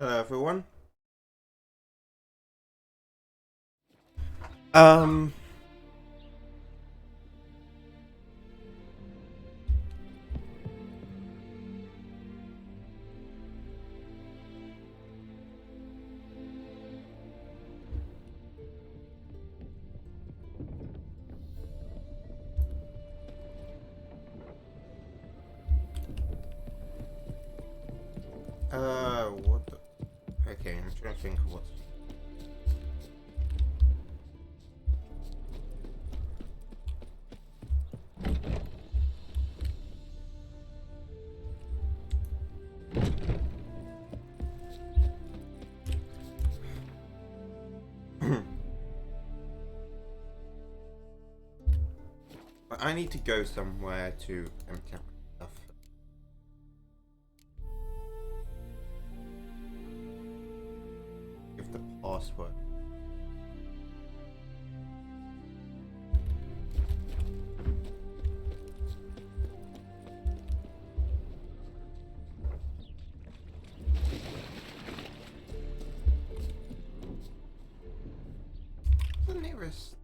Hello, everyone. Um, what the... Okay, I'm trying to think of what's... I need to go somewhere to empty out my stuff. Give the password. The nearest...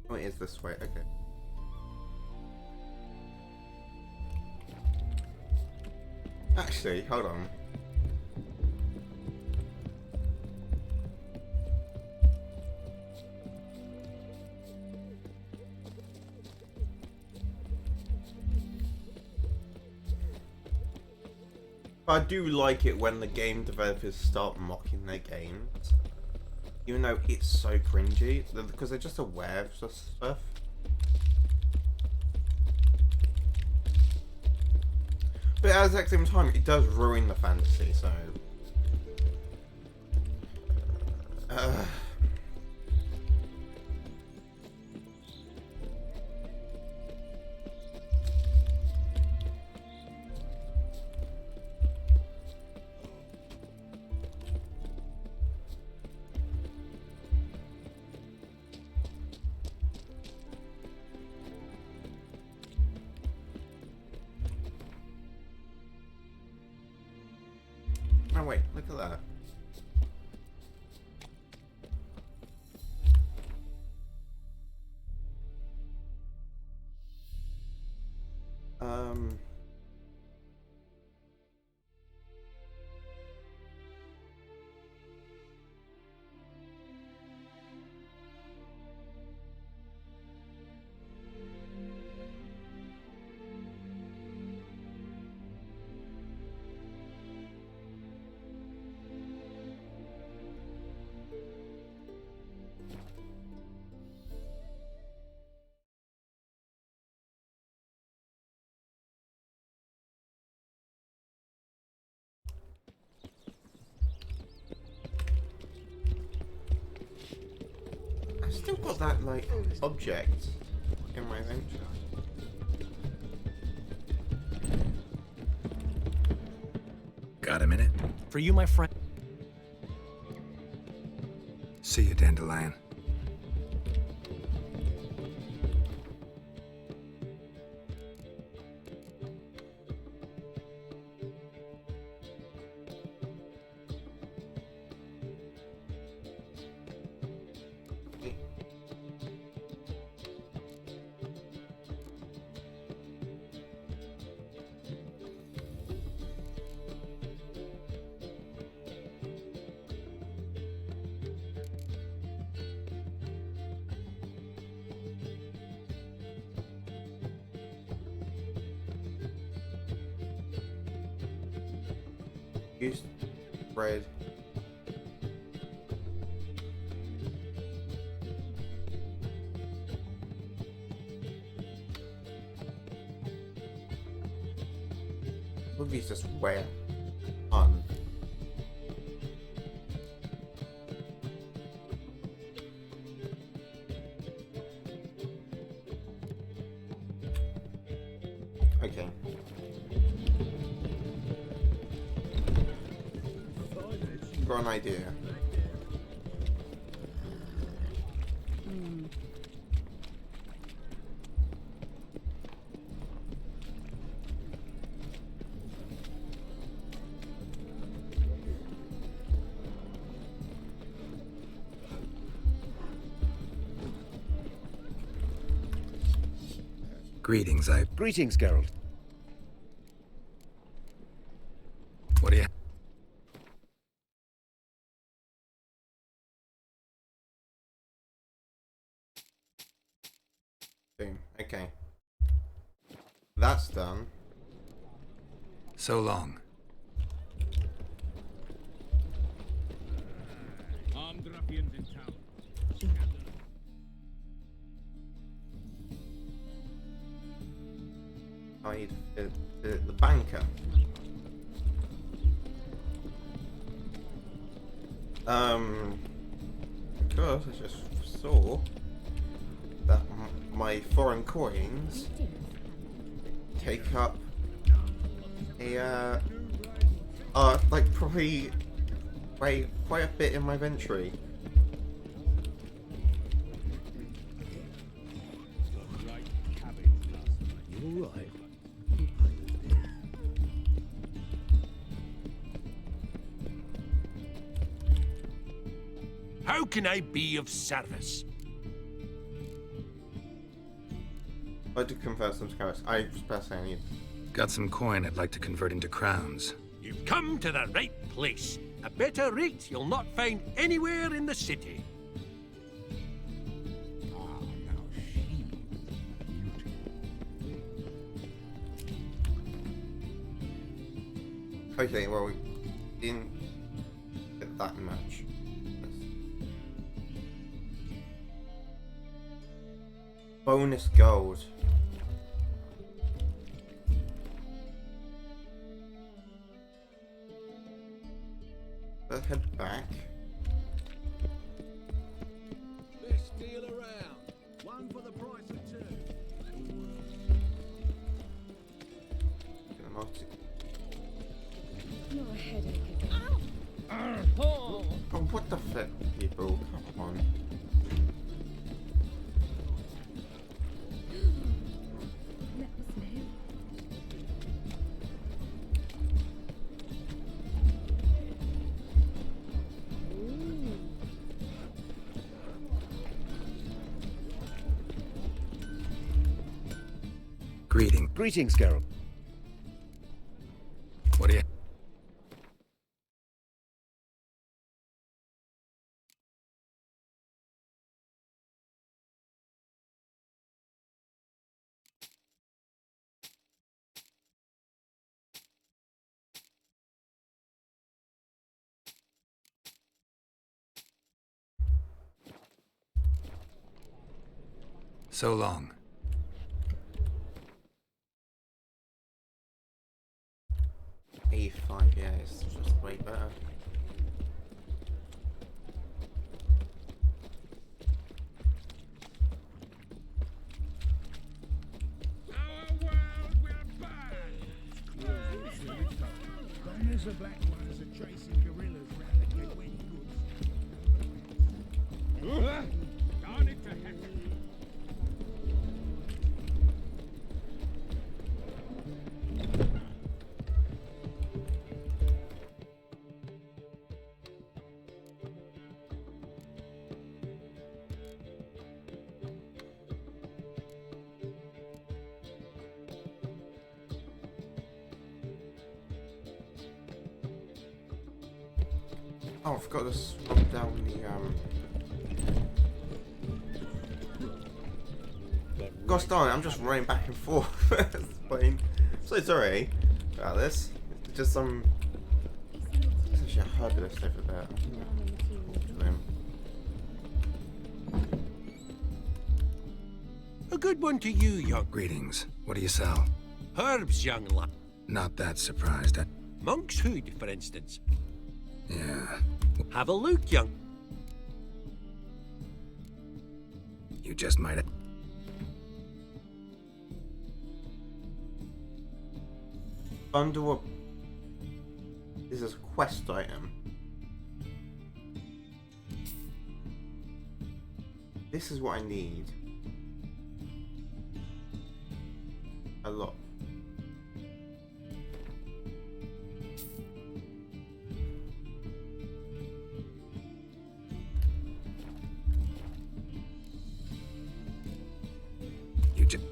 Oh, it is this way, okay. Actually, hold on. I do like it when the game developers start mocking their games. Even though it's so cringy, because they're just aware of stuff. But at the exact same time, it does ruin the fantasy, so... Uh, oh wait, look at that. Um... I still got that, like, object in my inventory. Got a minute? For you, my friend. See you, Dandelion. Use bread. Movie's just where fun. Okay. Got an idea. Greetings, Greetings, Geralt. What do you... Boom. Okay. That's done. So long. Armed ruffians in town. I need the banker. Because I just saw that my foreign coins take up a like probably quite a bit in my inventory. You all right? How can I be of service? I did convert some carrots. I was about saying you. Got some coin I'd like to convert into crowns. You've come to the right place. A better rate you'll not find anywhere in the city. Okay, well, we didn't get that much. Bonus gold. Let's head back. Best deal around. One for the price of two. Get a multi- Your headache again. Oh, what the flip, people? Come on. That was new. Ooh. Greetings, Geralt. What do you... So long. A5, yeah, it's just way better. Our world will burn. Gone as the black ones are tracing guerrillas round the gateway goods. Darn it to heck. Oh, I forgot to slow down the Gosh darn it, I'm just running back and forth. Playing. So sorry about this. It's just some. It's actually a herbalist over there. Talk to him. A good one to you, young. Greetings. What do you sell? Herbs, young lad. Not that surprised. Monk's hood, for instance. Yeah. Have a look, young. You just might have... Bundle up. This is a quest item. This is what I need. A lot. You just...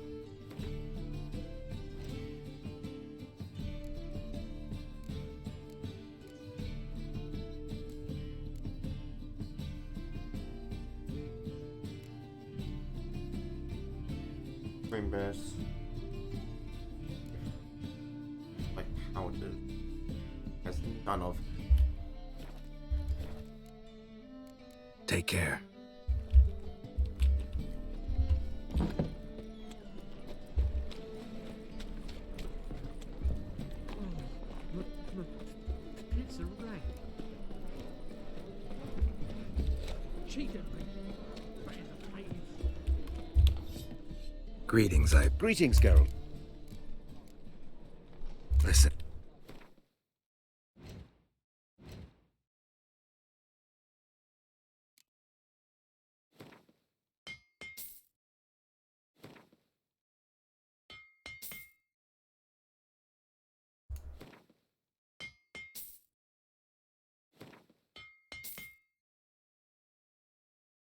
Green bursts. Like powders. There's none of. Take care. It's a rat. Cheated me. But it's a pain. Greetings, Greetings, Geralt. Listen.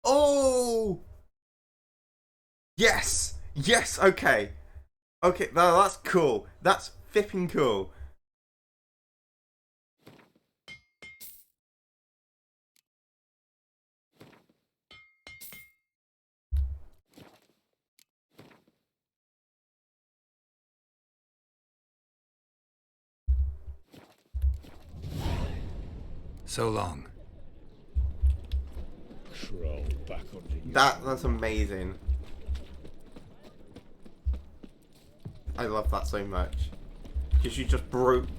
Oh! Yes! Yes, okay. Okay, that's cool. That's flipping cool. So long. Crawl back onto you. That's amazing. I love that so much. Because I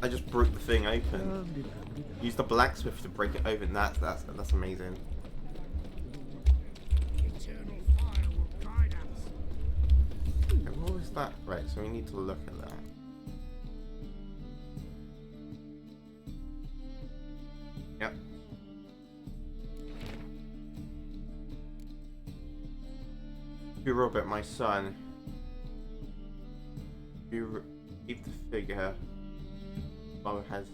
just broke the thing open. Use the blacksmith to break it open. That's amazing. Eternal fire will guide us. Okay, what was that? Right, so we need to look at that. Yep. You Robert, my son. You keep the figure. Father has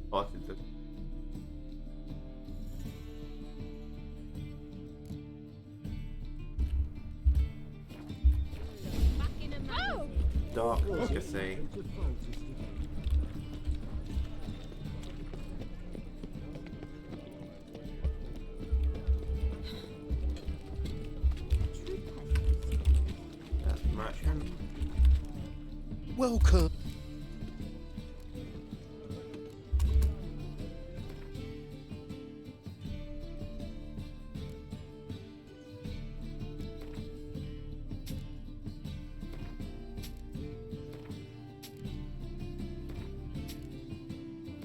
spotted the. Dark, as you see. That's merchant. Welcome.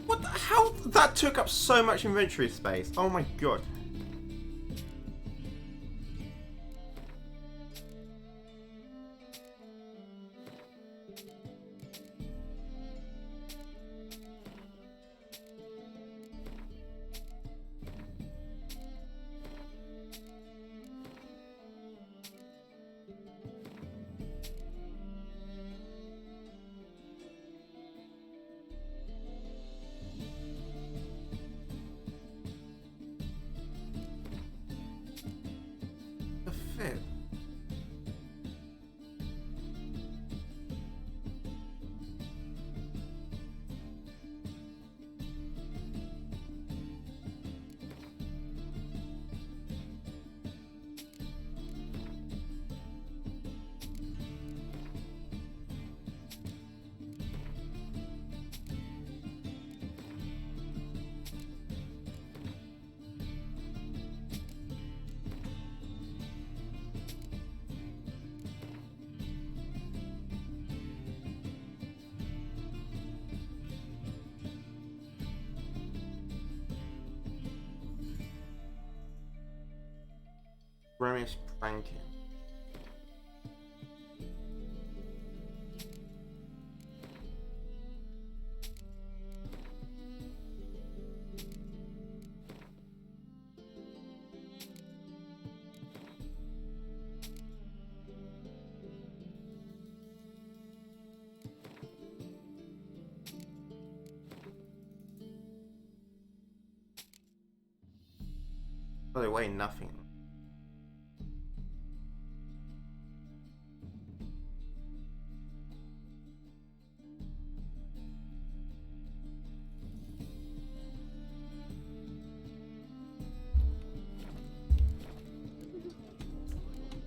What the hell? That took up so much inventory space. Oh my god. The fit. Grimace Franken. By the way, nothing.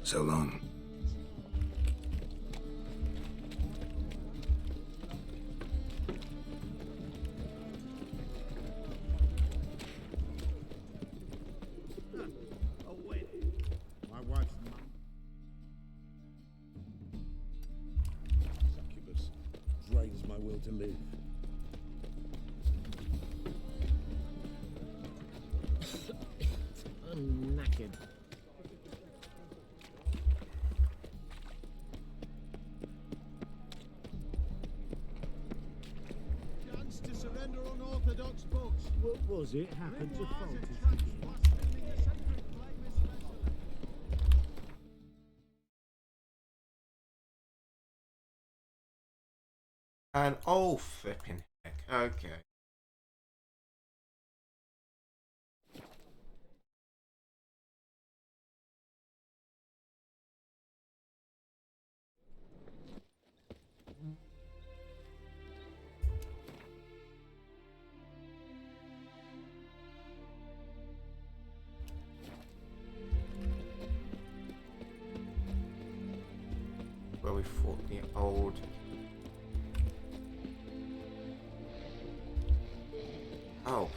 So long. will to live. I'm knackered. Chance to surrender unorthodox books. What was it? Happened to Memoirs fault and his tracts beginning. blaspheming the sacred flame especially. And oh, flipping heck. Okay. Where we fought the old. Oh.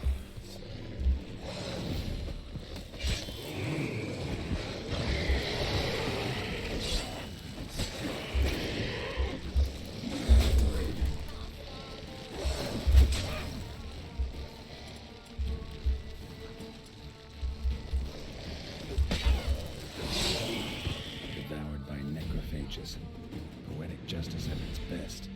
Devoured by necrophages. Poetic justice at its best.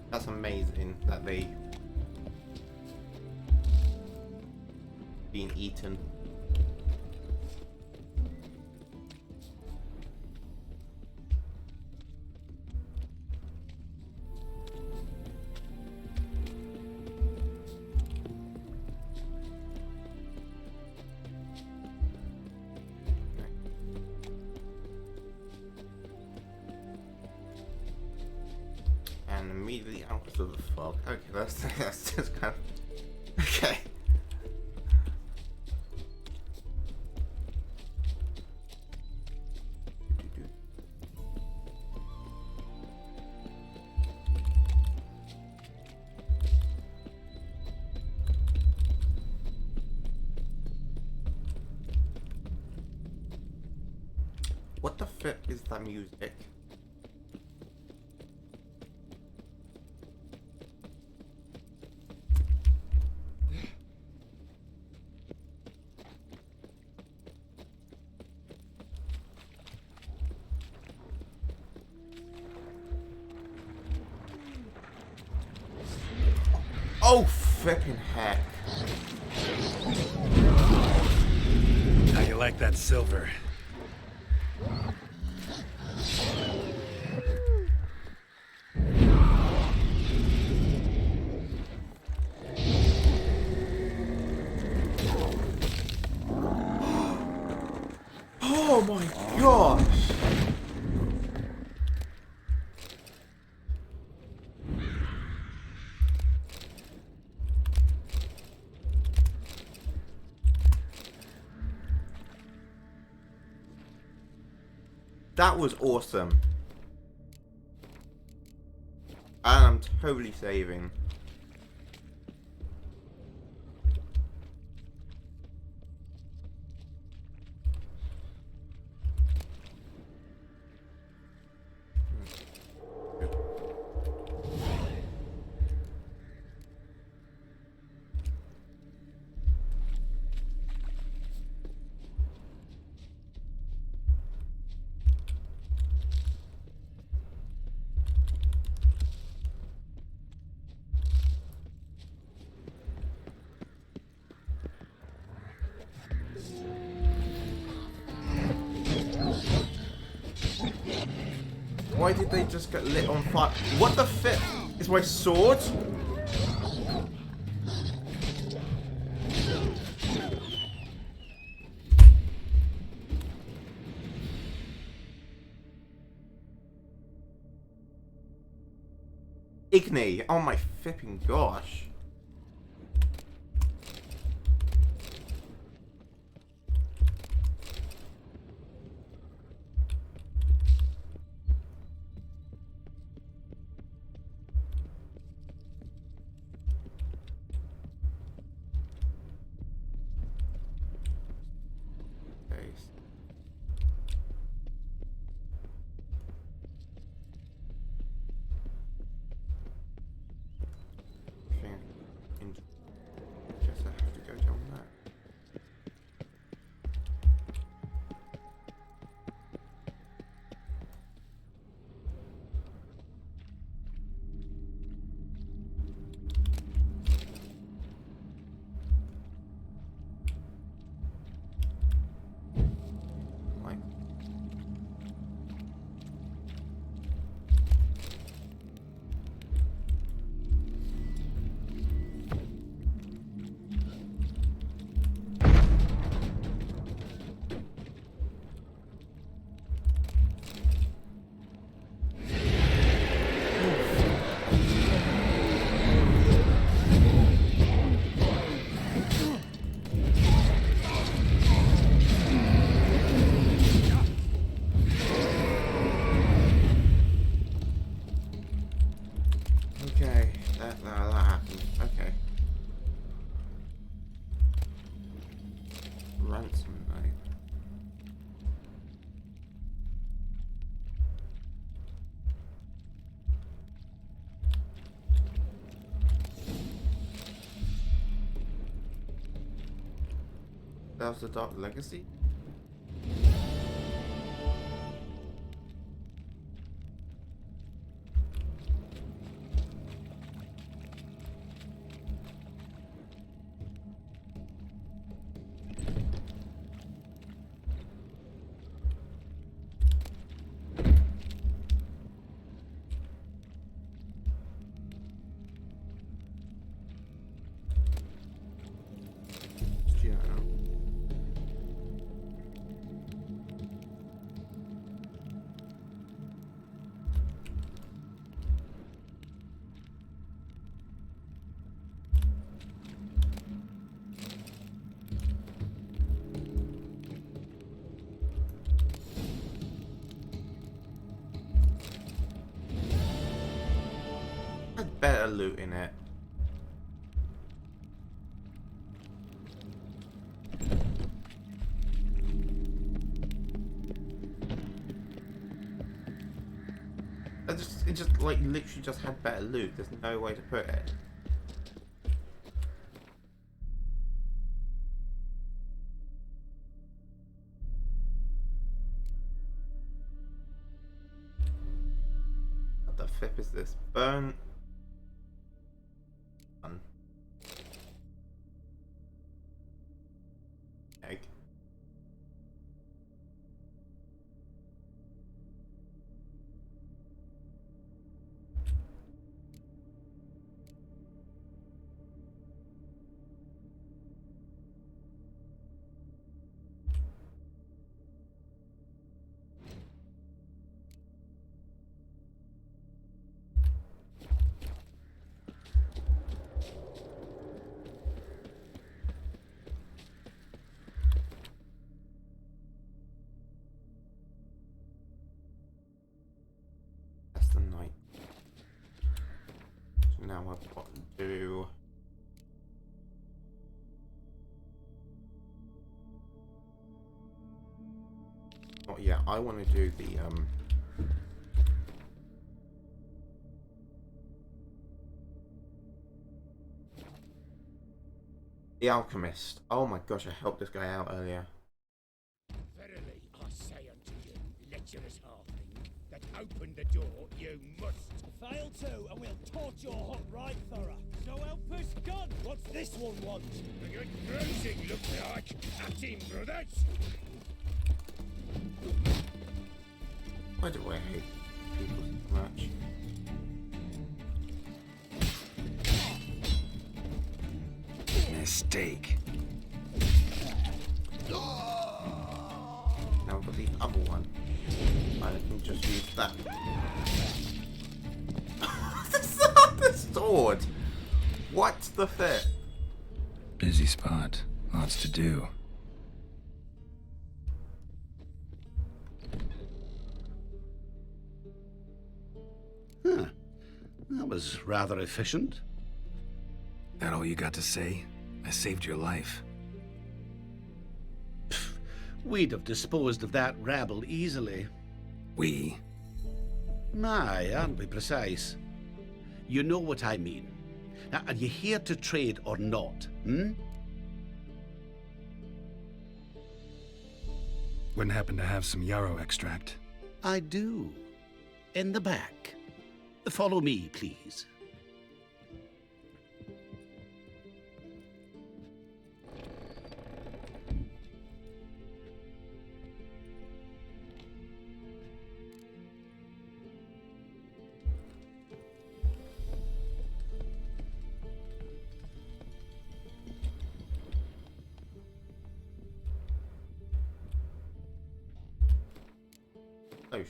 That's amazing that they been eaten. And immediately out of the fog. Okay, that's just kind of okay. What the flip is that music? Oh, flipping heck. How you like that silver? Oh my gosh. That was awesome. And I'm totally saving. Why did they just get lit on fire? What the flip? Is my sword? Igni! Oh my flipping gosh. Guess I have to go down that. Like. Okay, that happened. Okay. Ransom night. That was the Dark Legacy? Giano. Had better loot in it. It just like literally just had better loot. There's no way to put it. What the flip is this? Burn. Egg. That's the night. So now I've got to do. Oh yeah, I want to do the Alchemist. Oh my gosh, I helped this guy out earlier. Verily, I say unto you, lecherous halfling, that open the door you must. Fail to, and we'll torch your hut right thorough. So help us God! What's this one want? A good bruising look like. At him, brothers. Why do I hate people so much? Mistake. Now I've got the other one. I can just use that. sword. What's the fit? Busy spot. Lots to do. Huh. That was rather efficient. That all you got to say? I saved your life. We'd have disposed of that rabble easily. We? Aye, aren't we precise? You know what I mean. Now, are you here to trade or not, hmm? Wouldn't happen to have some yarrow extract. I do. In the back. Follow me, please. Oh,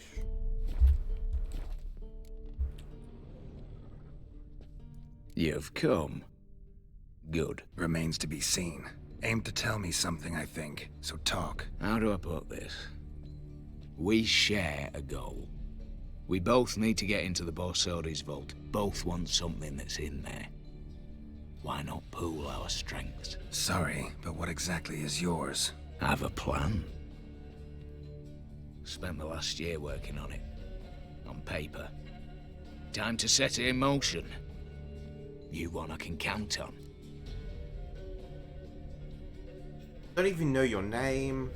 You've come. Good. Remains to be seen. Aim to tell me something, I think. So talk. How do I put this? We share a goal. We both need to get into the Borsodi's vault. Both want something that's in there. Why not pool our strengths? Sorry, but what exactly is yours? Have a plan. Spent the last year working on it. On paper. Time to set it in motion. You one I can count on. don't even know your name.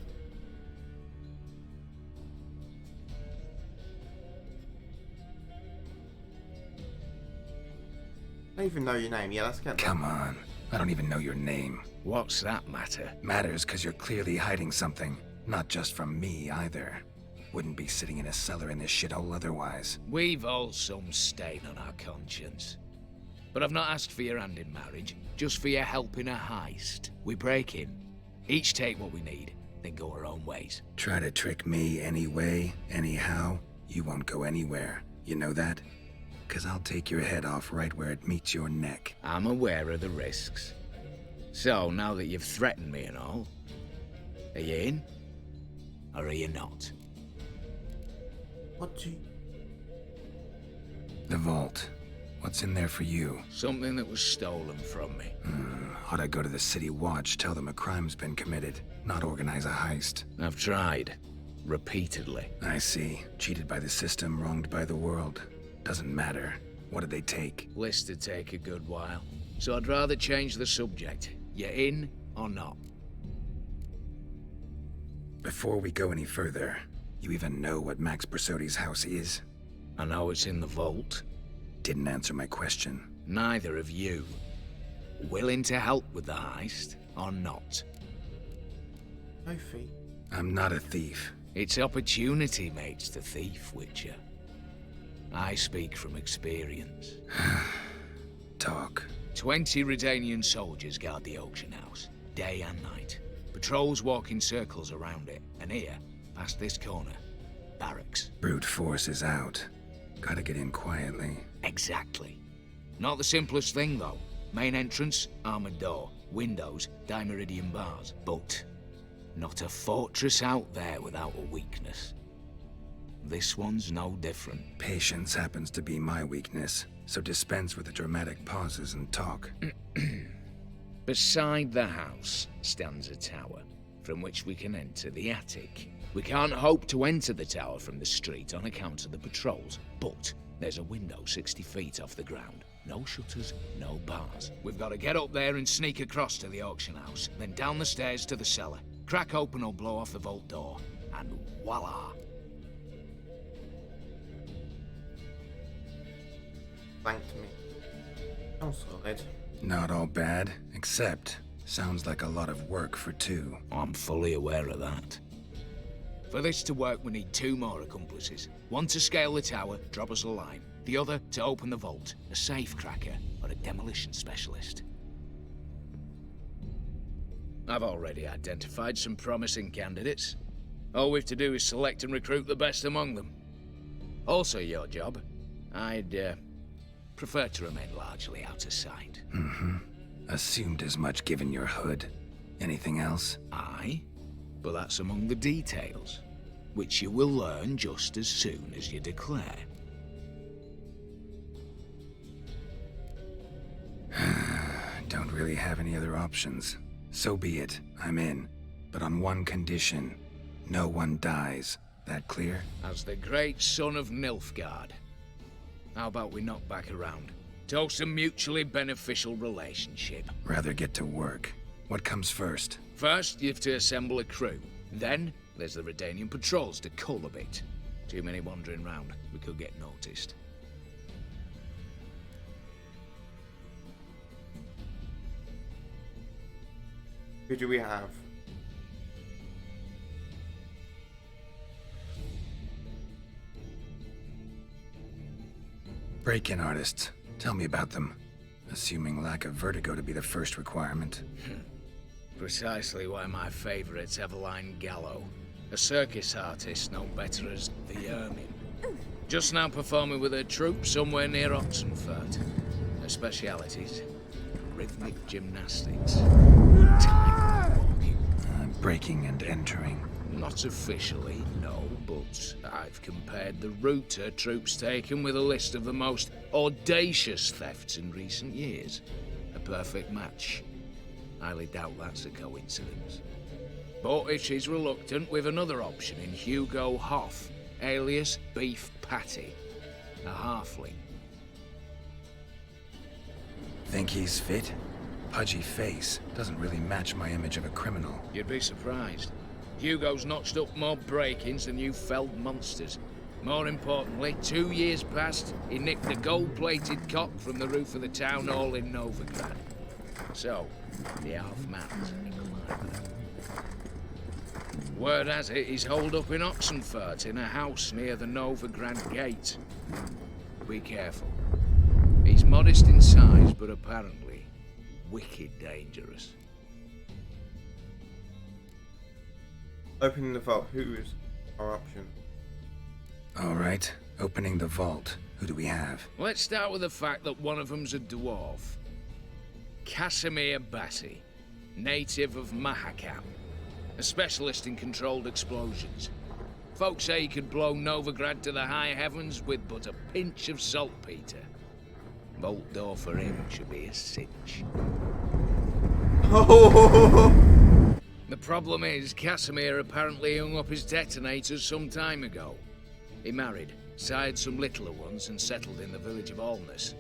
I don't even know your name. Yeah, let's get that. Come on. I don't even know your name. What's that matter? Matters because you're clearly hiding something. Not just from me, either. Wouldn't be sitting in a cellar in this shithole otherwise. We've all some stain on our conscience. But I've not asked for your hand in marriage, just for your help in a heist. We break in, each take what we need, then go our own ways. Try to trick me anyway, anyhow, you won't go anywhere. You know that? 'Cause I'll take your head off right where it meets your neck. I'm aware of the risks. So, now that you've threatened me and all, are you in? Or are you not? What do you... The vault. What's in there for you? Something that was stolen from me. Ought I go to the City Watch, tell them a crime's been committed, not organize a heist? I've tried. Repeatedly. I see. Cheated by the system, wronged by the world. Doesn't matter. What did they take? List to take a good while. So I'd rather change the subject. You in or not? Before we go any further, you even know what Max Borsodi's house is? I know it's in the vault. Didn't answer my question. Neither of you. Willing to help with the heist or not? No fee. I'm not a thief. It's opportunity makes the thief, Witcher. I speak from experience. Talk. 20 Redanian soldiers guard the auction house, day and night. Patrols walk in circles around it, and here, past this corner, barracks. Brute force is out. Gotta get in quietly. Exactly. Not the simplest thing, though. Main entrance, armored door. Windows, dimeridian bars. But not a fortress out there without a weakness. This one's no different. Patience happens to be my weakness, so dispense with the dramatic pauses and talk. Beside the house stands a tower, from which we can enter the attic. We can't hope to enter the tower from the street on account of the patrols, but there's a window 60 feet off the ground. No shutters, no bars. We've got to get up there and sneak across to the auction house, then down the stairs to the cellar. Crack open or blow off the vault door, and voila! Thanked me. I'm sorted. Not all bad, except sounds like a lot of work for two. I'm fully aware of that. For this to work, we need 2 more accomplices. One to scale the tower, drop us a line. The other to open the vault, a safe cracker or a demolition specialist. I've already identified some promising candidates. All we've to do is select and recruit the best among them. Also your job. I'd Prefer to remain largely out of sight. Assumed as much given your hood. Anything else? Aye, but that's among the details, which you will learn just as soon as you declare. Don't really have any other options. So be it. I'm in. But on one condition. No one dies. That clear? As the great son of Nilfgaard. How about we knock back around? Toast a mutually beneficial relationship. Rather get to work. What comes first? First, you have to assemble a crew. Then, there's the Redanian patrols to cull a bit. Too many wandering round. We could get noticed. Who do we have? Break-in artists. Tell me about them. Assuming lack of vertigo to be the first requirement. Precisely why my favourite's Eveline Gallo. A circus artist known better as the Ermine. Just now performing with her troupe somewhere near Oxenfurt. Her specialities: rhythmic gymnastics, time walking. Breaking and entering. Not officially, no, but I've compared the route her troops taken with a list of the most audacious thefts in recent years. A perfect match. Highly doubt that's a coincidence. But if she's reluctant, we've another option in Hugo Hoff, alias Beef Patty, a halfling. Think he's fit? Pudgy face. Doesn't really match my image of a criminal. You'd be surprised. Hugo's notched up more break-ins than you felled monsters. More importantly, 2 years past, he nicked a gold-plated cock from the roof of the town hall in Novigrad. So, the half-man's a climber. Word has it he's holed up in Oxenfurt in a house near the Novigrad gate. Be careful. He's modest in size, but apparently wicked dangerous. Opening the vault. Who's our option? Alright, opening the vault. Who do we have? Let's start with the fact that one of them's a dwarf. Casimir Bassi, native of Mahakam. A specialist in controlled explosions. Folks say he could blow Novigrad to the high heavens with but a pinch of saltpeter. Vault door for him should be a cinch. The problem is, Casimir apparently hung up his detonators some time ago. He married, sired some littler ones, and settled in the village of Alness.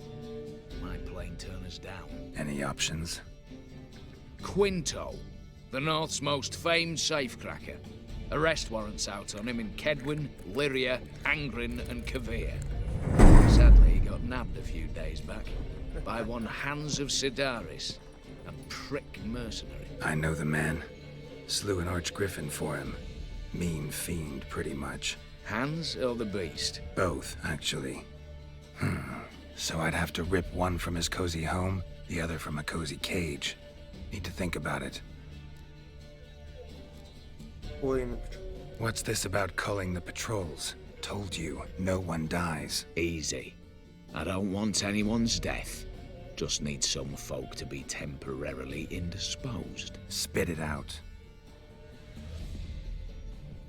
Might plain turn us down. Any options? Quinto, the North's most famed safecracker. Arrest warrants out on him in Kedwin, Lyria, Angrin, and Kavir. Sadly, he got nabbed a few days back by one Hans of Sidaris, a prick mercenary. I know the man. Slew an archgriffin for him. Mean fiend, pretty much. Hans or the beast? Both, actually. So I'd have to rip one from his cozy home, the other from a cozy cage. Need to think about it. What's this about culling the patrols? Told you, no one dies. Easy. I don't want anyone's death. Just need some folk to be temporarily indisposed. Spit it out.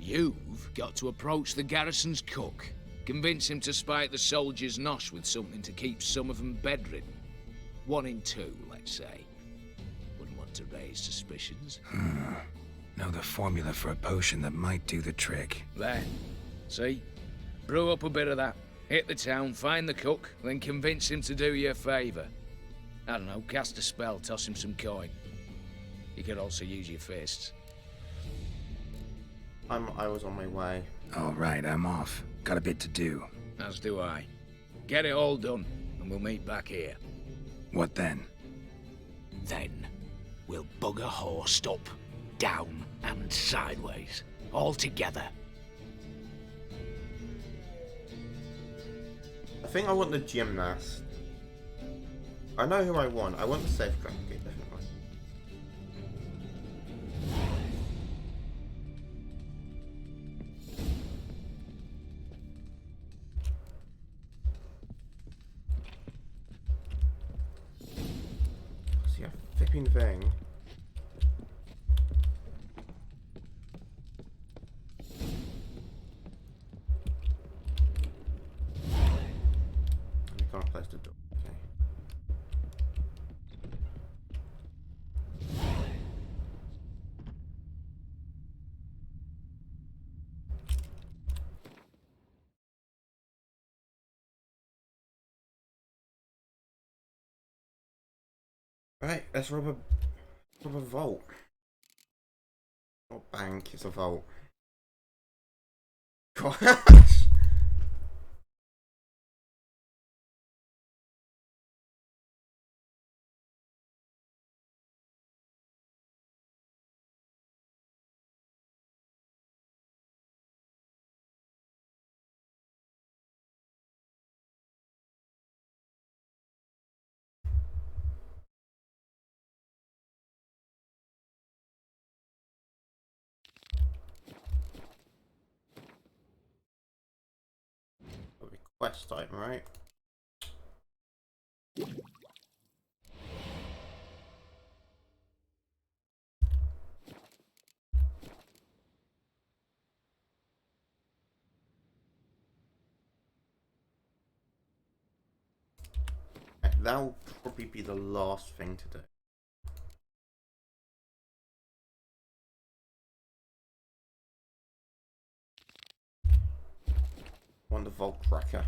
You've got to approach the garrison's cook. Convince him to spike the soldiers' nosh with something to keep some of them bedridden. 1 in 2, let's say. Wouldn't want to raise suspicions. Know the formula for a potion that might do the trick. There. See? Brew up a bit of that. Hit the town, find the cook, then convince him to do you a favour. I don't know, cast a spell, toss him some coin. You could also use your fists. I was on my way. Alright, I'm off. Got a bit to do. As do I. Get it all done, and we'll meet back here. What then? Then, we'll bugger horsed up, down, and sideways. All together. I think I want the gymnast. I know who I want. I want the safecracker, definitely. flipping thing. I can't place the door. Okay. Right, let's rob a vault. Not bank, it's a vault. Gosh. Quest time, right? That'll probably be the last thing to do. On the vault cracker.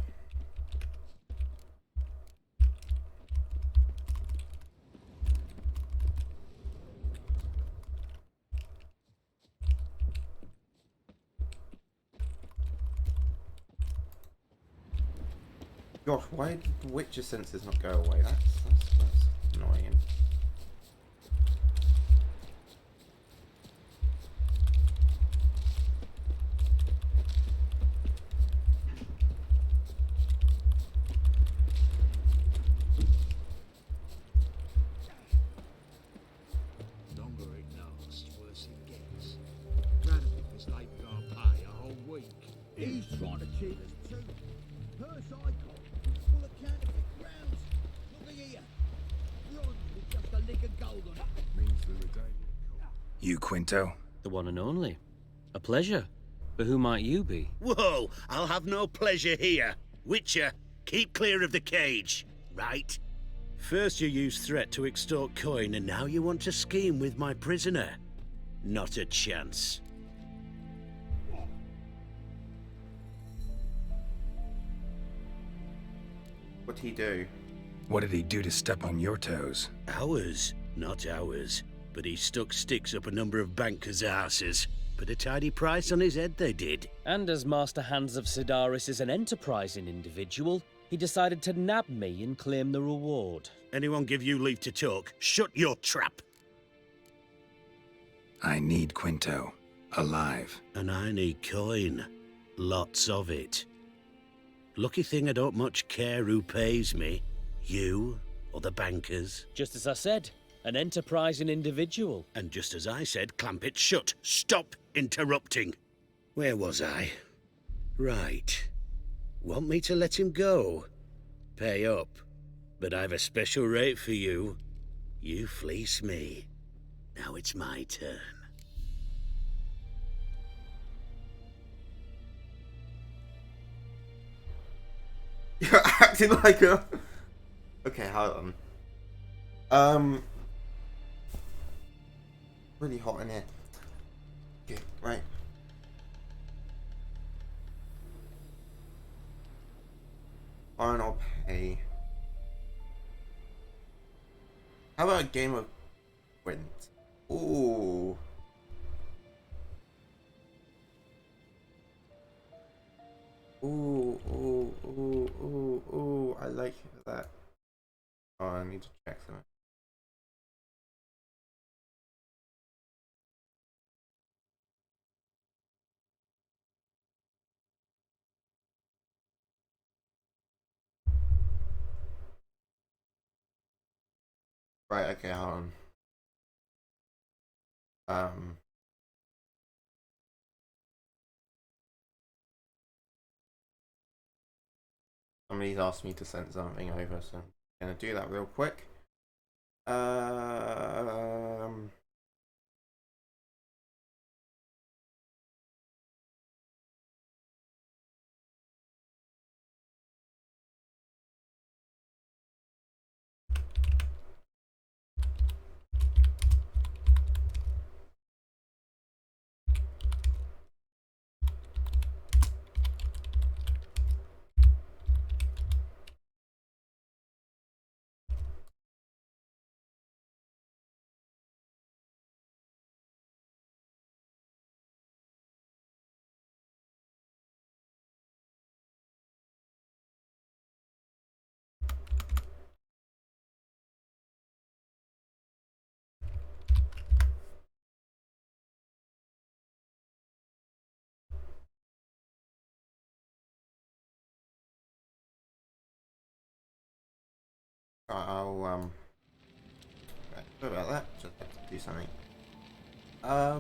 Gosh, why did the Witcher senses not go away? That's annoying. Longer it lasts, worse it gets. Radovic has labored our pay a whole week. He's trying to cheat us too. Purse I got was full of counterfeit grounds. Look here. Bronze with just a lick of gold on it. Means the day will come. You, Quinto? The one and only. A pleasure. But who might you be? Whoa, I'll have no pleasure here. Witcher, keep clear of the cage, right? First you used threat to extort coin, and now you want to scheme with my prisoner. Not a chance. What'd he do? What did he do to step on your toes? Ours, not ours. But he stuck sticks up a number of bankers' asses. Put a tidy price on his head, they did. And as Master Hans of Sidaris is an enterprising individual, he decided to nab me and claim the reward. Anyone give you leave to talk? Shut your trap! I need Quinto. Alive. And I need coin. Lots of it. Lucky thing I don't much care who pays me. You or the bankers. Just as I said, an enterprising individual. And just as I said, clamp it shut. Stop interrupting. Where was I? Right. Want me to let him go? Pay up. But I've a special rate for you. You fleece me. Now it's my turn. You're acting like a... Okay, hold on. Really hot in here. Okay, right. Fine, I'll pay. How about a game of Gwent? Ooh. Ooh, ooh, ooh, ooh, ooh. I like that. Oh, I need to check something. Right, okay, hold on. Somebody's asked me to send something over, so I'm gonna do that real quick. Um. I'll right, sorry about that. Just have to do something. I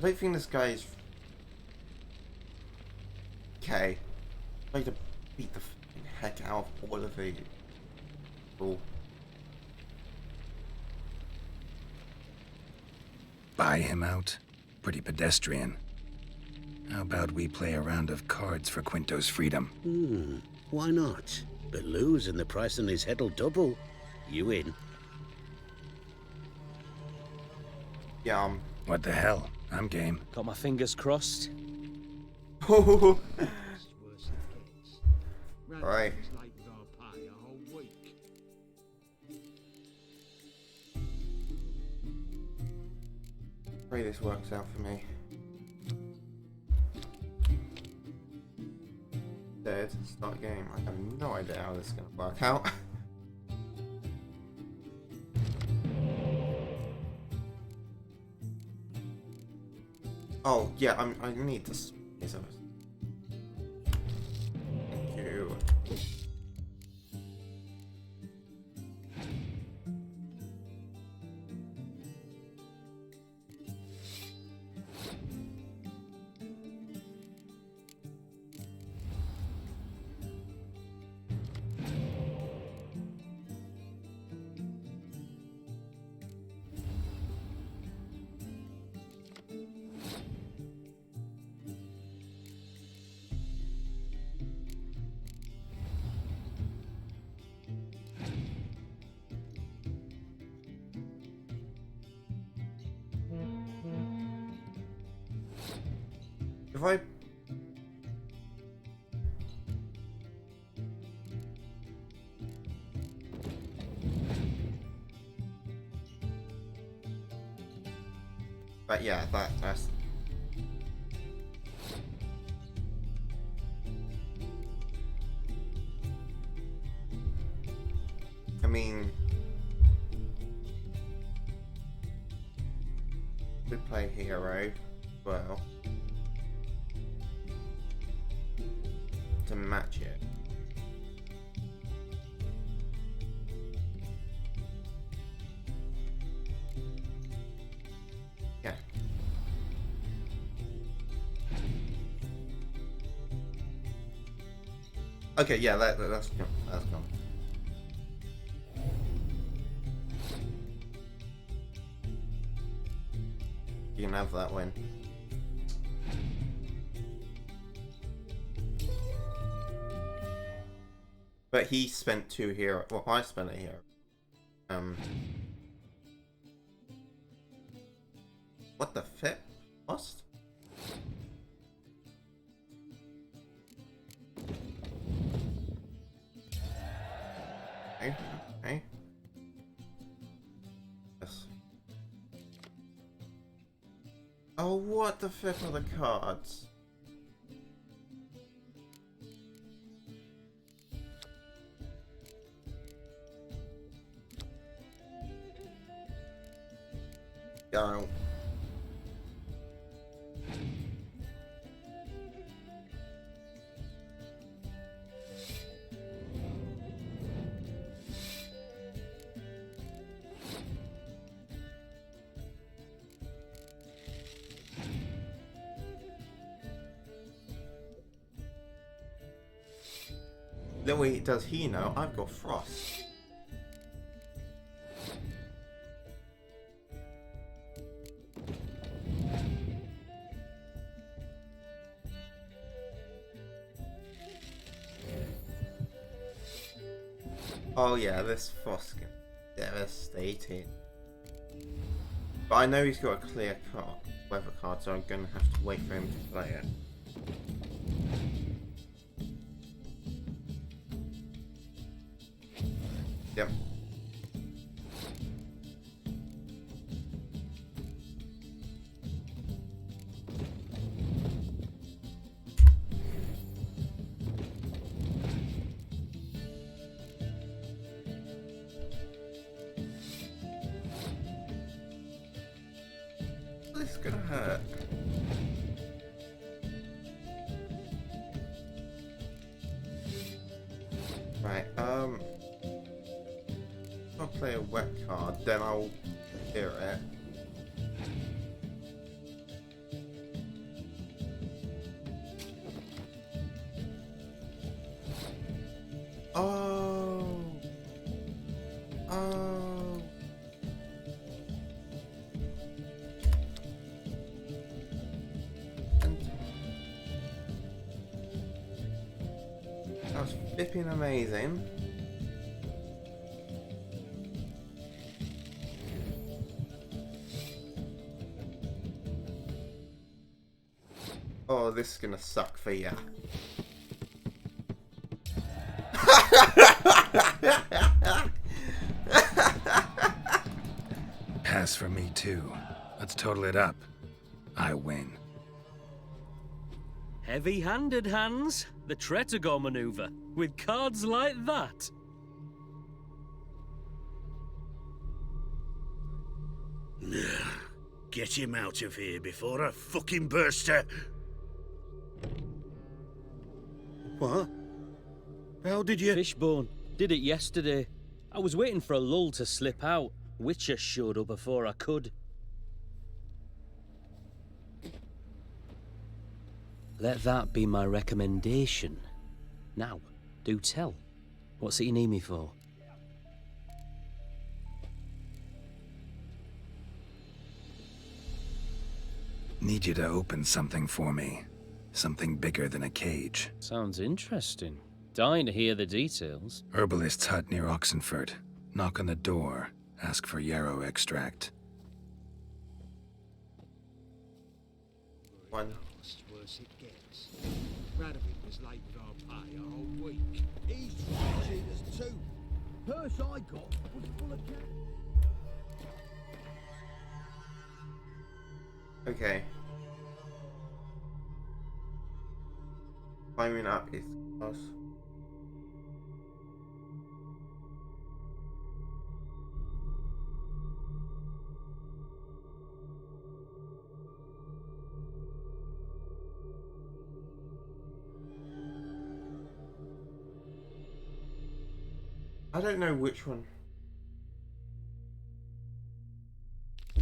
don't think this guy is okay. I need to beat the heck out of all of the people. Buy him out? Pretty pedestrian. How about we play a round of cards for Quinto's freedom? Why not? But lose and the price on his head'll double. You in? Yeah, What the hell? I'm game. Got my fingers crossed. Alright. Random's late with our pay a whole week. Pray this works out for me. Dead. Start game. I have no idea how this is gonna work out. Oh yeah, I need this. Thank you. If I but yeah, that's I mean we play hero well to match it. Yeah. Okay, yeah, that's gone. That's gone. You can have that win. But he spent 2 here. Well, I spent it here. What the flip? Lost? Okay, okay. Yes. Oh, what the flip are the cards? Go. Little does he know, I've got frost. Oh yeah, this frost can devastating. But I know he's got a clear weather card, so I'm gonna have to wait for him to play it. Yep. This is gonna hurt. Right, I'll play a wet card, then I'll hear it. Oh. Oh. That was flipping amazing. Oh, this is gonna suck for ya. Pass for me too. Let's total it up. I win. Heavy-handed, Hans. The Tretogor maneuver. With cards like that. Get him out of here before I fucking burst her. What? How did you... Fishbone. Did it yesterday. I was waiting for a lull to slip out. Witcher showed up before I could. Let that be my recommendation. Now, do tell. What's it you need me for? Need you to open something for me. Something bigger than a cage. Sounds interesting. Dying to hear the details. Herbalist's hut near Oxenford. Knock on the door. Ask for yarrow extract. One. Worse it gets. Radovid was late with our pay a whole week. He's trying to cheat us too. Purse I got was full of cash. Okay. Climbing up is close. I don't know which one.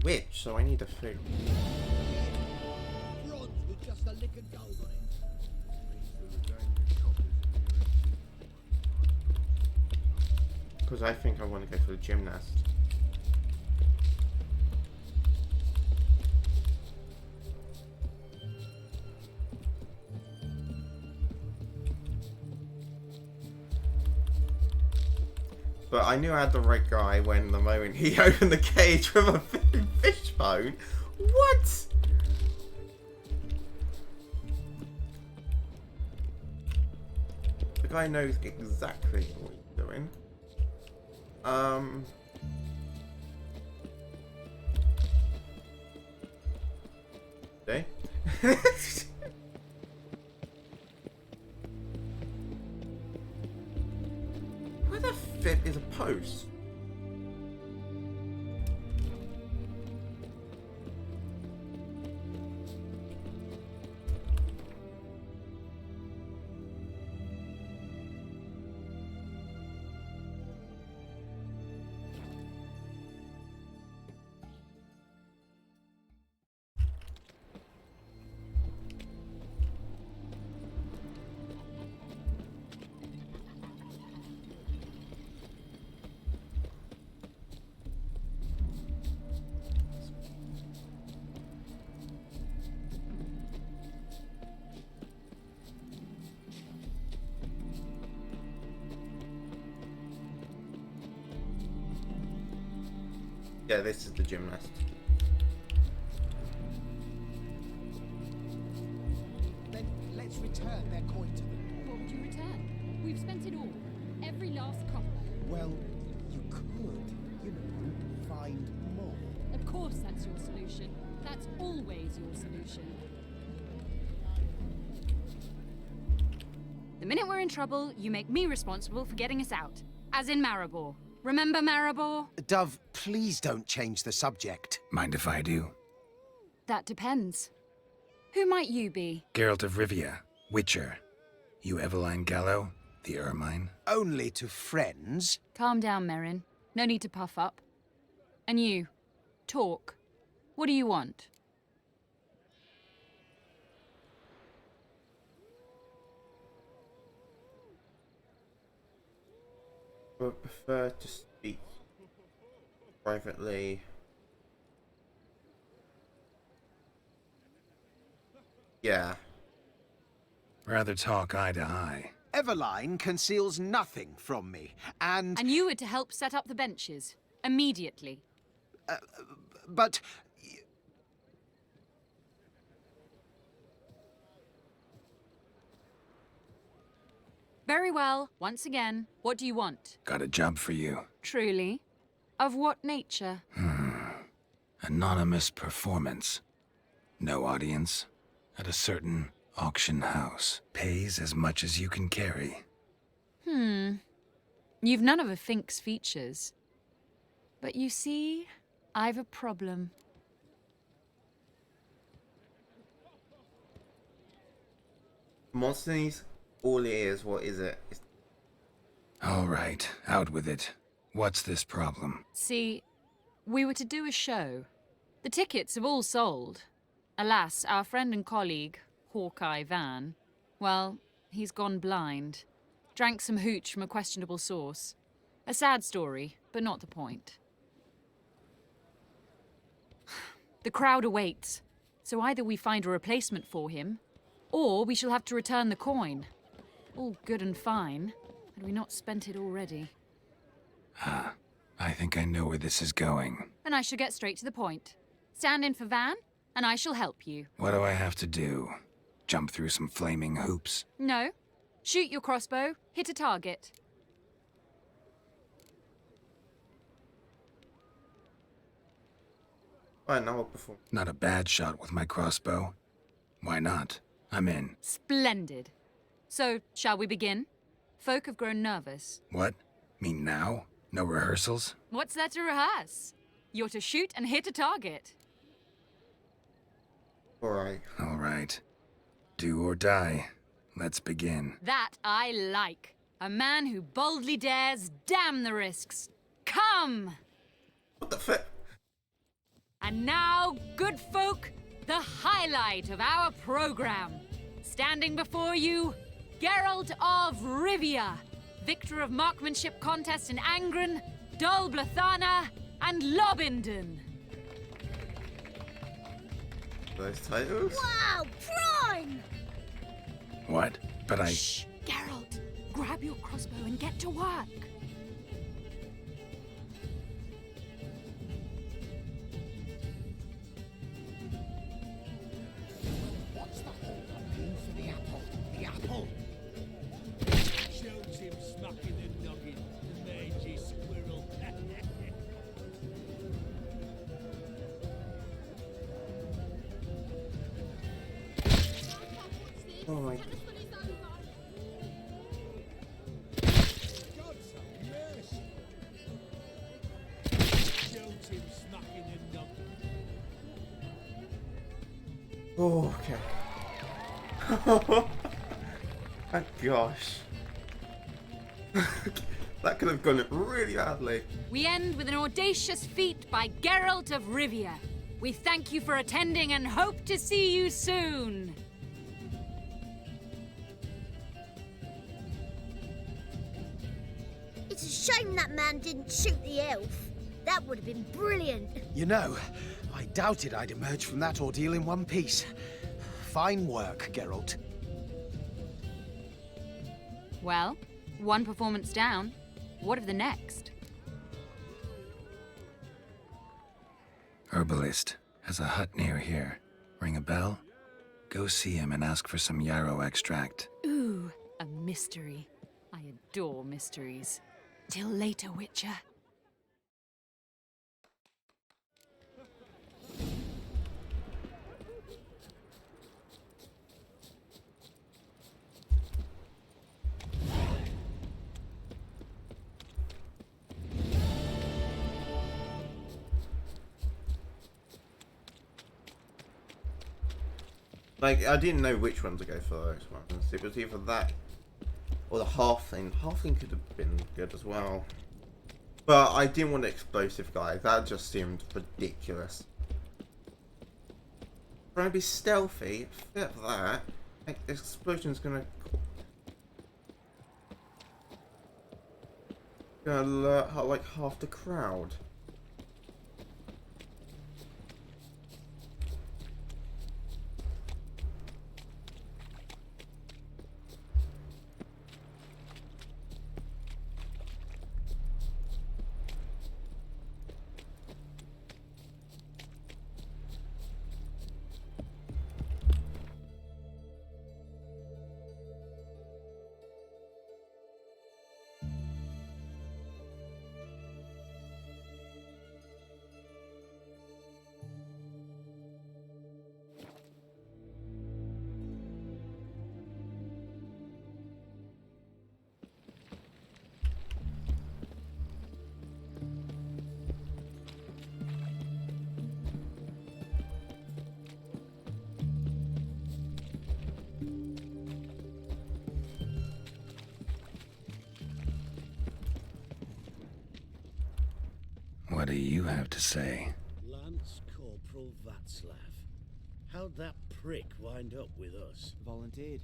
Which, so I need a food. Bronze with just a lick of gold on it. Because I think I want to go for the gymnast. But I knew I had the right guy when the moment he opened the cage with a fish bone. What? The guy knows exactly what he's doing. Okay. Where the flip is a post? Yeah, this is the gymnast. Then let's return their coin to them. What would you return? We've spent it all. Every last copper. Well, you could, you know, find more. Of course that's your solution. That's always your solution. The minute we're in trouble, you make me responsible for getting us out. As in Maribor. Remember Maribor? Dove, please don't change the subject. Mind if I do? That depends. Who might you be? Geralt of Rivia, Witcher. You Eveline Gallo, the Ermine? Only to friends. Calm down, Merrin. No need to puff up. And you, talk. What do you want? I would prefer to speak privately. Yeah. Rather talk eye to eye. Eveline conceals nothing from me, and... And you were to help set up the benches. Immediately. But... Very well. Once again, what do you want? Got a job for you. Truly? Of what nature? Anonymous performance. No audience. At a certain auction house. Pays as much as you can carry. You've none of a Fink's features. But you see, I've a problem. Monsters, all ears, what is it? All right, out with it. What's this problem? See, we were to do a show. The tickets have all sold. Alas, our friend and colleague, Hawkeye Van, well, he's gone blind. Drank some hooch from a questionable source. A sad story, but not the point. The crowd awaits, so either we find a replacement for him, or we shall have to return the coin. All good and fine, had we not spent it already. I think I know where this is going. And I shall get straight to the point. Stand in for Van, and I shall help you. What do I have to do? Jump through some flaming hoops? No. Shoot your crossbow, hit a target. Right, now I'll perform. Not a bad shot with my crossbow. Why not? I'm in. Splendid. So, shall we begin? Folk have grown nervous. What? Mean now? No rehearsals? What's there to rehearse? You're to shoot and hit a target. Alright. All right. Do or die. Let's begin. That I like. A man who boldly dares, damn the risks. Come! What the fuck? And now, good folk, the highlight of our program. Standing before you, Geralt of Rivia, victor of marksmanship contests in Angren, Dol Blathana, and Lobindon. Those titles? Wow, prime! What? But I... Shh, Geralt, grab your crossbow and get to work. What's the hold on being for the apple? The apple? Shows him smacking the noggin, the mangy squirrel. Oh my... God's have mercy. Shows him smacking the noggin. Oh, okay. Thank gosh. That could have gone really badly. We end with an audacious feat by Geralt of Rivia. We thank you for attending and hope to see you soon. It's a shame that man didn't shoot the elf. That would have been brilliant. You know, I doubted I'd emerge from that ordeal in one piece. Fine work, Geralt. Well, one performance down. What of the next? herbalist. Has a hut near here. Ring a bell? Go see him and ask for some yarrow extract. Ooh, a mystery. I adore mysteries. Till later, Witcher. Like, I didn't know which one to go for. It was either that or the halfling. Halfling could have been good as well. But I didn't want the explosive guy. That just seemed ridiculous. Trying to be stealthy, forget that. Like, explosion's gonna alert like half the crowd. What do you have to say? Lance Corporal Václav. How'd that prick wind up with us? Volunteered.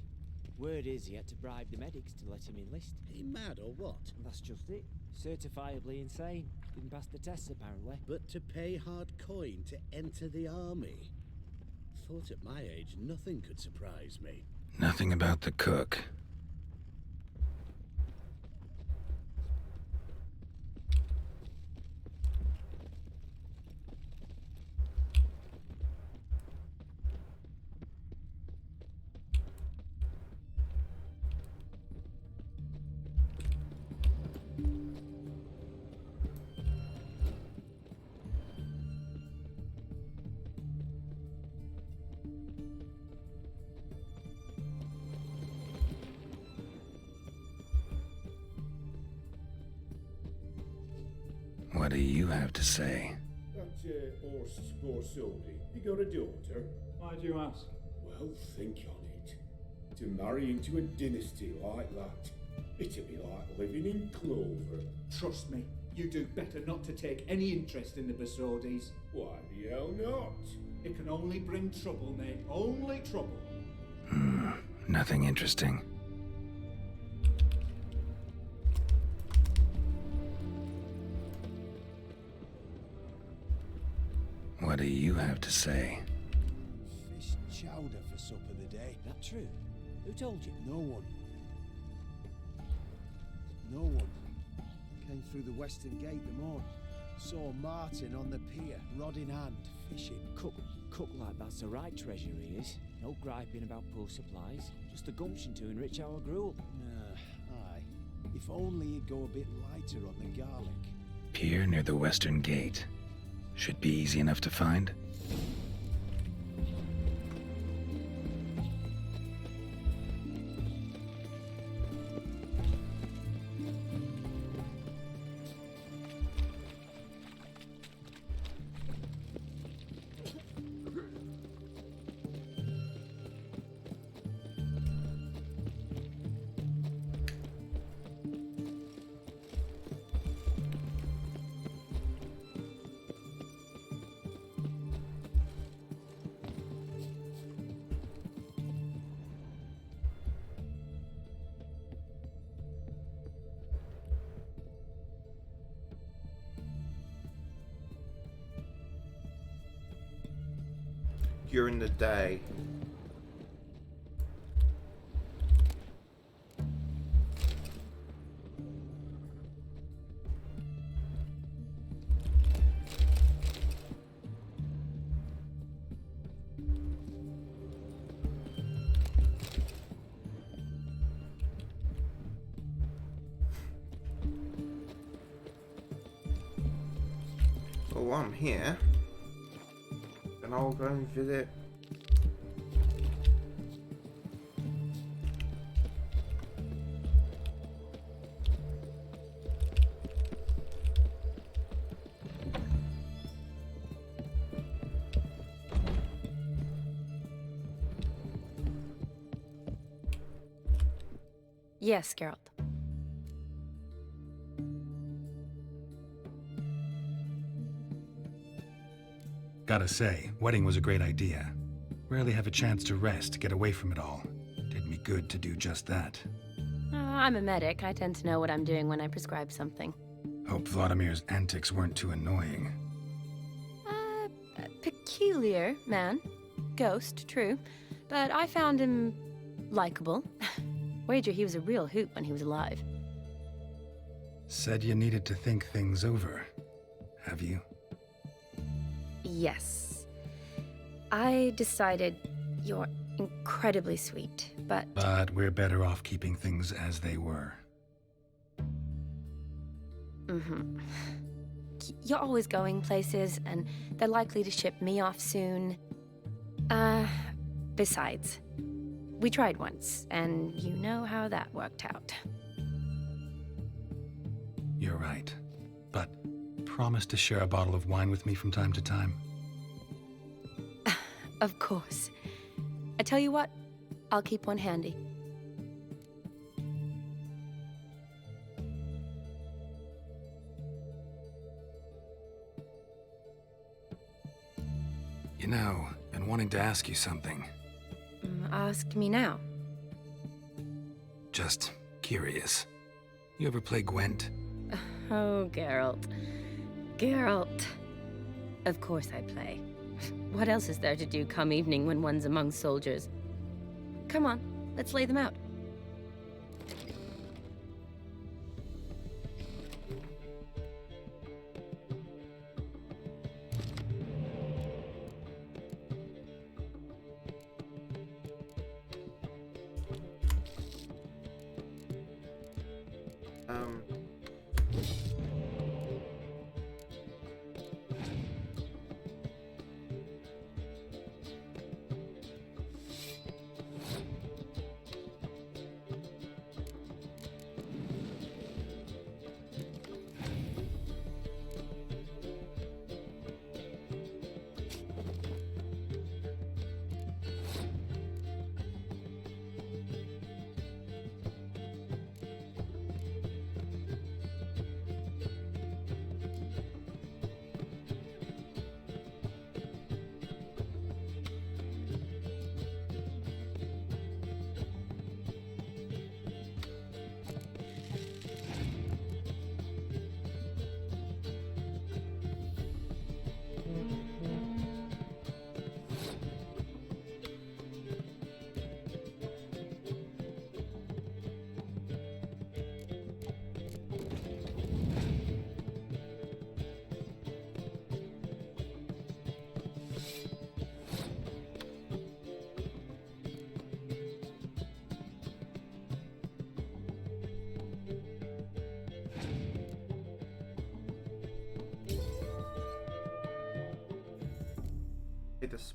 Word is he had to bribe the medics to let him enlist. He mad or what? That's just it. Certifiably insane. Didn't pass the tests apparently. But to pay hard coin to enter the army? Thought at my age nothing could surprise me. Nothing about the cook. What do you have to say? That horse Borsodi, he got a daughter. Why do you ask? Well, think on it. To marry into a dynasty like that, it'd be like living in clover. Trust me, you do better not to take any interest in the Borsodis. Why the hell not? It can only bring trouble, mate. Only trouble. Nothing interesting. What do you have to say? Fish chowder for supper the day. That true? Who told you? No one. No one. Came through the western gate the morn. Saw Martin on the pier, rod in hand, fishing. Cook like that's the right treasure he is. No griping about poor supplies. Just the gumption to enrich our gruel. Aye. If only he'd go a bit lighter on the garlic. Pier near the western gate. Should be easy enough to find. During the day. Well, while I'm here, then I'll go and visit. Yes, Geralt. Gotta say, wedding was a great idea. Rarely have a chance to rest, get away from it all. Did me good to do just that. I'm a medic. I tend to know what I'm doing when I prescribe something. Hope Vladimir's antics weren't too annoying. Peculiar man. Ghost, true. But I found him likable. Wager he was a real hoot when he was alive. Said you needed to think things over. Have you? Yes. I decided you're incredibly sweet, but... But we're better off keeping things as they were. Mm-hmm. You're always going places, and they're likely to ship me off soon. Besides, we tried once, and you know how that worked out. You're right. But promise to share a bottle of wine with me from time to time? Of course. I tell you what, I'll keep one handy. You know, been wanting to ask you something. Ask me now. Just curious. You ever play Gwent? Oh, Geralt. Geralt. Of course I play. What else is there to do come evening when one's among soldiers? Come on, let's lay them out. This.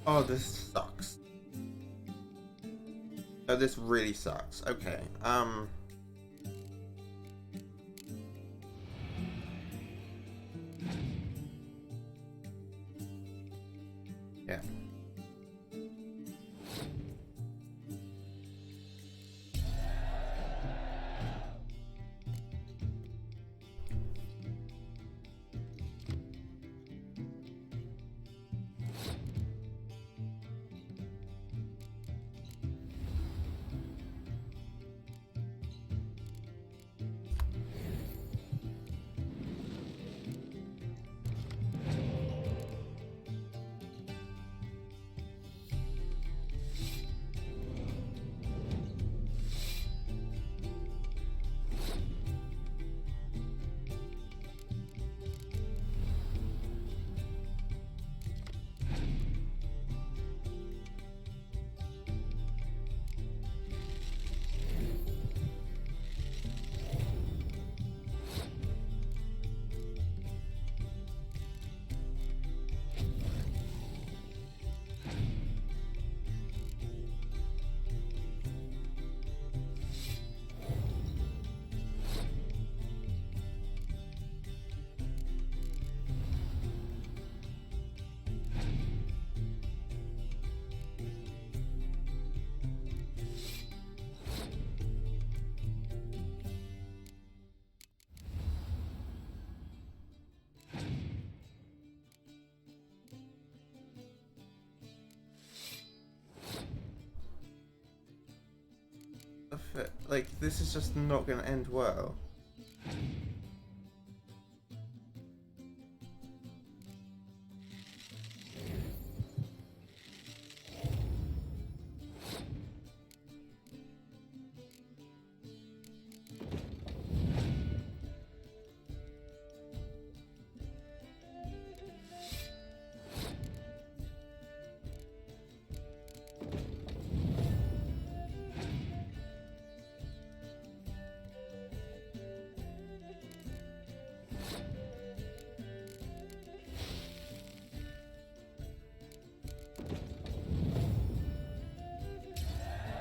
Oh, this sucks. Oh, this really sucks. Okay, Yeah. Like, this is just not gonna end well.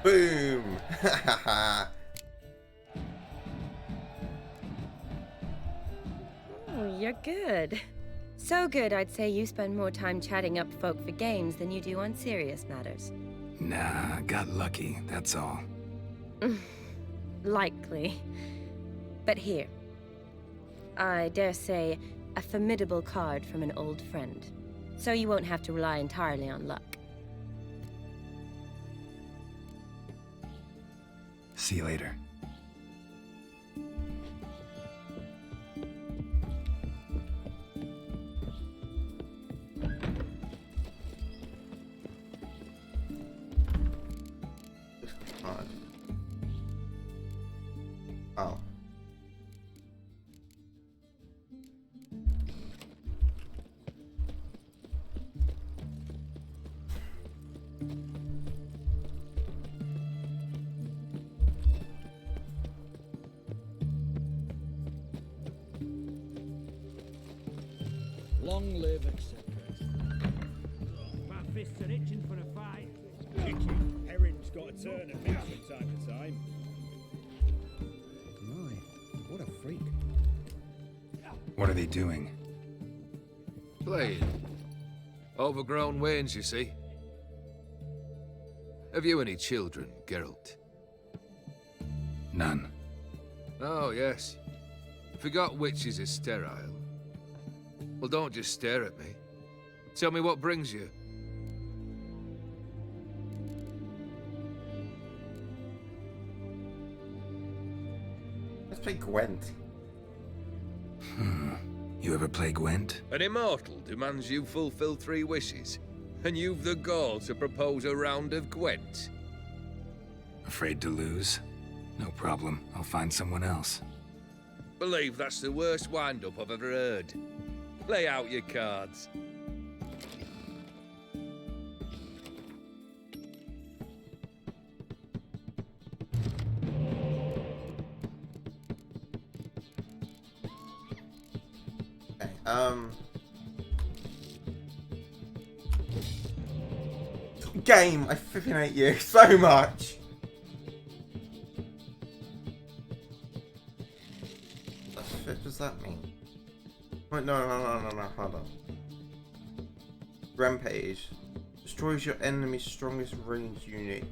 Boom! Oh, you're good. So good, I'd say you spend more time chatting up folk for games than you do on serious matters. Nah, got lucky, that's all. Likely. But here. I dare say, a formidable card from an old friend. So you won't have to rely entirely on luck. See you later. Oh. Long live, etc. My fists are itching for a fight. Itching. Herring's got a turn at me from time to time. My, what a freak. What are they doing? Playing. Overgrown wains, you see. Have you any children, Geralt? None. Oh, yes. Forgot witches are sterile. Well, don't just stare at me. Tell me what brings you. Let's play Gwent. You ever play Gwent? An immortal demands you fulfill 3 wishes, and you've the gall to propose a round of Gwent. Afraid to lose? No problem. I'll find someone else. Believe that's the worst wind-up I've ever heard. Lay out your cards. Okay, game, I flipping hate you so much. What the flip does that mean? Wait, no, hold on. Rampage. Destroys your enemy's strongest ranged unit.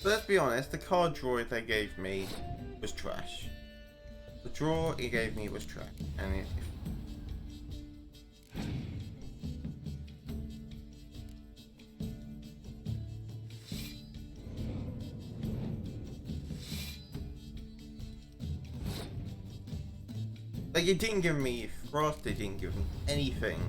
So let's be honest, the card drawer they gave me was trash. The drawer he gave me was trash. And it... Like, it didn't give me frost, it didn't give me anything.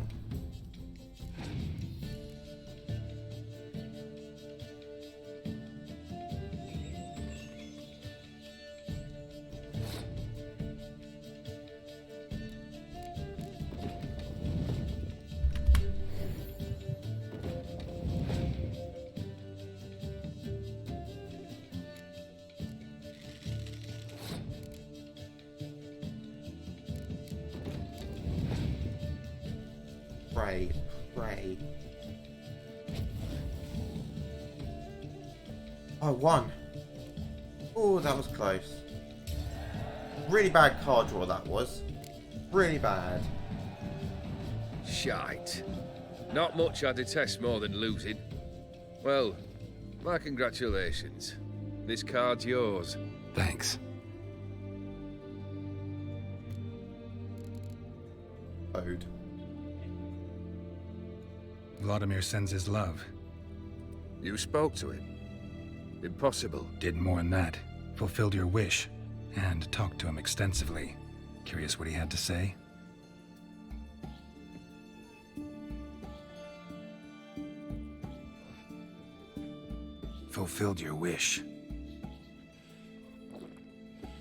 Pray. I won. Oh, that was close. Really bad card draw that was. Really bad. Shite. Not much I detest more than losing. Well, my congratulations. This card's yours. Thanks. Ode. Vladimir sends his love. You spoke to him? Impossible. Did more than that. Fulfilled your wish. And talked to him extensively. Curious what he had to say? Fulfilled your wish.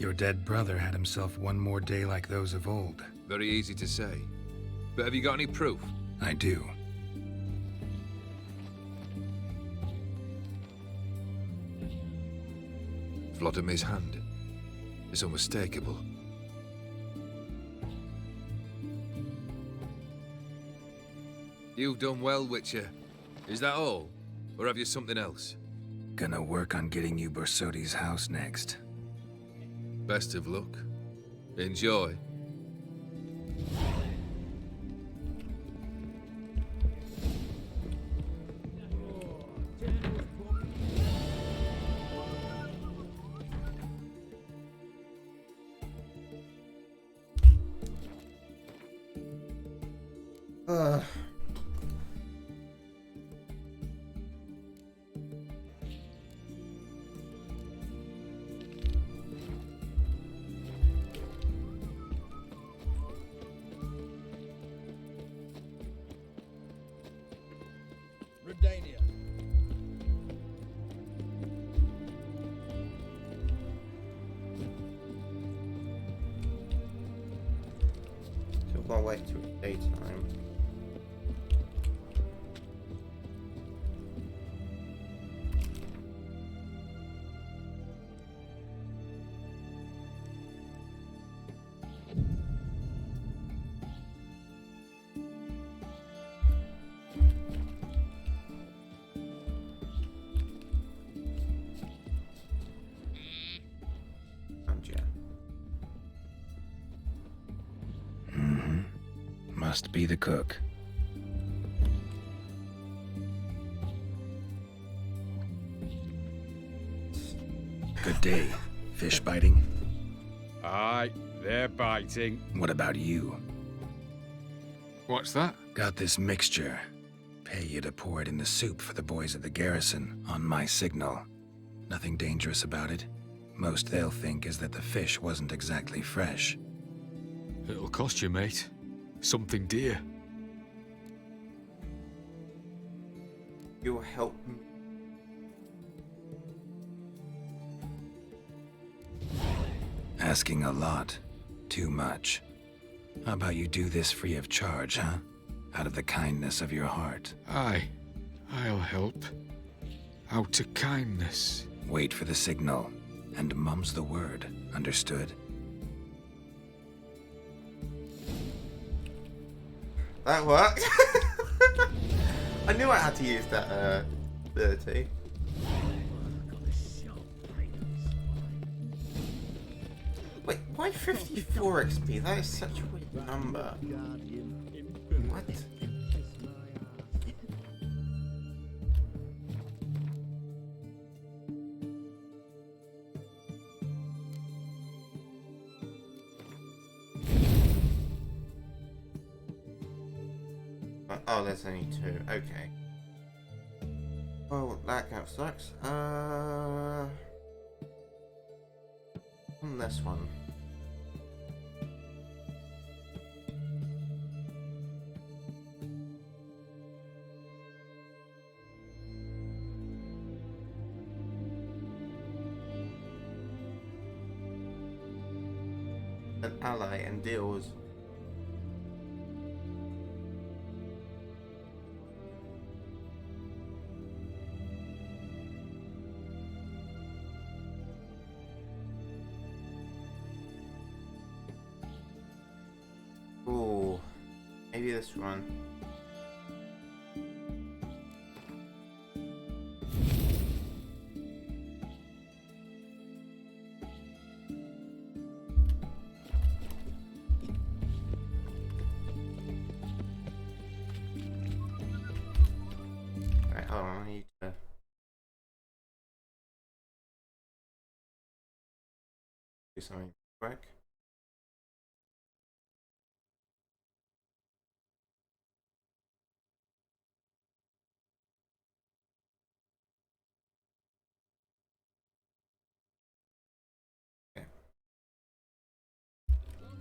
Your dead brother had himself one more day like those of old. Very easy to say. But have you got any proof? I do. Vladimir's hand. It's unmistakable. You've done well, Witcher. Is that all? Or have you something else? Gonna work on getting you Borsodi's house next. Best of luck. Enjoy. Redania. Still gotta wait till daytime. Must be the cook. Good day. Fish biting? Aye, they're biting. What about you? What's that? Got this mixture. Pay you to pour it in the soup for the boys at the garrison, on my signal. Nothing dangerous about it. Most they'll think is that the fish wasn't exactly fresh. It'll cost you, mate. Something dear. You'll help me. Asking a lot. Too much. How about you do this free of charge, huh? Out of the kindness of your heart. Aye, I'll help. Out of kindness. Wait for the signal, and mum's the word. Understood? That worked. I knew I had to use that ability. Wait, why 54 XP? That is such a weird number. What? Oh, there's only 2. Okay. Well, that kind of sucks. On this one. An ally and deals. Ooh, maybe this one. Right, hold on, I need to... do something quick.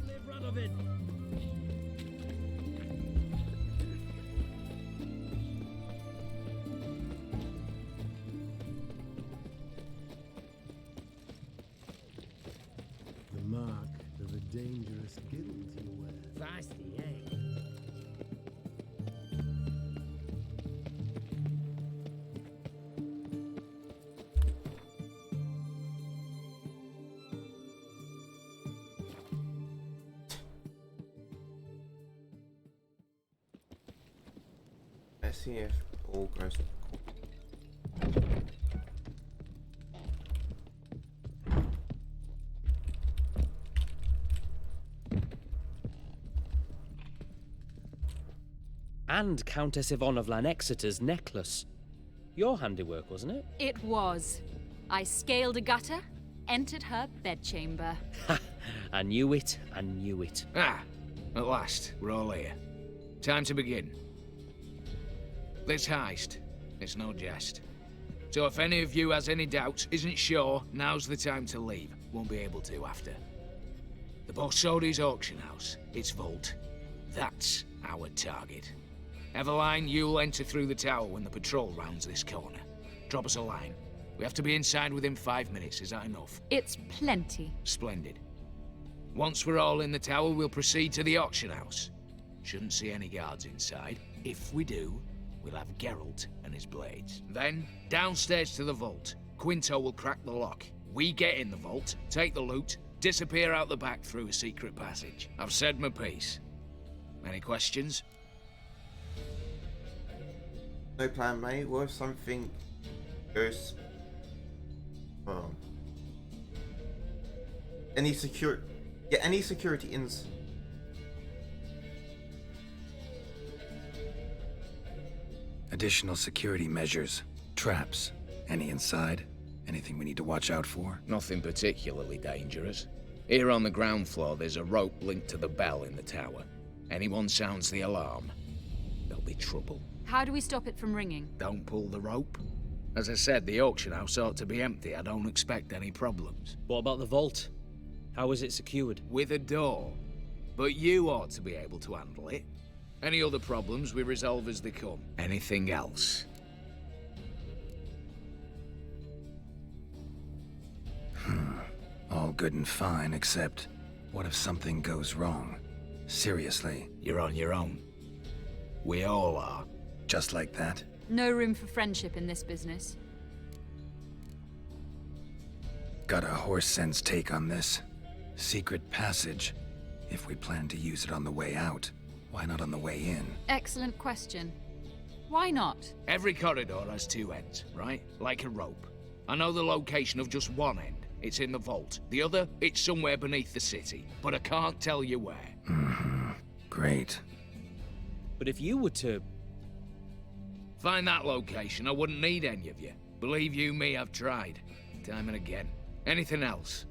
Live Radovid. The mark of a dangerous guild you wear. Feisty, eh? Let's see if all goes. and Countess Yvonne of Lanexeter's necklace. Your handiwork, wasn't it? It was. I scaled a gutter, entered her bedchamber. Ha! I knew it, I knew it. Ah, at last, we're all here. Time to begin. This heist, it's no jest. So if any of you has any doubts, isn't sure, now's the time to leave. Won't be able to after. The Borsodi's auction house, its vault. That's our target. Eveline, you'll enter through the tower when the patrol rounds this corner. Drop us a line. We have to be inside within 5 minutes, is that enough? It's plenty. Splendid. Once we're all in the tower, we'll proceed to the auction house. Shouldn't see any guards inside. If we do, we'll have Geralt and his blades. Then, downstairs to the vault. Quinto will crack the lock. We get in the vault, take the loot, disappear out the back through a secret passage. I've said my piece. Any questions? No plan, mate. What if something goes... Well... Any security ins... Additional security measures. Traps. Any inside? Anything we need to watch out for? Nothing particularly dangerous. Here on the ground floor, there's a rope linked to the bell in the tower. Anyone sounds the alarm, there'll be trouble. How do we stop it from ringing? Don't pull the rope. As I said, the auction house ought to be empty. I don't expect any problems. What about the vault? How is it secured? With a door. But you ought to be able to handle it. Any other problems we resolve as they come. Anything else? All good and fine, except what if something goes wrong? Seriously. You're on your own. We all are. Just like that? No room for friendship in this business. Got a horse sense take on this. Secret passage. If we plan to use it on the way out, why not on the way in? Excellent question. Why not? Every corridor has two ends, right? Like a rope. I know the location of just one end. It's in the vault. The other, it's somewhere beneath the city. But I can't tell you where. Mm-hmm. Great. But if you were to... find that location, I wouldn't need any of you. Believe you me, I've tried. Time and again. Anything else?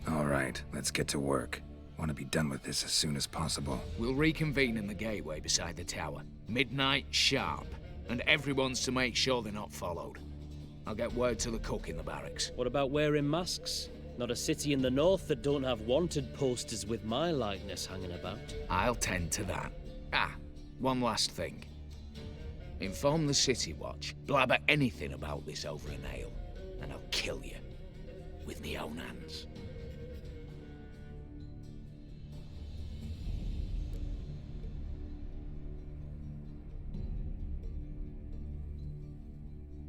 All right, let's get to work. Want to be done with this as soon as possible. We'll reconvene in the gateway beside the tower. Midnight sharp. And everyone's to make sure they're not followed. I'll get word to the cook in the barracks. What about wearing masks? Not a city in the north that don't have wanted posters with my likeness hanging about. I'll tend to that. Ah, one last thing. Inform the City Watch. Blabber anything about this over an ale, and I'll kill you. With me own hands.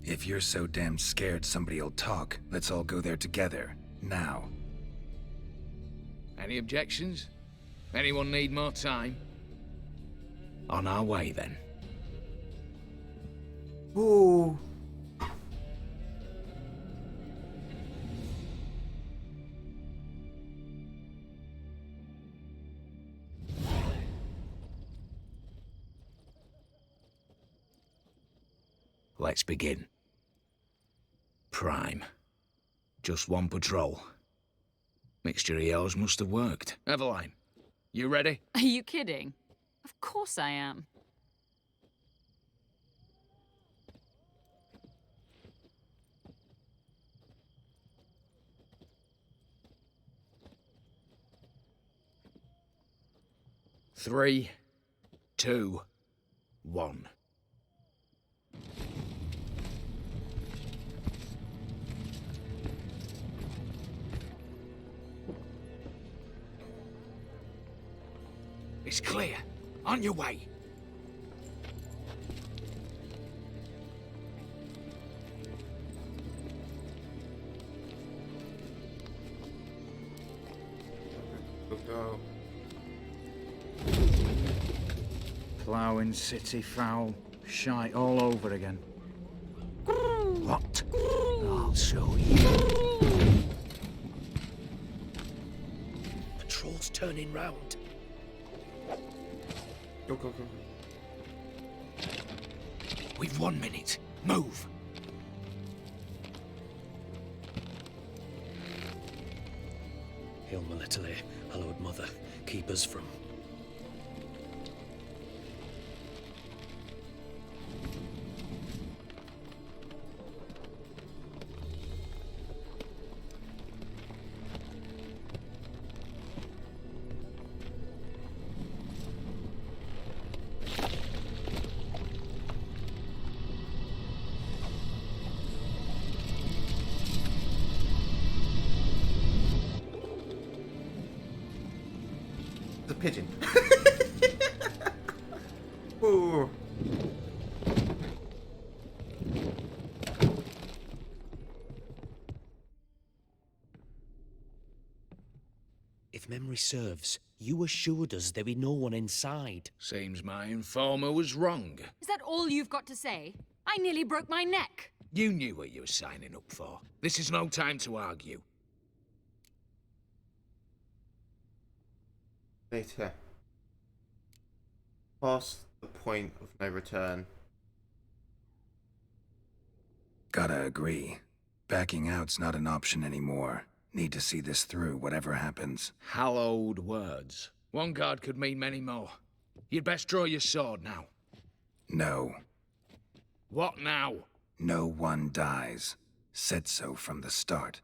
If you're so damn scared somebody'll talk, let's all go there together. Now. Any objections? Anyone need more time? On our way, then. Ooh. Let's begin. Prime. Just one patrol. Mixture of yours must have worked. Eveline, you ready? Are you kidding? Of course I am. Three, 2, 1. It's clear. On your way. Let's go. Ploughing city foul. Shite all over again. What? I'll show you. Patrol's turning round. Go, go, go. We've 1 minute. Move. Hail Melitele, hallowed mother, keep us from... The pigeon. Ooh. If memory serves, you assured us there be no one inside. Seems my informer was wrong. Is that all you've got to say? I nearly broke my neck. You knew what you were signing up for. This is no time to argue. Later. Past the point of no return. Gotta agree. Backing out's not an option anymore. Need to see this through, whatever happens. Hallowed words. One guard could mean many more. You'd best draw your sword now. No. What now? No one dies. Said so from the start.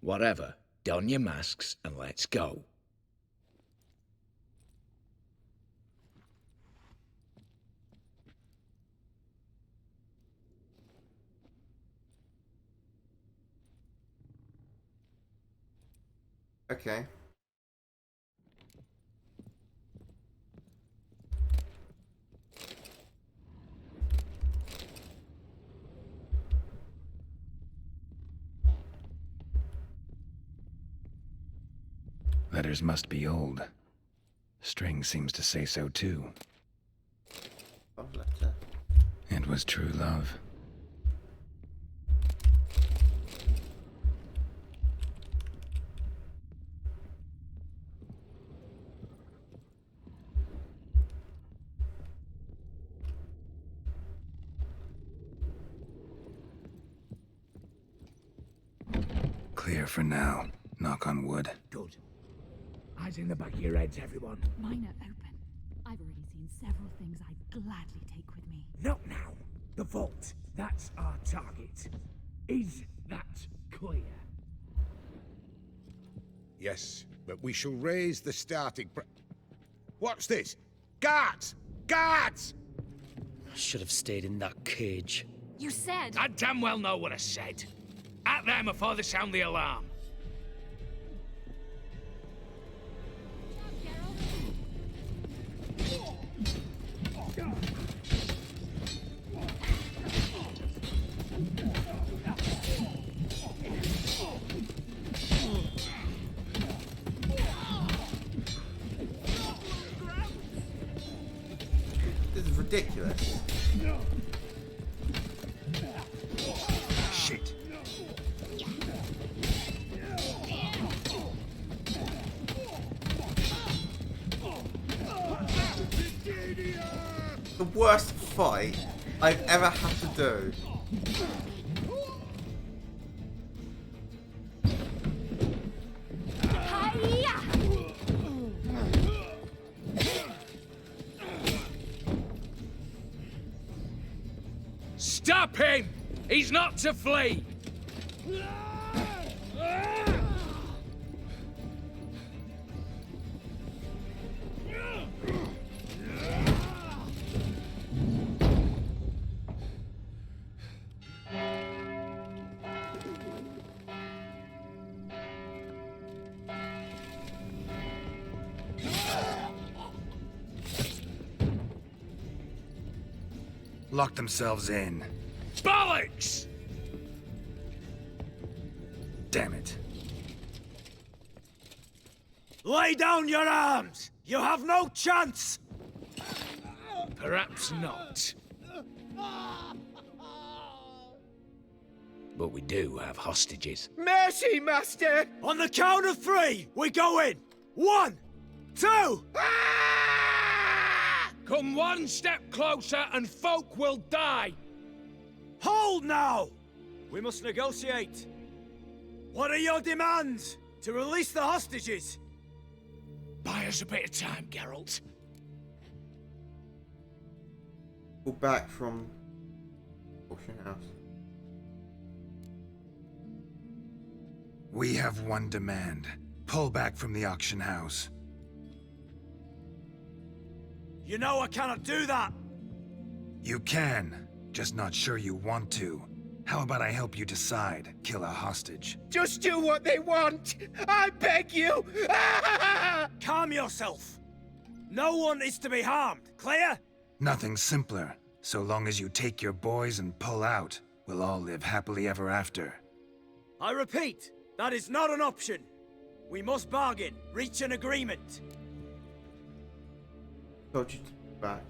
Whatever. Don your masks and let's go. Okay. Letters must be old. String seems to say so too. Love letter. It was true love. Clear for now. Knock on wood. Good. Eyes in the back of your heads, everyone. Mine are open. I've already seen several things I'd gladly take with me. Not now. The vault. That's our target. Is that clear? Yes, but we shall raise the starting What's this? Guards! Guards! I should have stayed in that cage. You said... I damn well know what I said. At them before they sound the alarm. This is ridiculous. Shit. The worst fight I've ever had to do. Stop him! He's not to flee! Lock themselves in. Bollocks! Lay down your arms! You have no chance! Perhaps not. But we do have hostages. Mercy, Master! On the count of 3, we go in! 1, 2! Come one step closer and folk will die! Hold now! We must negotiate. What are your demands? To release the hostages? Buy us a bit of time, Geralt. Pull back from Auction House. We have one demand. Pull back from the auction house. You know I cannot do that! You can, just not sure you want to. How about I help you decide? Kill a hostage. Just do what they want! I beg you! Calm yourself! No one is to be harmed, clear? Nothing simpler. So long as you take your boys and pull out, we'll all live happily ever after. I repeat, that is not an option. We must bargain, reach an agreement. Told you to back.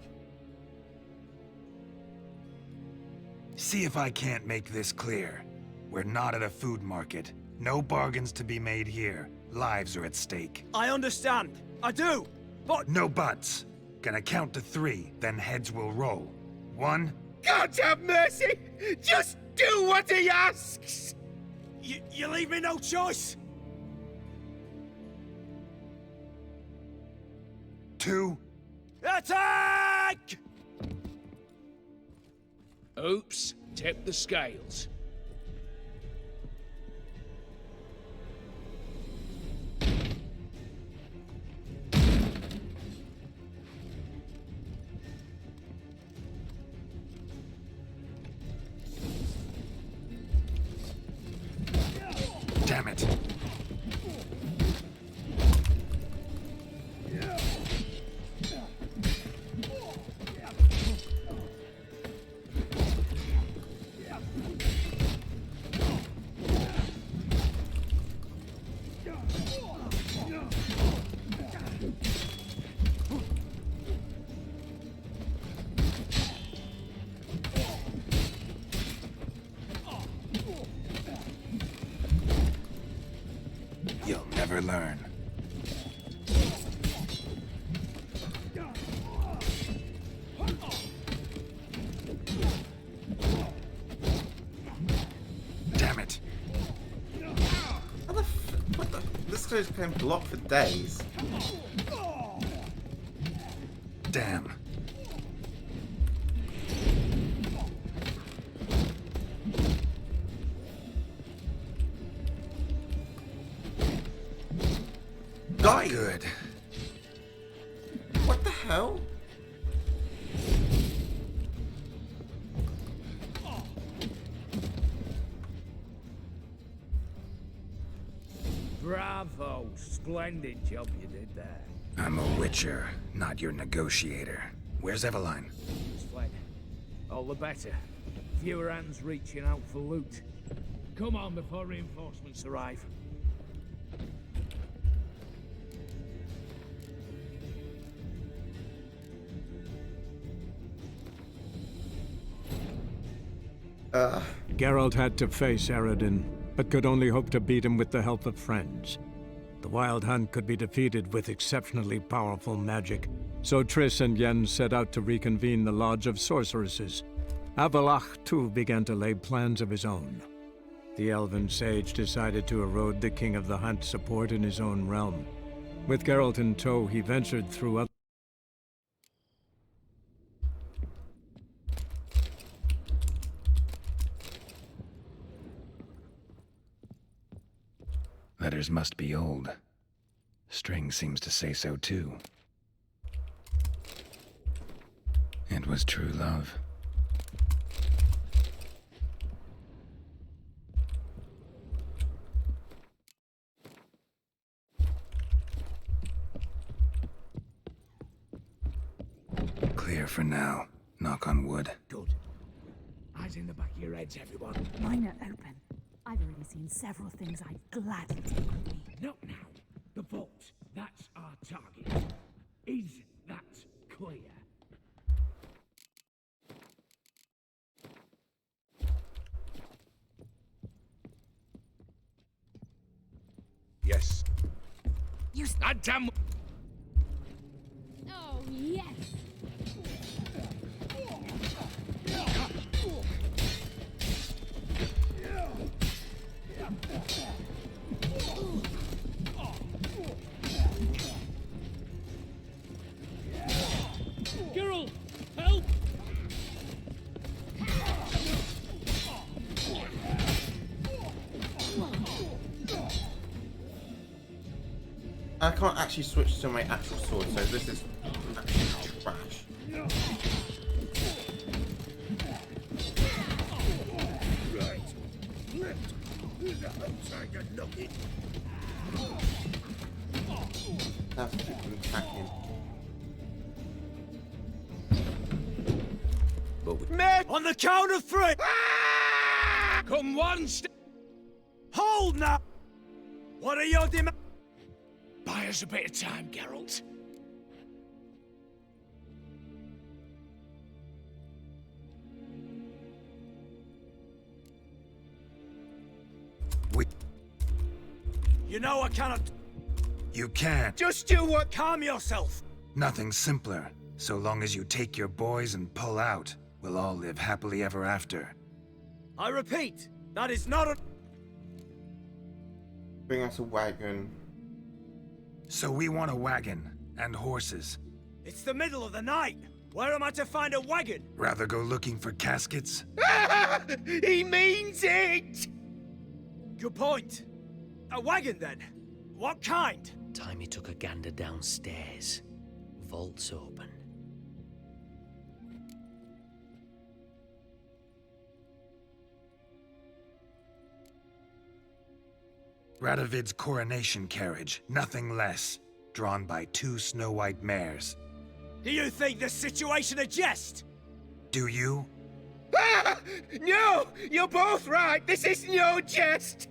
See if I can't make this clear. We're not at a food market. No bargains to be made here. Lives are at stake. I understand. I do. But... No buts. Gonna count to 3, then heads will roll. 1. God have mercy! Just do what he asks! You leave me no choice? 2. Attack! Oops, tip the scales. Damn it. You'll never learn. Damn it. How the what the? This guy's been blocked for days. Damn. Die! Good. What the hell? Bravo! Splendid job you did there. I'm a witcher, not your negotiator. Where's Eveline? He's fled. All the better. Fewer hands reaching out for loot. Come on before reinforcements arrive. Geralt had to face Eredin, but could only hope to beat him with the help of friends. The Wild Hunt could be defeated with exceptionally powerful magic, so Triss and Yen set out to reconvene the Lodge of Sorceresses. Avallac'h, too, began to lay plans of his own. The Elven Sage decided to erode the King of the Hunt's support in his own realm. With Geralt in tow, he ventured through other Letters must be old. String seems to say so too. It was true love. Clear for now. Knock on wood. Good. Eyes in the back of your heads, everyone. Mine are open. I've already seen several things I'd gladly take with me. Not now. The vault. That That damn... Oh, yes! Geralt, help! I can't actually switch to my actual sword, so this is actually trash. That's what I'm attacking. Men! On the count of 3! Come one step. Hold now! What are your demands? Buy us a bit of time, Geralt. You know I cannot... You can't. Just do what... Calm yourself! Nothing simpler. So long as you take your boys and pull out, we'll all live happily ever after. I repeat, that is not a... Bring us a wagon. So we want a wagon, and horses. It's the middle of the night! Where am I to find a wagon? Rather go looking for caskets? He means it! Good point. A wagon, then? What kind? Timey took a gander downstairs. Vault's open. Radovid's coronation carriage, nothing less. Drawn by 2 snow-white mares. Do you think this situation a jest? Do you? No! You're both right! This is no jest!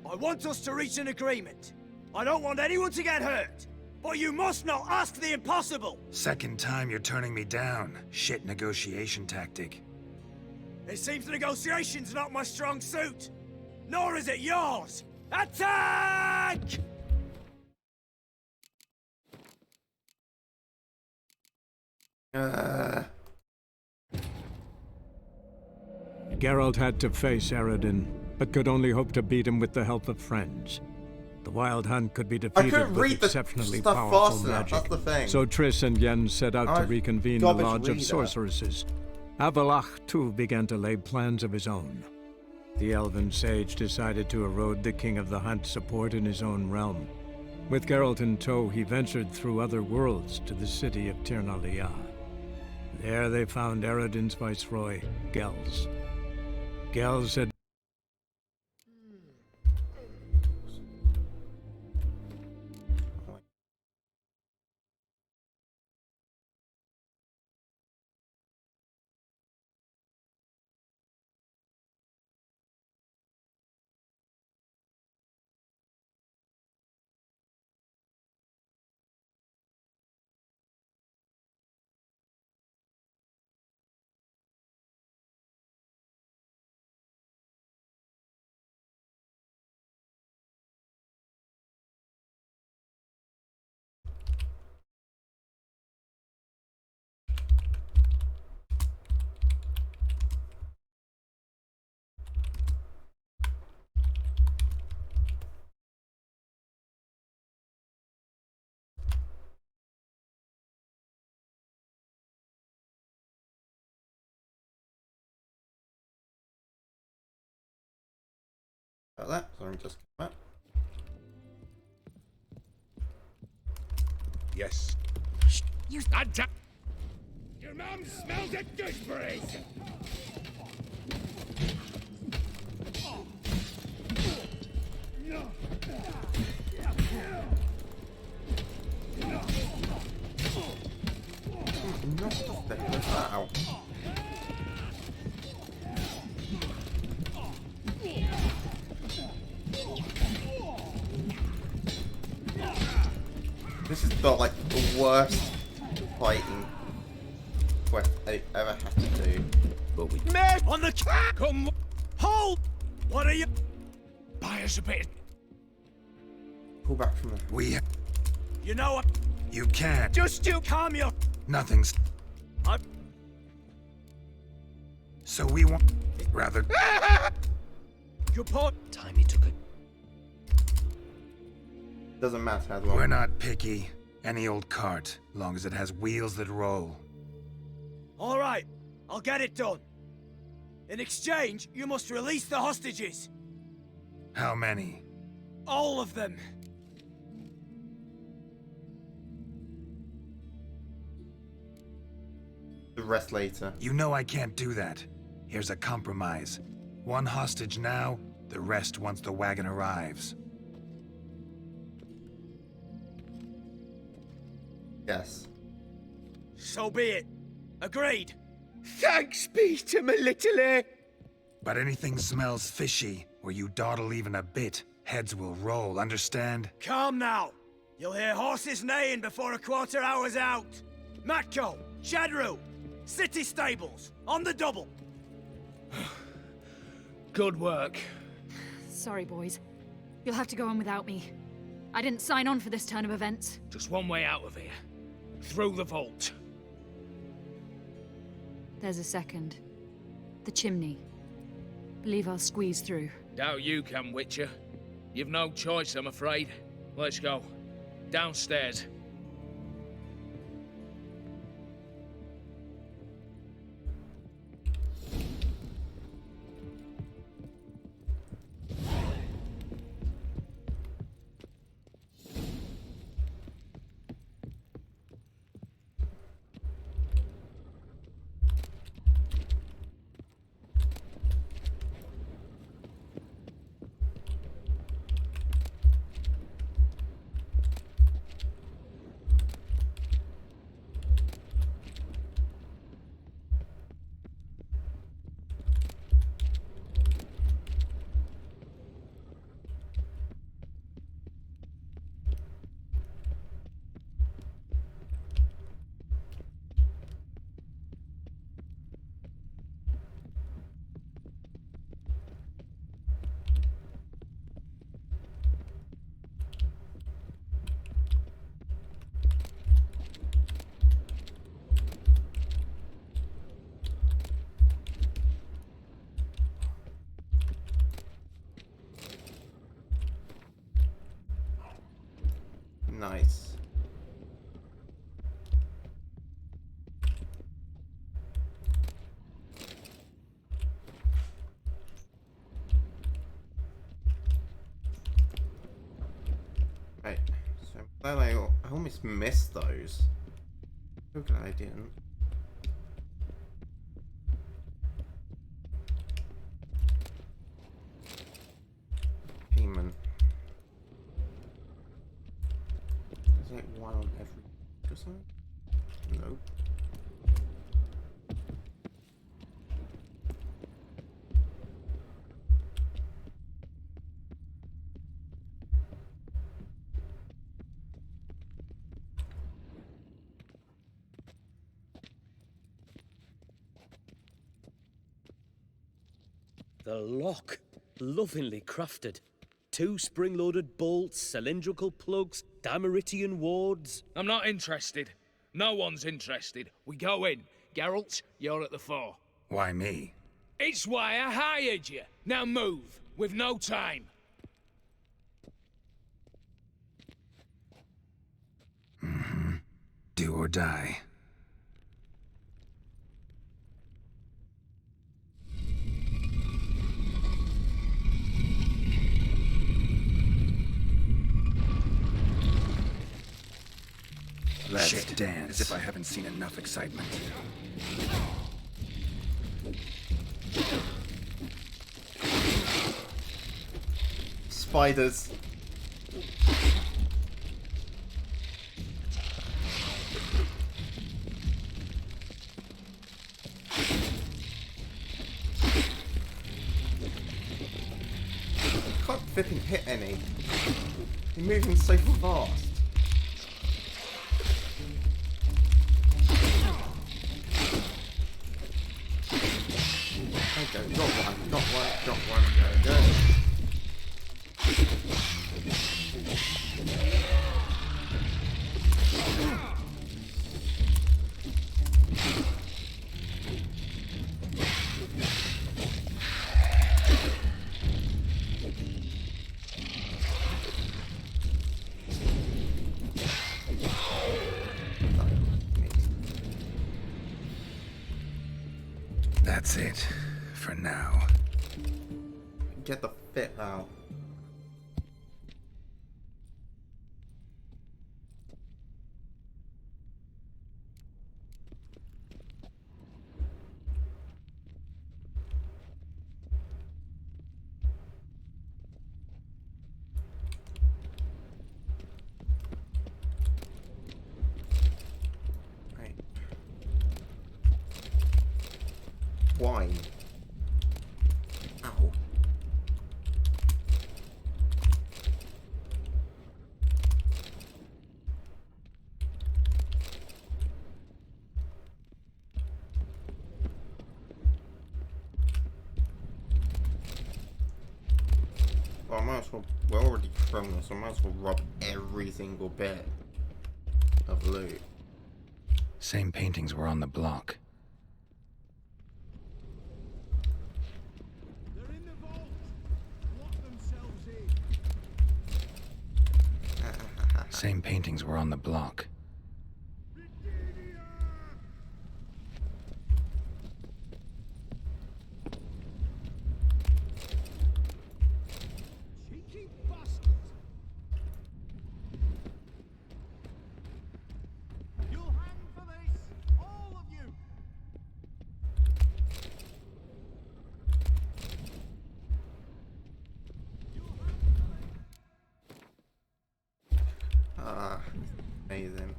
I want us to reach an agreement. I don't want anyone to get hurt. But you must not ask the impossible! Second time you're turning me down. Shit negotiation tactic. It seems negotiation's not my strong suit. Nor is it yours! Attack! Geralt had to face Eredin, but could only hope to beat him with the help of friends. The Wild Hunt could be defeated with exceptionally powerful magic, so Triss and Yen set out to reconvene the Lodge of Sorceresses. Avallac'h, too, began to lay plans of his own. The elven sage decided to erode the King of the Hunt's support in his own realm. With Geralt in tow, he ventured through other worlds to the city of Tir na Liah. There they found Eredin's viceroy, Gels. Gels had About that, sorry, just come up. Yes. You... Your mum smells a gooseberries! Wow. This is not like the worst fighting quest I've ever had to do. But we... Men on the come. Hold! What are you? Buy us a bit. Pull back from the... You know what? You can't. Just you calm your... Nothing's... So we want... Rather... You put... Time he took a... Doesn't matter as well. We're not picky. Any old cart, long as it has wheels that roll. All right, I'll get it done. In exchange, you must release the hostages. How many? All of them. The rest later. You know I can't do that. Here's a compromise. One hostage now, the rest once the wagon arrives. Yes. So be it. Agreed. Thanks be to my little But anything smells fishy, or you dawdle even a bit, heads will roll, understand? Calm now. You'll hear horses neighing before a quarter hour's out. Matko, Shadru, city stables, on the double. Good work. Sorry, boys. You'll have to go on without me. I didn't sign on for this turn of events. Just one way out of here. Through the vault. There's a second. The chimney. Believe I'll squeeze through. Doubt you can, Witcher. You've no choice, I'm afraid. Let's go. Downstairs. Nice. Right, so I almost missed those. So glad I didn't. Payment. Is it one on every or something? Nope. The lock. Lovingly crafted. 2 spring-loaded bolts, cylindrical plugs, Dameritian wards. I'm not interested. No one's interested. We go in. Geralt, you're at the fore. Why me? It's why I hired you. Now move. We've no time. Do or die. Let's dance. As if I haven't seen enough excitement. Spiders. Can't flipping hit any. You're moving so fast. Okay, got one, there we go. That's it, for now. Get the fit out. Wine. Ow. Well, I might as well, we're already criminals, so I might as well rob every single bit of loot. Same paintings were on the block. Same paintings were on the block. Cheeky bastards! You'll hang for this, all of you! Ah, amazing.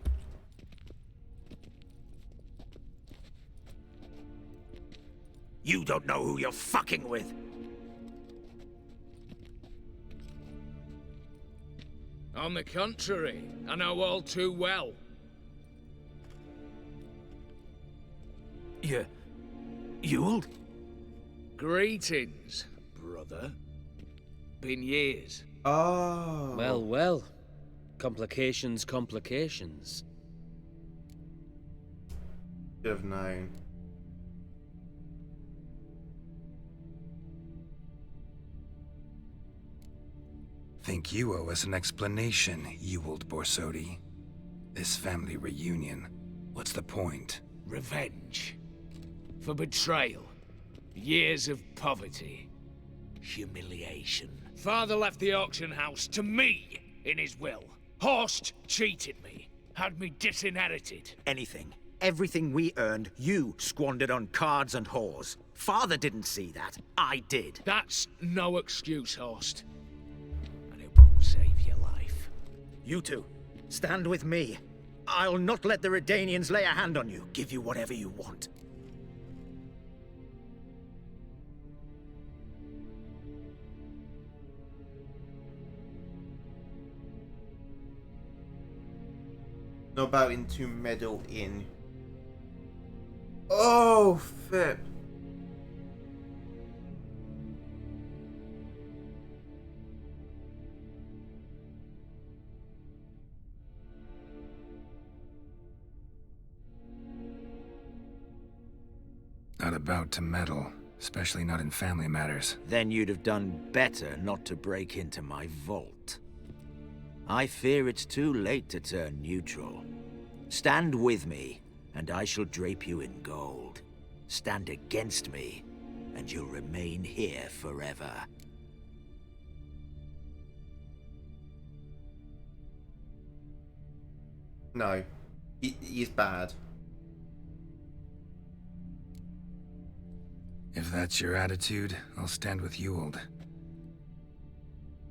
You don't know who you're fucking with. On the contrary, I know all too well. Ewald? Greetings, brother. Been years. Oh. Well, well. Complications, complications. Should have known. Think you owe us an explanation, Ewald Borsodi. This family reunion, what's the point? Revenge. For betrayal. Years of poverty. Humiliation. Father left the auction house to me in his will. Horst cheated me. Had me disinherited. Anything. Everything we earned, you squandered on cards and whores. Father didn't see that. I did. That's no excuse, Horst. And it won't save your life. You two, stand with me. I'll not let the Redanians lay a hand on you. Give you whatever you want. Not about to meddle in. Oh, flip. Not about to meddle, especially not in family matters. Then you'd have done better not to break into my vault. I fear it's too late to turn neutral. Stand with me, and I shall drape you in gold. Stand against me, and you'll remain here forever. No. He's bad. If that's your attitude, I'll stand with Ewald.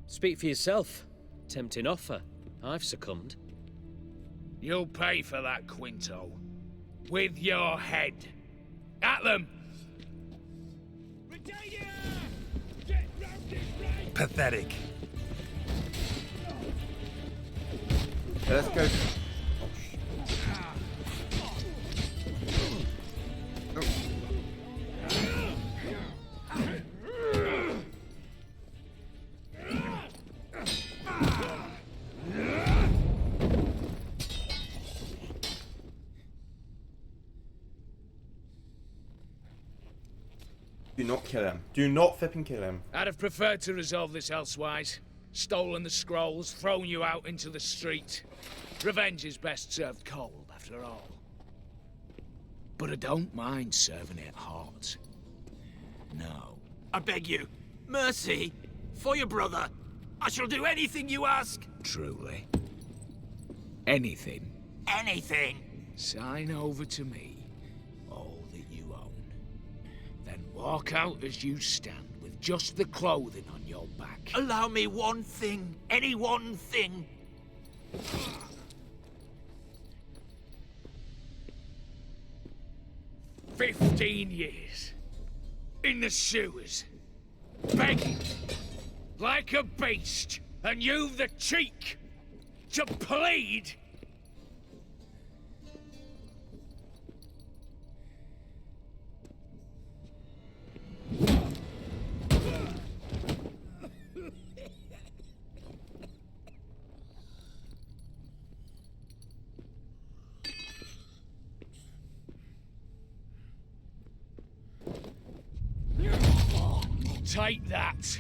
Speak for yourself. Tempting offer. I've succumbed. You'll pay for that, Quinto. With your head. At them! Pathetic. Let's go. not kill him. Do not flipping kill him. I'd have preferred to resolve this elsewise. Stolen the scrolls, thrown you out into the street. Revenge is best served cold, after all. But I don't mind serving it hot. No. I beg you, mercy, for your brother. I shall do anything you ask. Truly. Anything. Anything. Sign over to me all that you own. Then walk out as you stand with just the clothing on your back. Allow me one thing. Any one thing. 15 years. In the sewers. Begging. Like a beast. And you've the cheek to plead. Take that.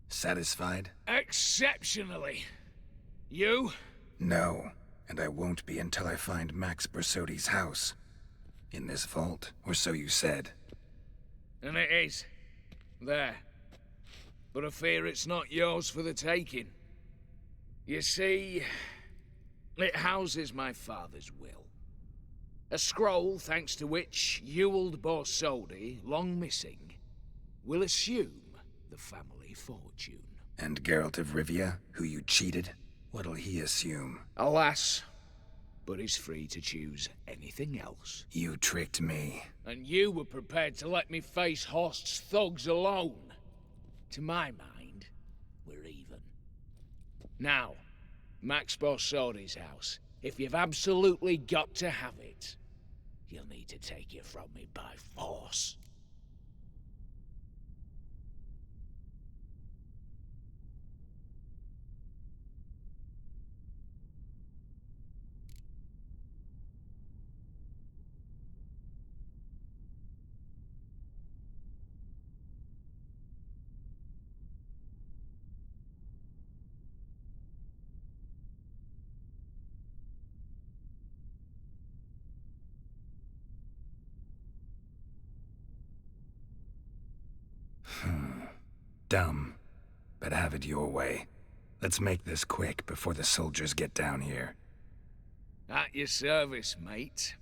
Satisfied? Exceptionally. You? No, and I won't be until I find Max Bersodi's house. In this vault, or so you said. And it is. There. But I fear it's not yours for the taking. You see, it houses my father's will. A scroll thanks to which Ewald Borsodi, long missing, will assume the family fortune. And Geralt of Rivia, who you cheated, what'll he assume? Alas, but he's free to choose anything else. You tricked me. And you were prepared to let me face Horst's thugs alone. To my mind, we're even. Now, Max Borsodi's house. If you've absolutely got to have it, you'll need to take it from me by force. Dumb, but have it your way. Let's make this quick before the soldiers get down here. At your service, mate.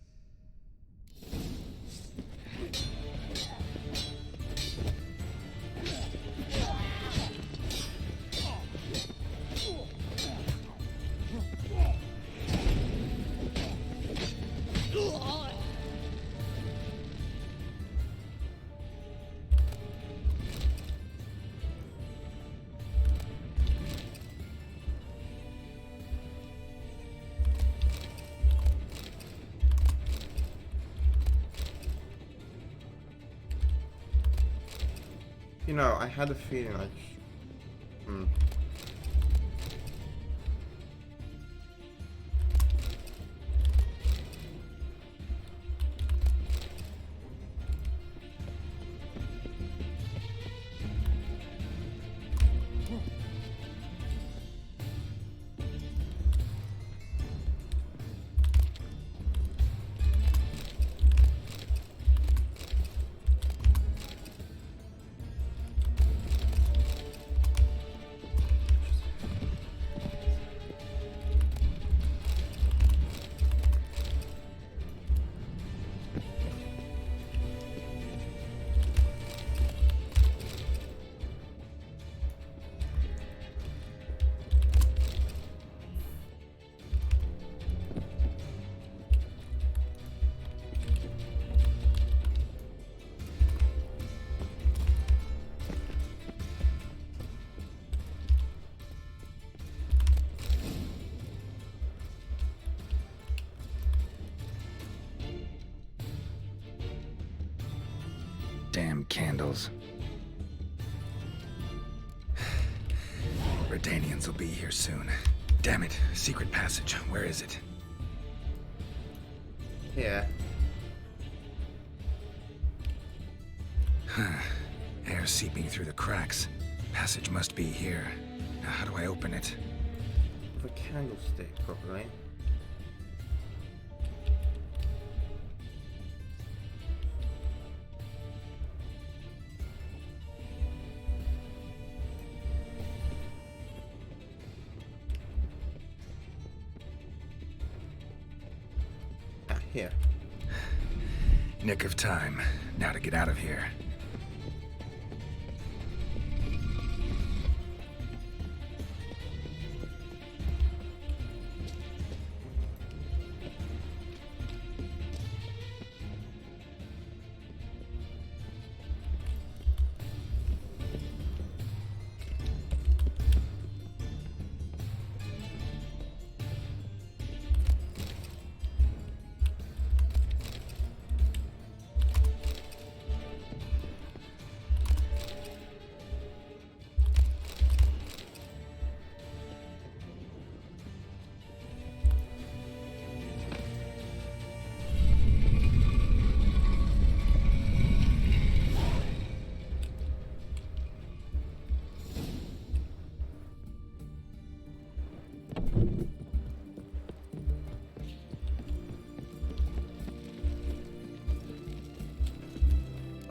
You know, I had a feeling like... candles. Redanians will be here soon. Damn it, secret passage. Where is it? Yeah. Air seeping through the cracks. Passage must be here. Now, how do I open it? With a candlestick, probably. Here. Nick of time. Now to get out of here.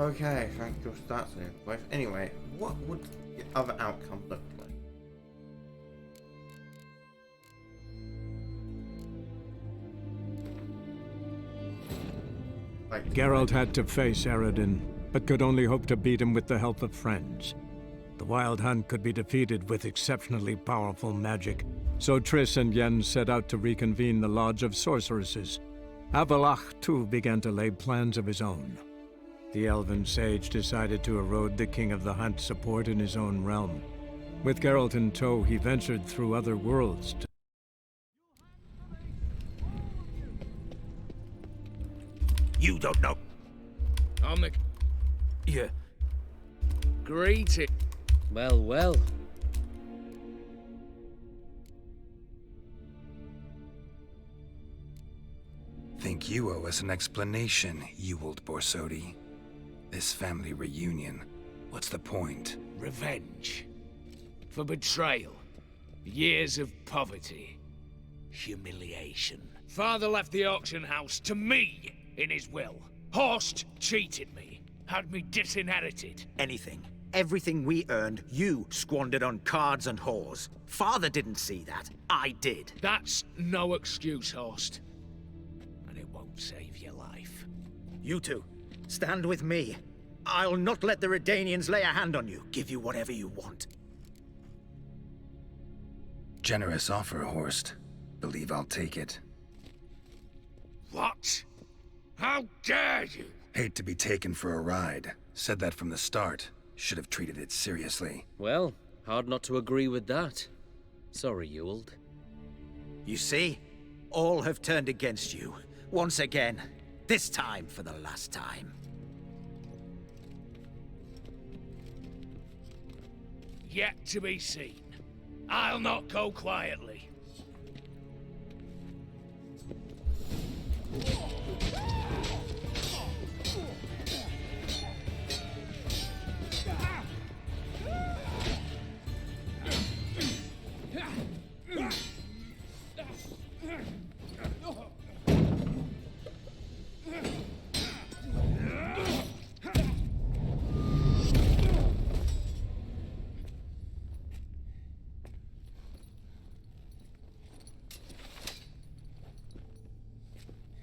Okay, thank you. That's it. But anyway, what would the other outcome look like? Geralt had to face Eredin, but could only hope to beat him with the help of friends. The Wild Hunt could be defeated with exceptionally powerful magic, so Triss and Yen set out to reconvene the Lodge of Sorceresses. Avallac'h, too, began to lay plans of his own. The Elven Sage decided to erode the King of the Hunt's support in his own realm. With Geralt in tow, he ventured through other worlds to... You don't know. I'm the... Yeah. Greeting. Well, well. Think you owe us an explanation, Ewald Borsodi. This family reunion, what's the point? Revenge. For betrayal. Years of poverty. Humiliation. Father left the auction house to me in his will. Horst cheated me. Had me disinherited. Anything. Everything we earned, you squandered on cards and whores. Father didn't see that. I did. That's no excuse, Horst. And it won't save your life. You two, stand with me. I'll not let the Redanians lay a hand on you. Give you whatever you want. Generous offer, Horst. Believe I'll take it. What? How dare you? Hate to be taken for a ride. Said that from the start. Should have treated it seriously. Well, hard not to agree with that. Sorry, Ewald. You see? All have turned against you. Once again. This time for the last time. Yet to be seen. I'll not go quietly.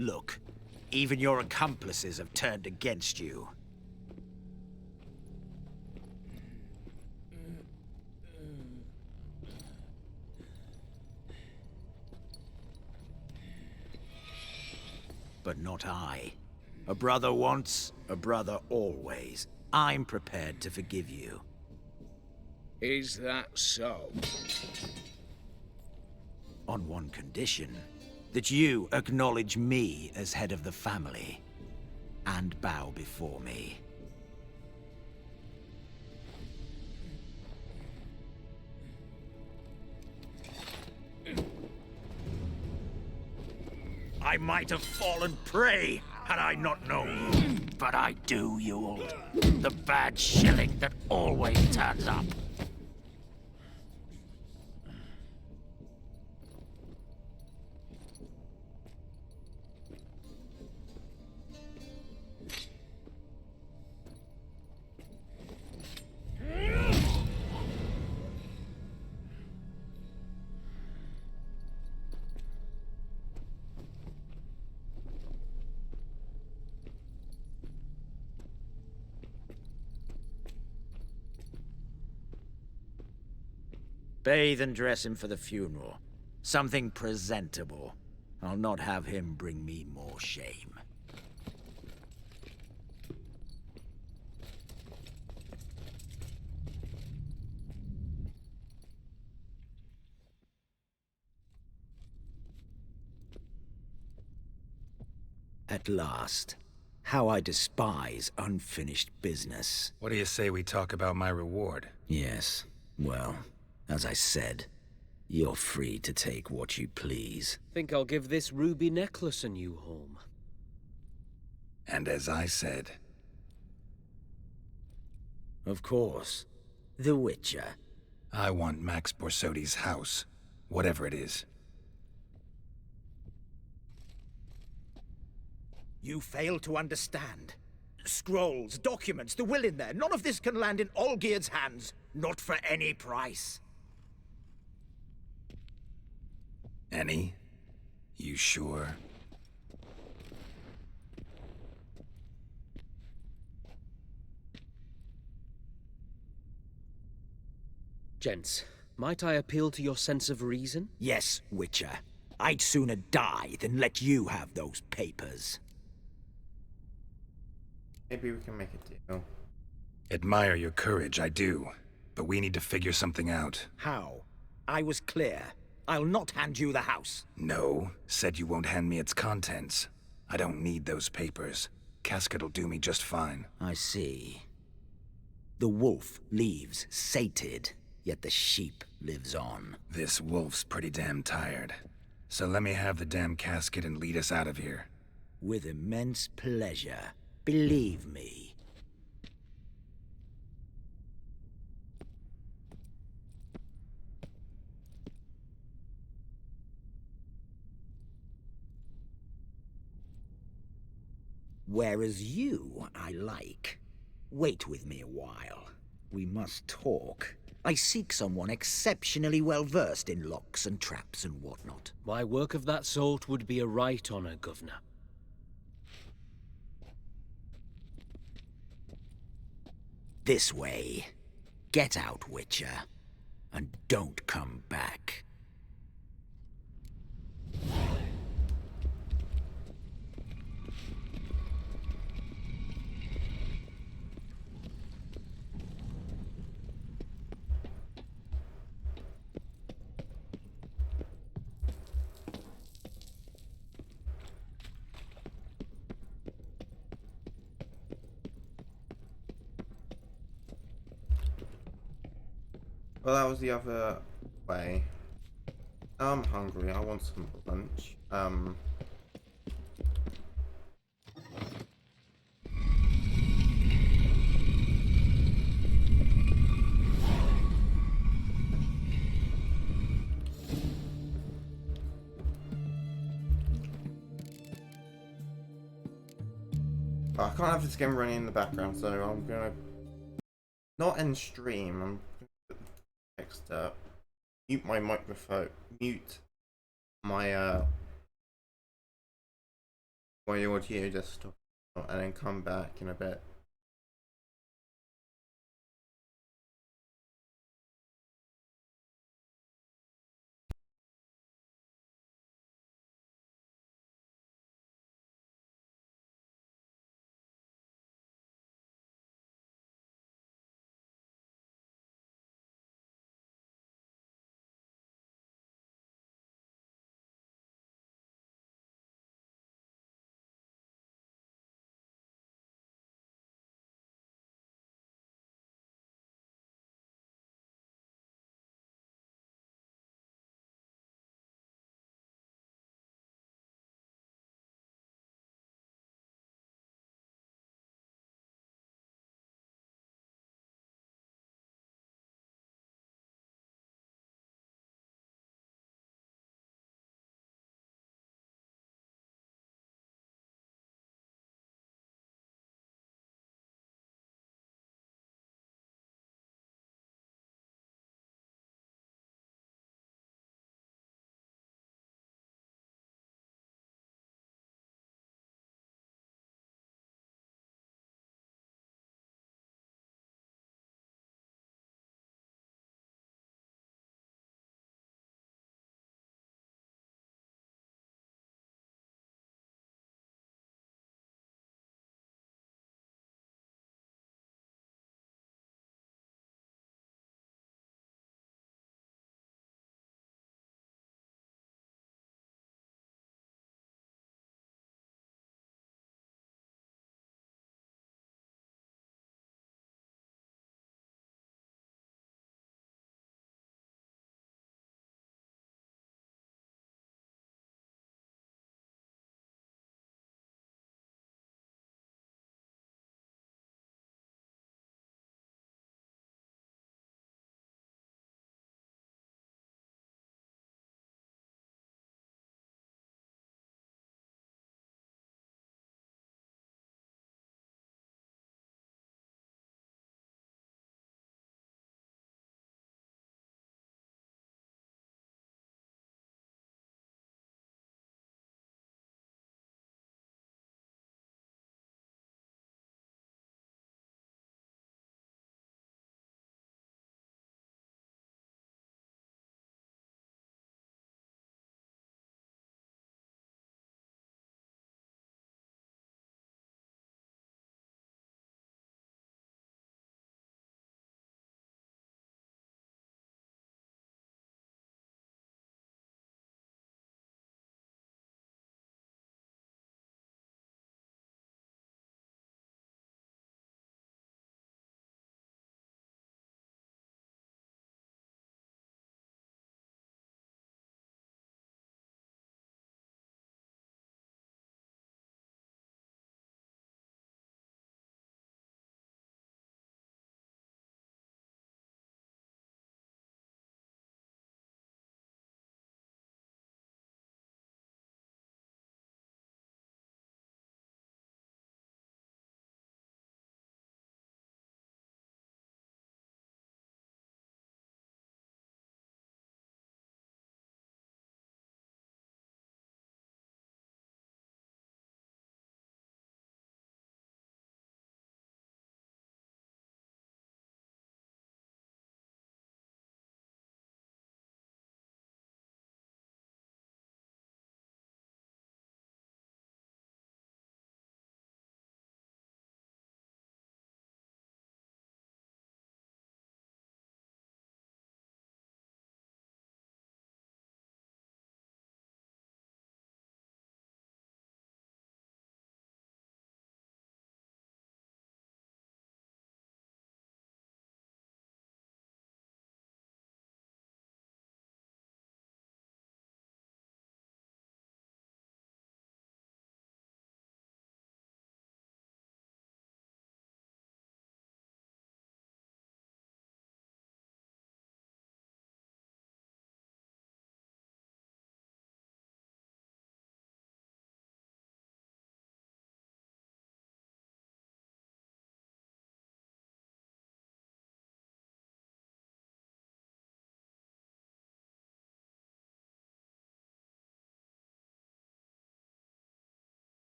Look, even your accomplices have turned against you. But not I. A brother once, a brother always. I'm prepared to forgive you. Is that so? On one condition. That you acknowledge me as head of the family. And bow before me. I might have fallen prey had I not known. But I do, Yule. The bad shilling that always turns up. Bathe and dress him for the funeral. Something presentable. I'll not have him bring me more shame. At last. How I despise unfinished business. What do you say we talk about my reward? Yes. Well, as I said, you're free to take what you please. Think I'll give this ruby necklace a new home. And as I said... Of course. The Witcher. I want Max Borsodi's house. Whatever it is. You fail to understand. Scrolls, documents, the will in there. None of this can land in Olgierd's hands. Not for any price. Any? You sure? Gents, might I appeal to your sense of reason? Yes, Witcher. I'd sooner die than let you have those papers. Maybe we can make a deal. Admire your courage, I do. But we need to figure something out. How? I was clear. I'll not hand you the house. No, said you won't hand me its contents. I don't need those papers. Casket'll do me just fine. I see. The wolf leaves sated, yet the sheep lives on. This wolf's pretty damn tired. So let me have the damn casket and lead us out of here. With immense pleasure. Believe me. Whereas you, I like. Wait with me a while. We must talk. I seek someone exceptionally well versed in locks and traps and whatnot. My work of that sort would be a right honor, Governor. This way. Get out, Witcher. And don't come back. Well, that was the other way. I'm hungry. I want some lunch. I can't have this game running in the background, so I'm gonna not end stream. I'm next mute my microphone, mute my my audio desktop, and then come back in a bit.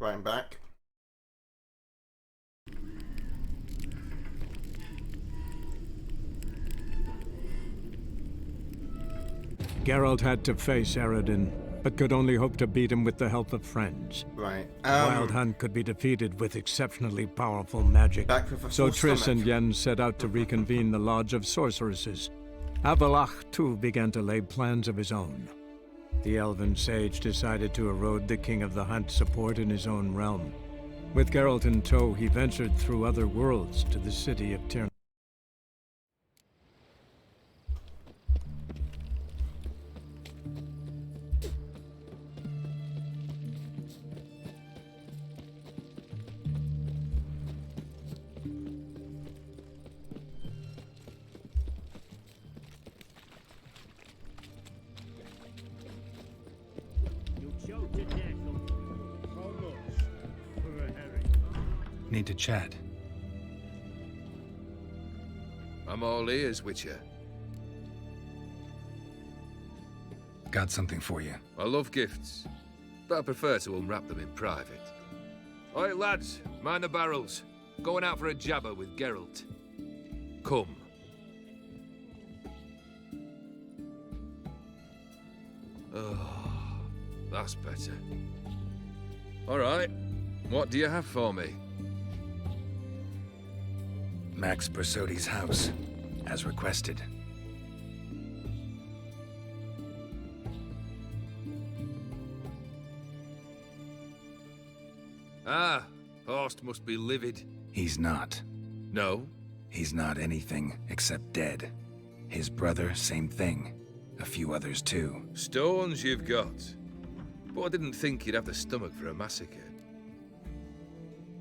Right, I'm back. Geralt had to face Eredin, but could only hope to beat him with the help of friends. Right. The Wild Hunt could be defeated with exceptionally powerful magic. Back with a So full Triss and stomach. Yen set out to reconvene the Lodge of Sorceresses. Avalach, too, began to lay plans of his own. The elven sage decided to erode the King of the Hunt's support in his own realm. With Geralt in tow, he ventured through other worlds to the city of Tir. Need to chat. I'm all ears, Witcher. Got something for you. I love gifts, but I prefer to unwrap them in private. Oi, lads, mind the barrels. Going out for a jabber with Geralt. Come. Oh, that's better. All right, what do you have for me? Max Bersodi's house, as requested. Ah, Horst must be livid. He's not. No? He's not anything except dead. His brother, same thing. A few others too. Stones you've got. But I didn't think you'd have the stomach for a massacre.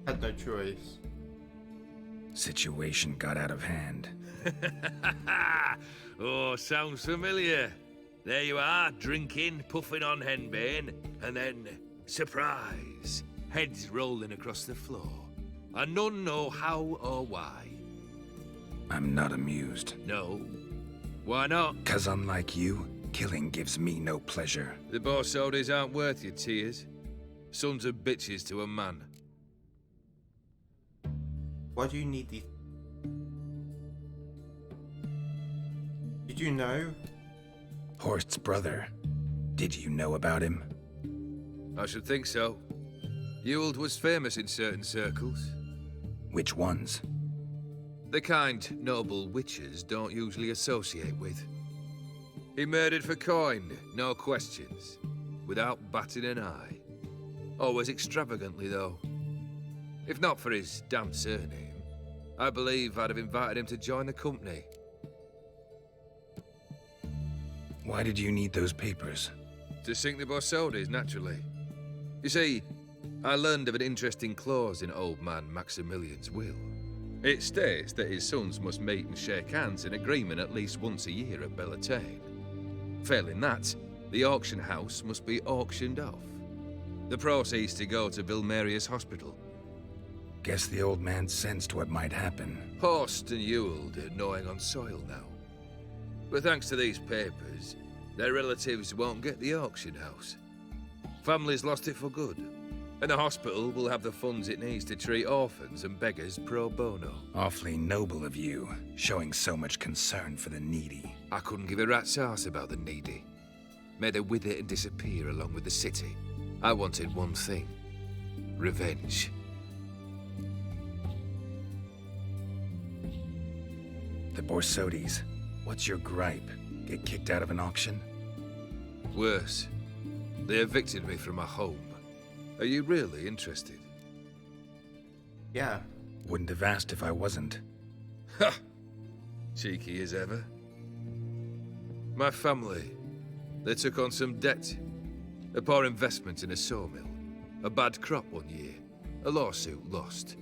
Had no choice. Situation got out of hand. Oh, sounds familiar. There you are, drinking, puffing on henbane, and then, surprise, heads rolling across the floor. And none know how or why. I'm not amused. No. Why not? 'Cause unlike you, killing gives me no pleasure. The Borsodis aren't worth your tears. Sons of bitches to a man. Why do you need these? Did you know? Horst's brother. Did you know about him? I should think so. Ewald was famous in certain circles. Which ones? The kind noble witches don't usually associate with. He murdered for coin, no questions, without batting an eye. Always extravagantly, though. If not for his damn surname, I believe I'd have invited him to join the company. Why did you need those papers? To sink the Borsodis, naturally. You see, I learned of an interesting clause in old man Maximilian's will. It states that his sons must meet and shake hands in agreement at least once a year at Bellatane. Failing that, the auction house must be auctioned off. The proceeds to go to Vilmeria's hospital. Guess the old man sensed what might happen. Horst and Ewald are gnawing on soil now. But thanks to these papers, their relatives won't get the auction house. Families lost it for good. And the hospital will have the funds it needs to treat orphans and beggars pro bono. Awfully noble of you, showing so much concern for the needy. I couldn't give a rat's ass about the needy. Made her wither and disappear along with the city. I wanted one thing. Revenge. The Borsodis. What's your gripe? Get kicked out of an auction? Worse. They evicted me from my home. Are you really interested? Yeah. Wouldn't have asked if I wasn't. Ha! Cheeky as ever. My family, they took on some debt. A poor investment in a sawmill. A bad crop one year. A lawsuit lost.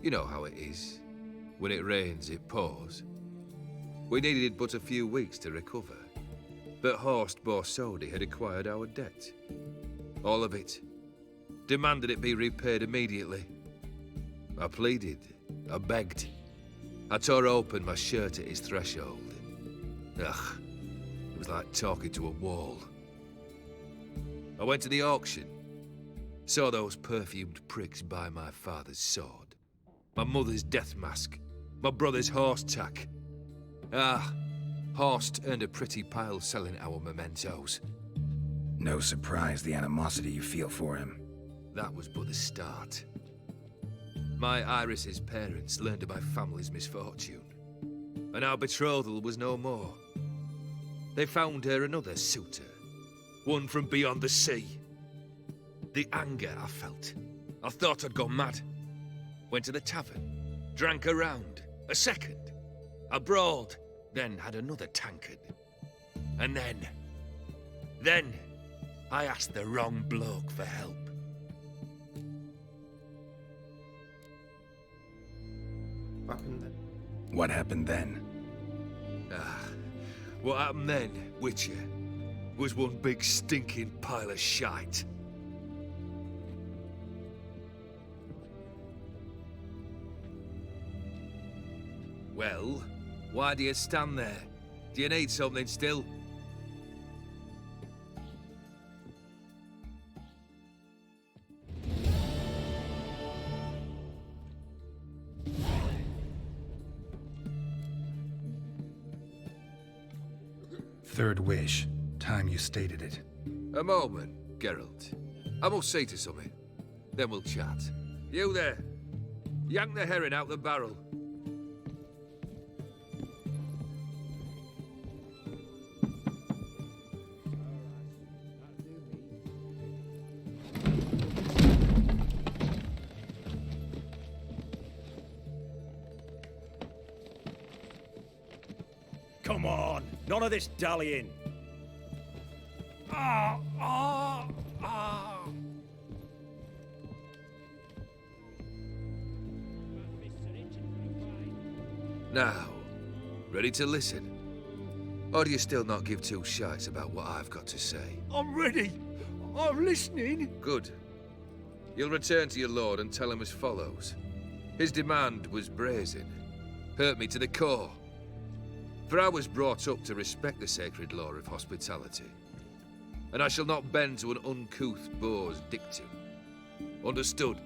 You know how it is. When it rains, it pours. We needed but a few weeks to recover. But Horst Borsodi had acquired our debt. All of it. Demanded it be repaid immediately. I pleaded. I begged. I tore open my shirt at his threshold. Ugh. It was like talking to a wall. I went to the auction. Saw those perfumed pricks by my father's sword, my mother's death mask, my brother's horse tack. Ah, Horst earned a pretty pile selling our mementos. No surprise the animosity you feel for him. That was but the start. My Iris's parents learned of my family's misfortune, and our betrothal was no more. They found her another suitor, one from beyond the sea. The anger I felt, I thought I'd gone mad. Went to the tavern, drank a round, a second. I brawled, then had another tankard. And then I asked the wrong bloke for help. What happened then? What happened then? What happened then, Witcher, was one big stinking pile of shite. Well, why do you stand there? Do you need something still? Third wish. Time you stated it. A moment, Geralt. I must say to something. Then we'll chat. You there. Yank the herring out the barrel. Come on, none of this dallying. Now, ready to listen? Or do you still not give two shites about what I've got to say? I'm ready. I'm listening. Good. You'll return to your lord and tell him as follows. His demand was brazen. Hurt me to the core. For I was brought up to respect the sacred law of hospitality. And I shall not bend to an uncouth boor's dictum. Understood?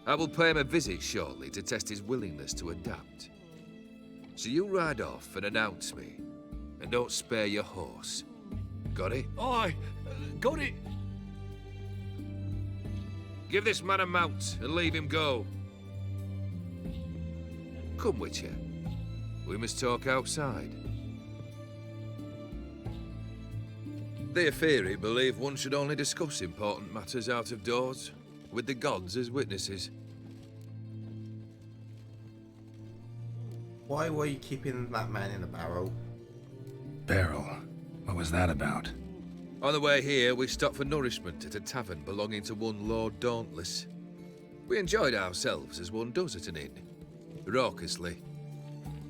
I will pay him a visit shortly to test his willingness to adapt. So you ride off and announce me. And don't spare your horse. Got it? Aye, got it. Give this man a mount and leave him go. Come, Witcher. We must talk outside. The Aetheri believe one should only discuss important matters out of doors, with the gods as witnesses. Why were you keeping that man in a barrel? Barrel? What was that about? On the way here, we stopped for nourishment at a tavern belonging to one Lord Dauntless. We enjoyed ourselves as one does at an inn, raucously.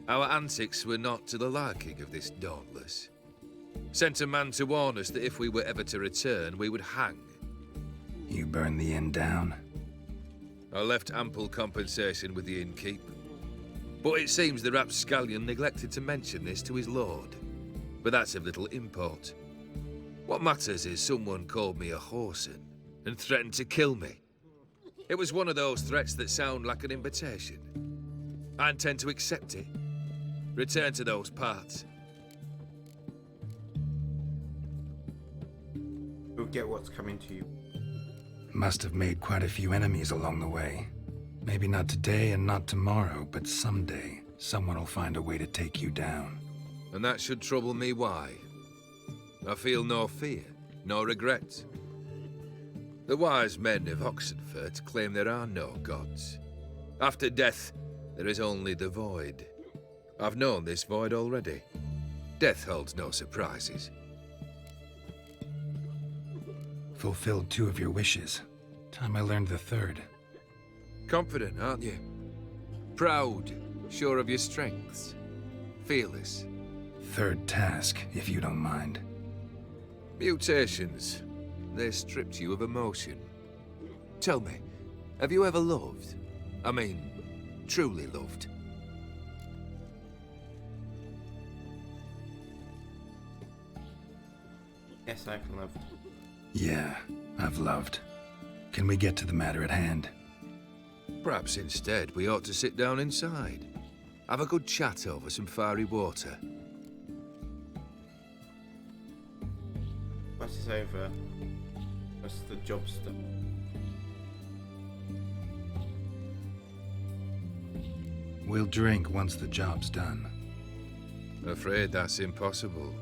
Our antics were not to the liking of this Dauntless. Sent a man to warn us that if we were ever to return, we would hang. You burned the inn down? I left ample compensation with the innkeep. But it seems the rapscallion neglected to mention this to his lord. But that's of little import. What matters is someone called me a whoreson and threatened to kill me. It was one of those threats that sound like an invitation. I intend to accept it. Return to those parts. You'll get what's coming to you. Must have made quite a few enemies along the way. Maybe not today and not tomorrow, but someday, someone will find a way to take you down. And that should trouble me why? I feel no fear, no regret. The wise men of Oxenfurt claim there are no gods. After death, there is only the void. I've known this void already. Death holds no surprises. Fulfilled 2 of your wishes. Time I learned the 3rd. Confident, aren't you? Proud, sure of your strengths. Fearless. 3rd task, if you don't mind. Mutations. They stripped you of emotion. Tell me, have you ever loved? I mean, truly loved? Yes, I've loved. Yeah, I've loved. Can we get to the matter at hand? Perhaps instead we ought to sit down inside. Have a good chat over some fiery water. Once it's over, what's the job stuff? We'll drink once the job's done. Afraid that's impossible.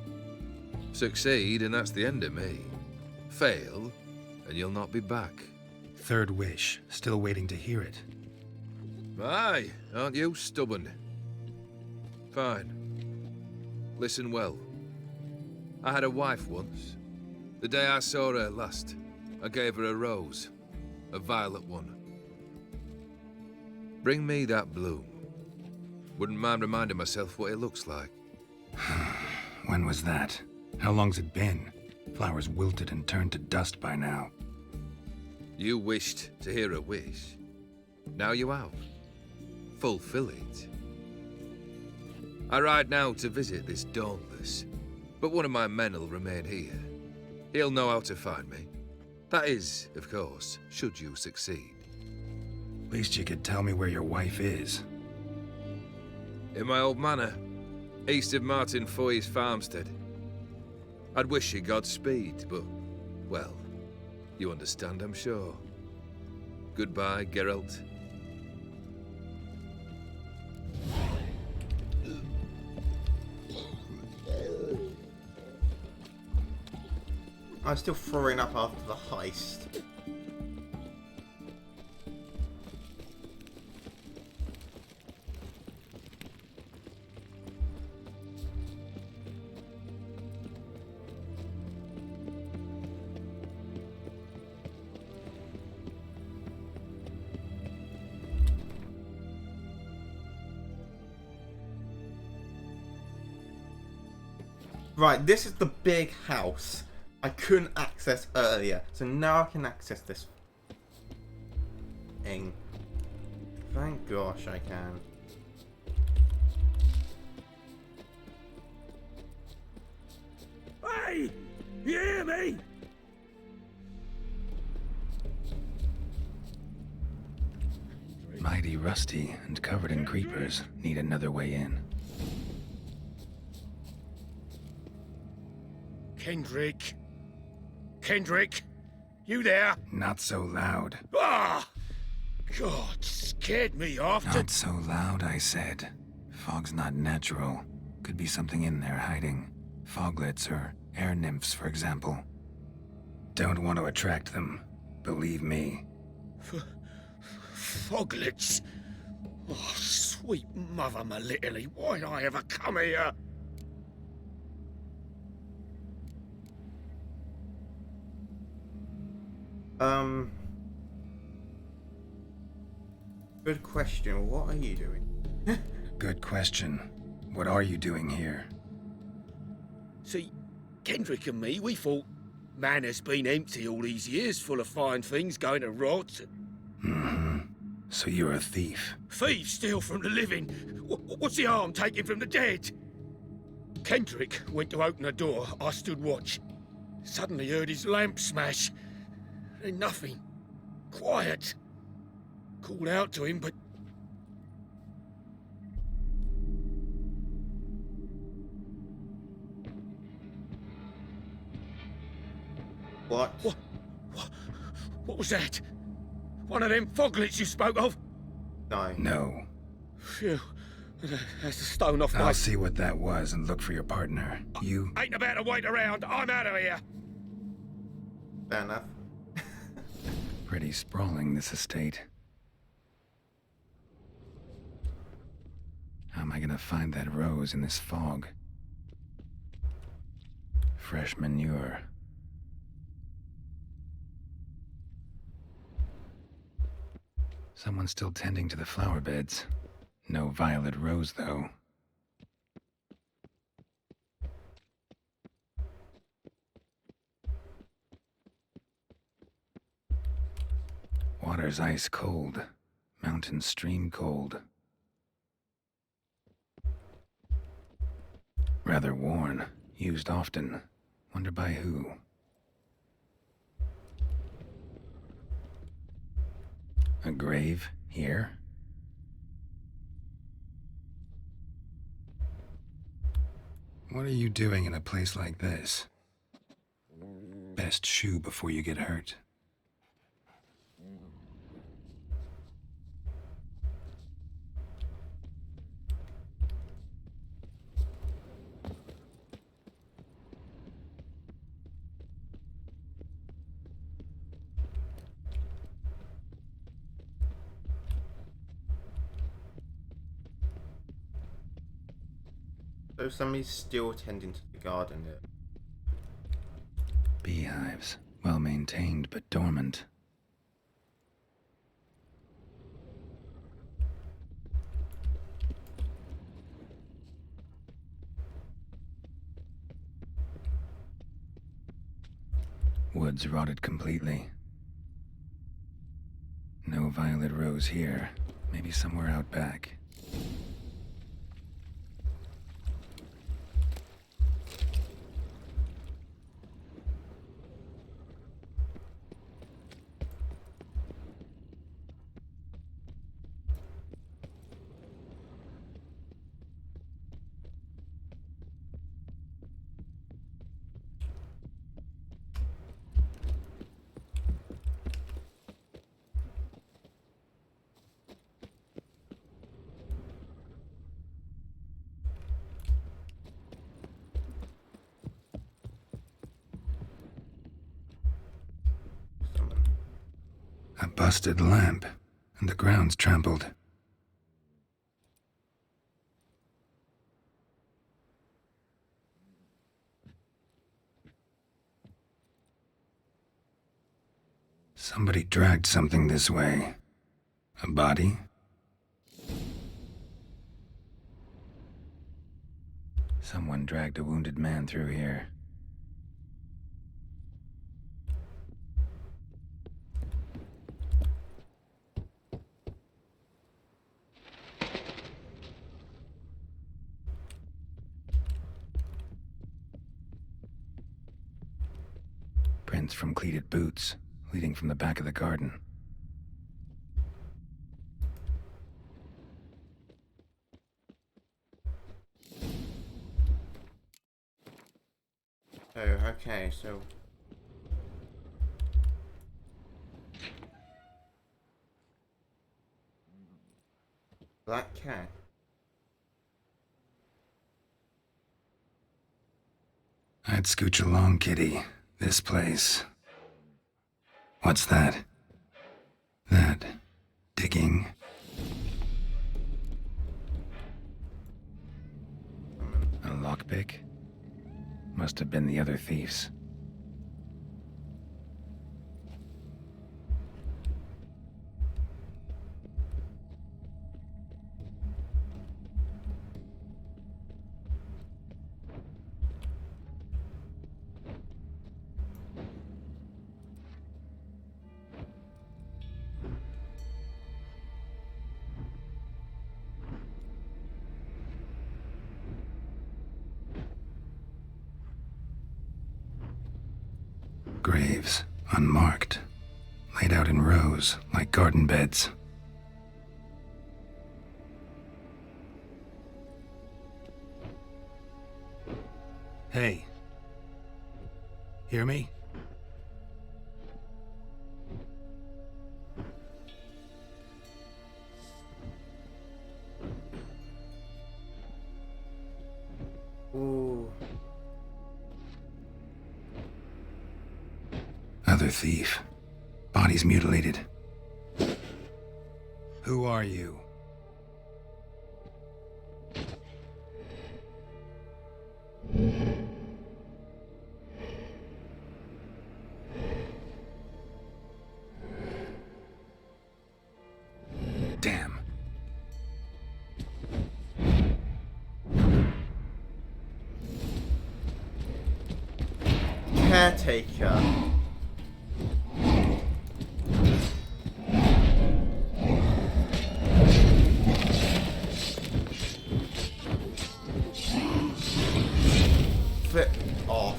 Succeed and that's the end of me. Fail and you'll not be back. Third wish. Still waiting to hear it. Aye, aren't you stubborn? Fine. Listen well. I had a wife once. The day I saw her last, I gave her a rose. A violet one. Bring me that bloom. Wouldn't mind reminding myself what it looks like. When was that? How long's it been? Flowers wilted and turned to dust by now. You wished to hear a wish. Now you have. Fulfill it. I ride now to visit this Dauntless, but one of my men will remain here. He'll know how to find me. That is, of course, should you succeed. Least you could tell me where your wife is. In my old manor, east of Martin Foy's farmstead. I'd wish you Godspeed, but, well, you understand, I'm sure. Goodbye, Geralt. I'm still throwing up after the heist. Right, this is the big house I couldn't access earlier, so now I can access this thing. Thank gosh I can. Hey! You hear me? Mighty rusty and covered in creepers. Need another way in. Kendrick? Kendrick? You there? Not so loud. Ah! God, scared me off. Not so loud, I said. Fog's not natural. Could be something in there hiding. Foglets or air nymphs, for example. Don't want to attract them. Believe me. Foglets? Oh, sweet mother Melitele, why'd I ever come here? Good question. What are you doing? Good question. What are you doing here? See, Kendrick and me, we thought Manor's been empty all these years, full of fine things going to rot. Mm-hmm. So you're a thief. Thieves steal from the living. What's the harm taking from the dead? Kendrick went to open the door. I stood watch. Suddenly heard his lamp smash. Then nothing. Quiet. Called out to him, but... What? What was that? One of them foglets you spoke of? No. No. Phew. That's a stone off my... I'll see what that was and look for your partner. You... Ain't about to wait around. I'm out of here. Fair enough. Pretty sprawling, this estate. How am I gonna find that rose in this fog? Fresh manure. Someone's still tending to the flower beds. No violet rose, though. Water's ice cold. Mountain stream cold. Rather worn. Used often. Wonder by who. A grave here? What are you doing in a place like this? Best shoe before you get hurt. So somebody's still tending to the garden here. Beehives. Well maintained, but dormant. Woods rotted completely. No violet rose here. Maybe somewhere out back. A busted lamp, and the ground's trampled. Somebody dragged something this way. A body? Someone dragged a wounded man through here. Prints from cleated boots, leading from the back of the garden. Oh, okay, so... Black cat. I'd scooch along, kitty. This place. What's that? That. Digging. A lockpick? Must have been the other thieves. Graves, unmarked, laid out in rows like garden beds. Hey. Hear me? Ooh. Other thief. Body's mutilated. Who are you? Damn. Caretaker. Flip off.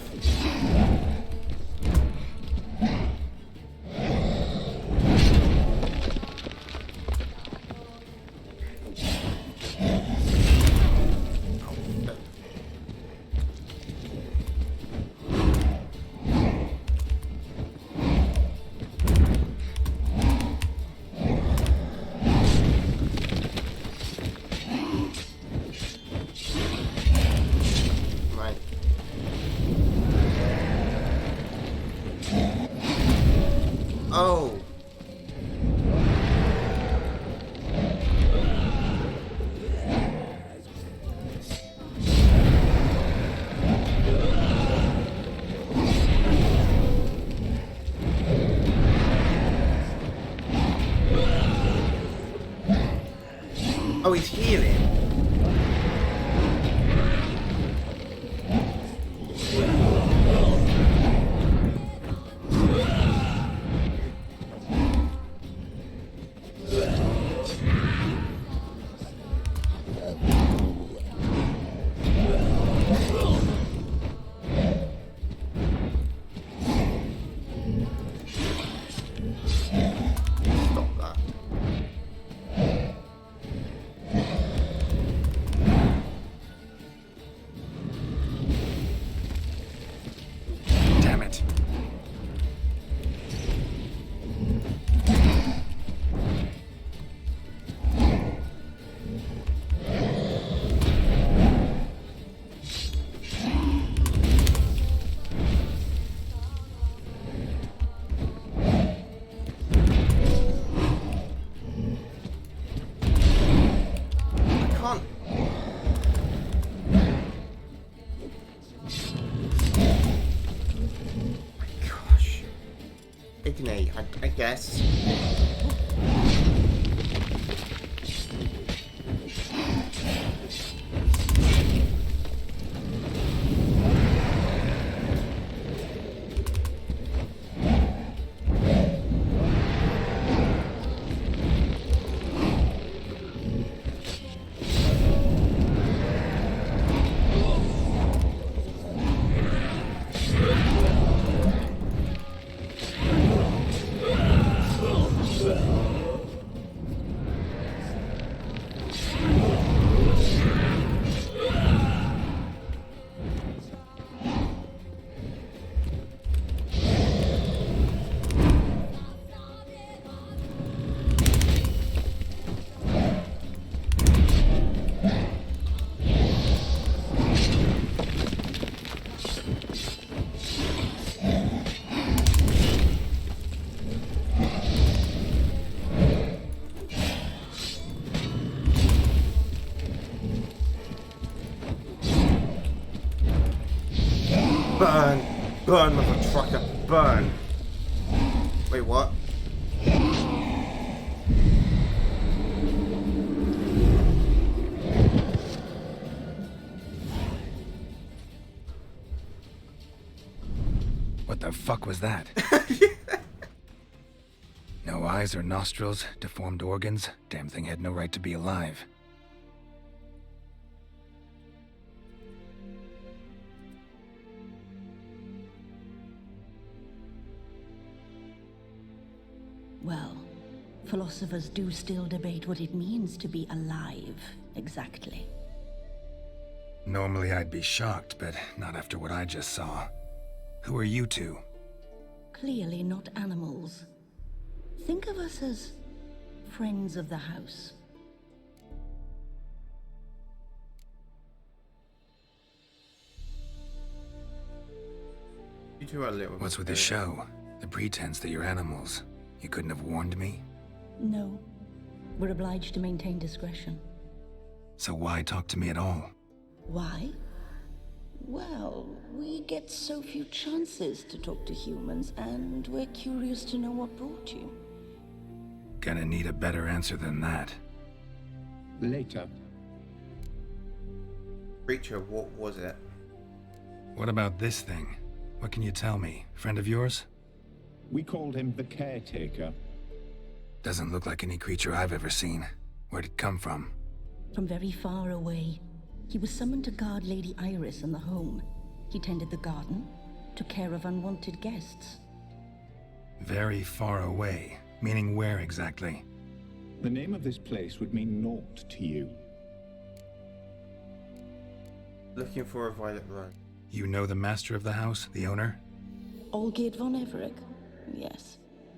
can eat, I guess. Burn! Burn, mother trucker, burn! Wait, what? What the fuck was that? No eyes or nostrils, deformed organs. Damn thing had no right to be alive. Well, philosophers do still debate what it means to be alive, exactly. Normally I'd be shocked, but not after what I just saw. Who are you two? Clearly not animals. Think of us as friends of the house. You two are little. What's with the show? The pretense that you're animals. You couldn't have warned me? No. We're obliged to maintain discretion. So why talk to me at all? Why? Well, we get so few chances to talk to humans, and we're curious to know what brought you. Gonna need a better answer than that. Later. Creature, what was it? What about this thing? What can you tell me? Friend of yours? We called him the Caretaker. Doesn't look like any creature I've ever seen. Where'd it come from? From very far away. He was summoned to guard Lady Iris in the home. He tended the garden, took care of unwanted guests. Very far away. Meaning where exactly? The name of this place would mean naught to you. Looking for a violet rose. You know the master of the house, the owner? Olgierd von Everec? Yes.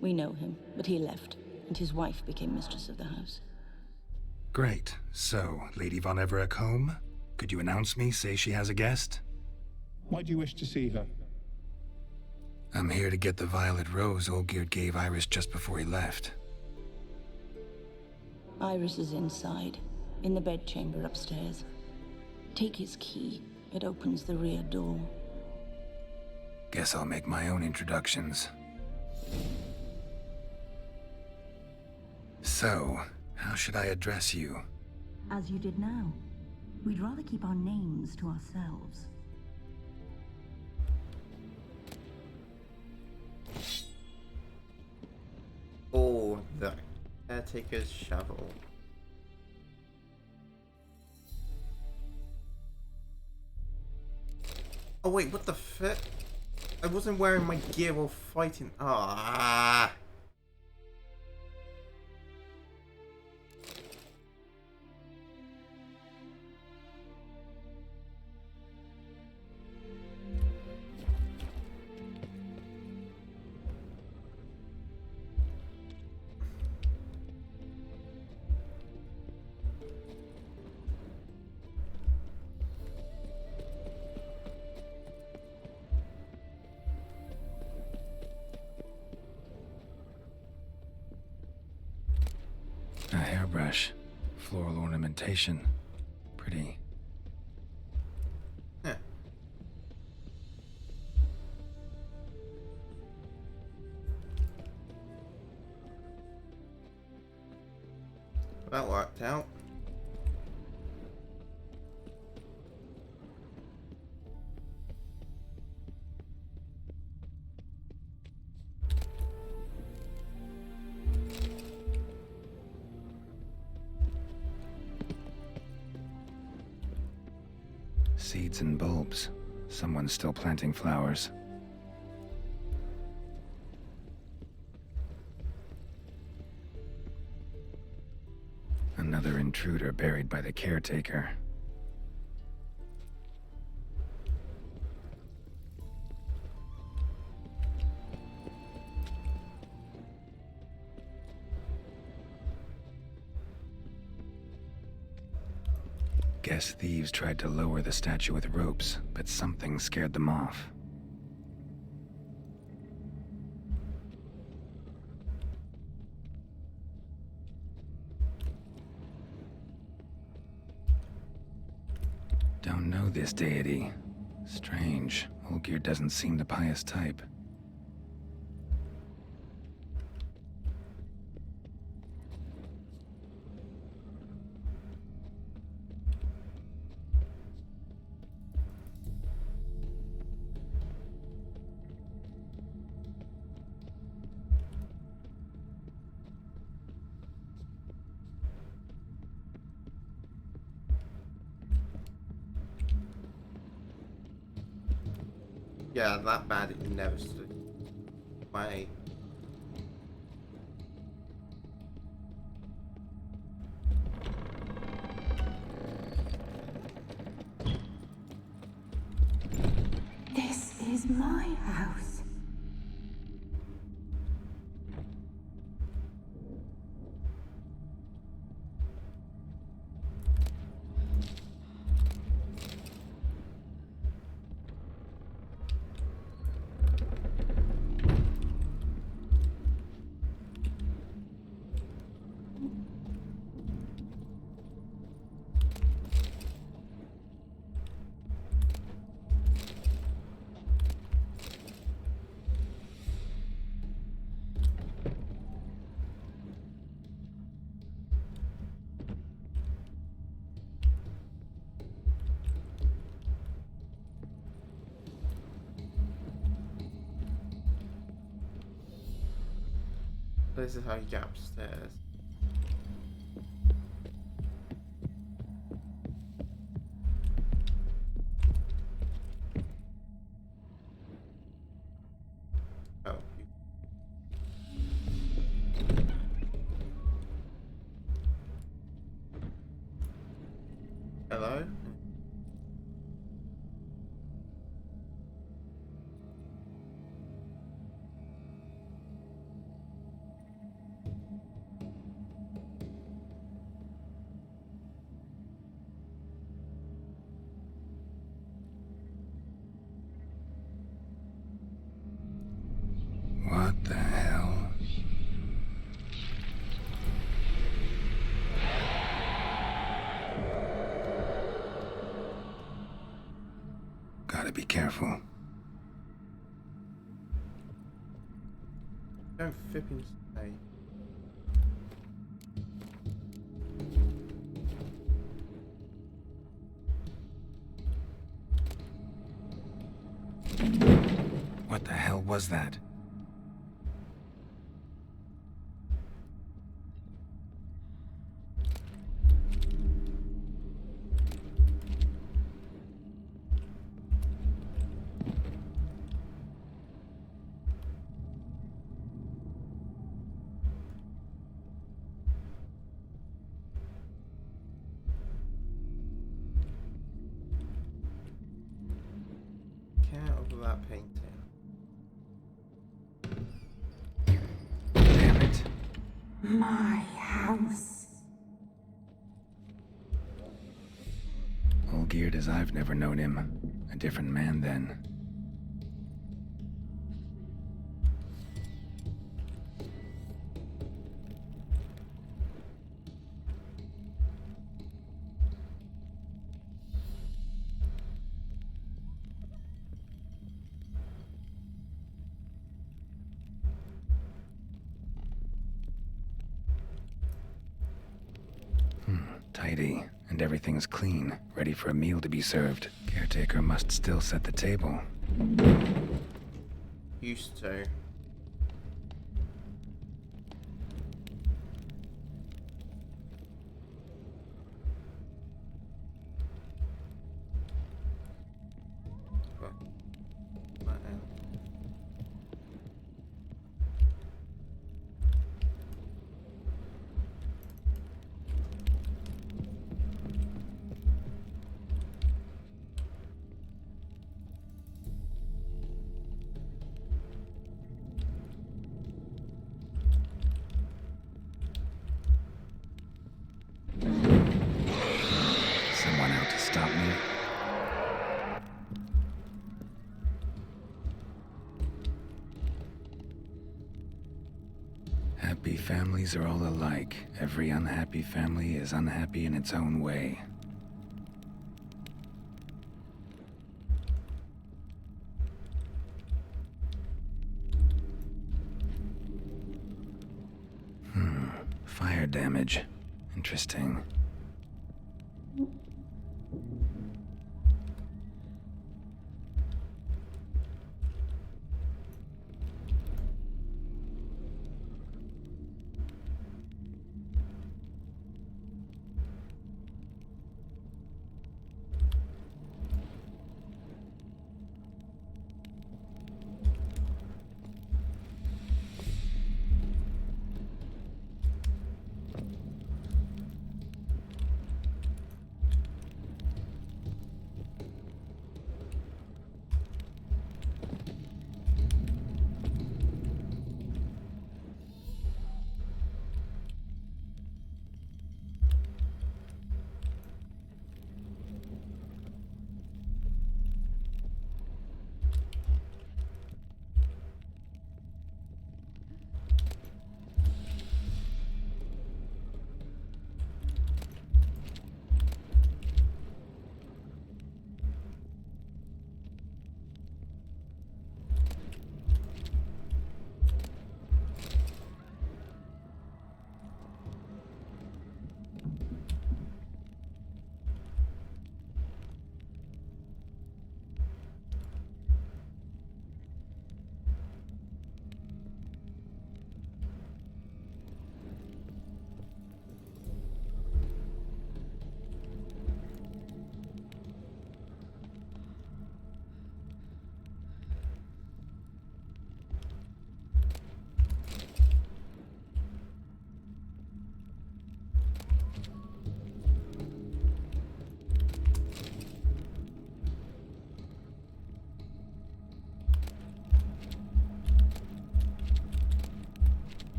We know him, but he left, and his wife became mistress of the house. Great. So, Lady von Everec home? Could you announce me, say she has a guest? Why do you wish to see her? I'm here to get the violet rose Olgierd gave Iris just before he left. Iris is inside, in the bedchamber upstairs. Take his key. It opens the rear door. Guess I'll make my own introductions. So, how should I address you? As you did now. We'd rather keep our names to ourselves. Oh, the caretaker's shovel. Oh wait, what the fuck? I wasn't wearing my gear while fighting. Ah. A hairbrush. Floral ornamentation. Pretty. Huh. that worked out. Seeds and bulbs. Someone's still planting flowers. Another intruder buried by the caretaker. Guess thieves tried to lower the statue with ropes, but something scared them off. Don't know this deity. Strange. Olgierd doesn't seem the pious type. Yeah, that bad it never stood. Way. This is my house. This is how you get upstairs. Oh. Hello? What the hell? Gotta be careful. Don't flipping stay. What the hell was that? Can't over that painting. Damn it. My house. Olgierd as I've never known him. A different man then. city, and everything's clean, ready for a meal to be served. Caretaker must still set the table. Used to. Someone out to stop me? Happy families are all alike. Every unhappy family is unhappy in its own way. Fire damage. Interesting.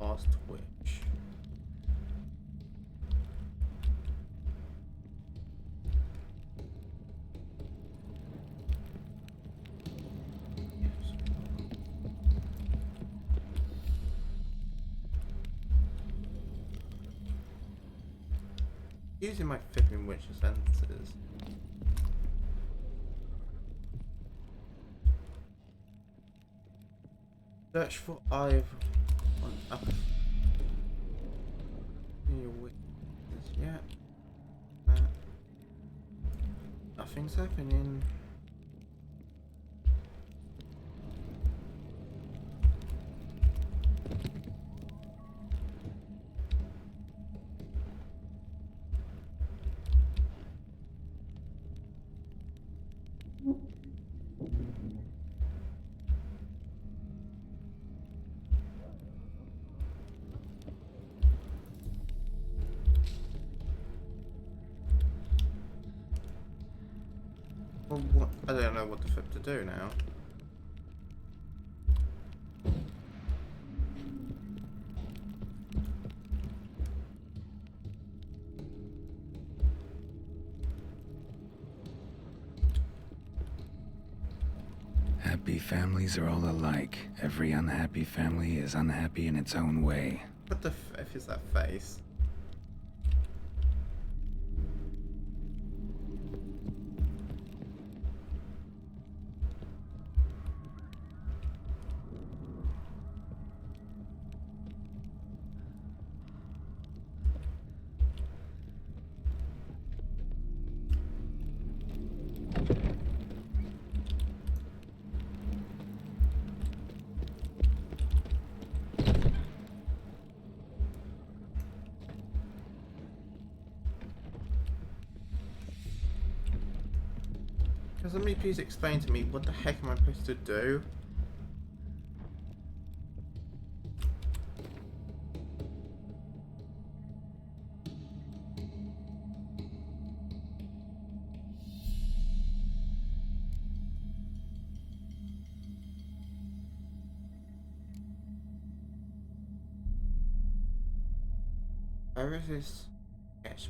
Lost Witch. Using my flipping witch senses. Search for I've on up. Your witness yet. Nothing's happening. Well, what? I don't know what the flip to do now. Happy families are all alike. Every unhappy family is unhappy in its own way. What the f is that face? Can somebody please explain to me what the heck am I supposed to do? Where is this? Yes.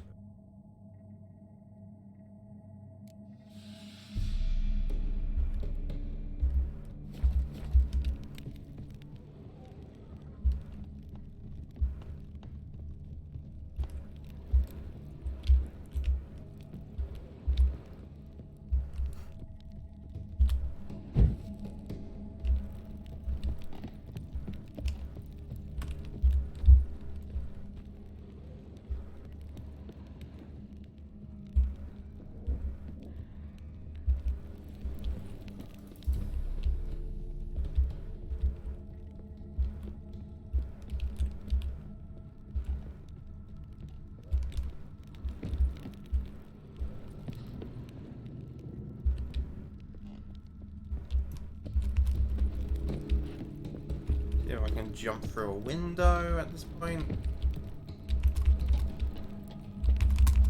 If I can jump through a window at this point.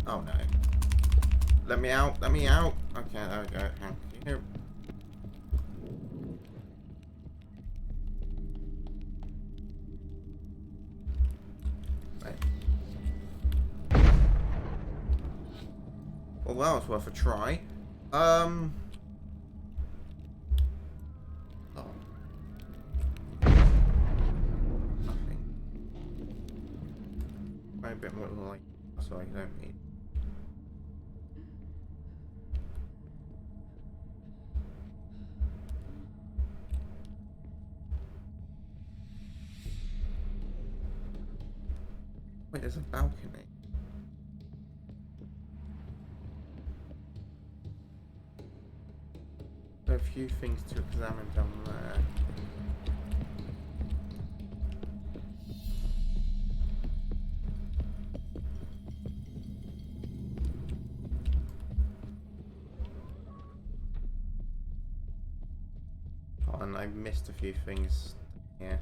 Oh no. Let me out, let me out. Okay, there we go. Thank you. Right. Well, that was worth a try. Oh. A bit more like so I don't need. Wait, there's a balcony. There are a few things to examine down there. And I missed a few things here.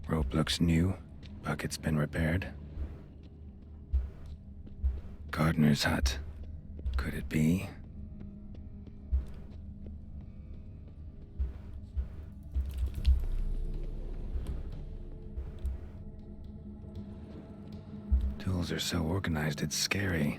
Rope looks new. Bucket's been repaired. Gardener's hut. Could it be? Tools are so organized, it's scary.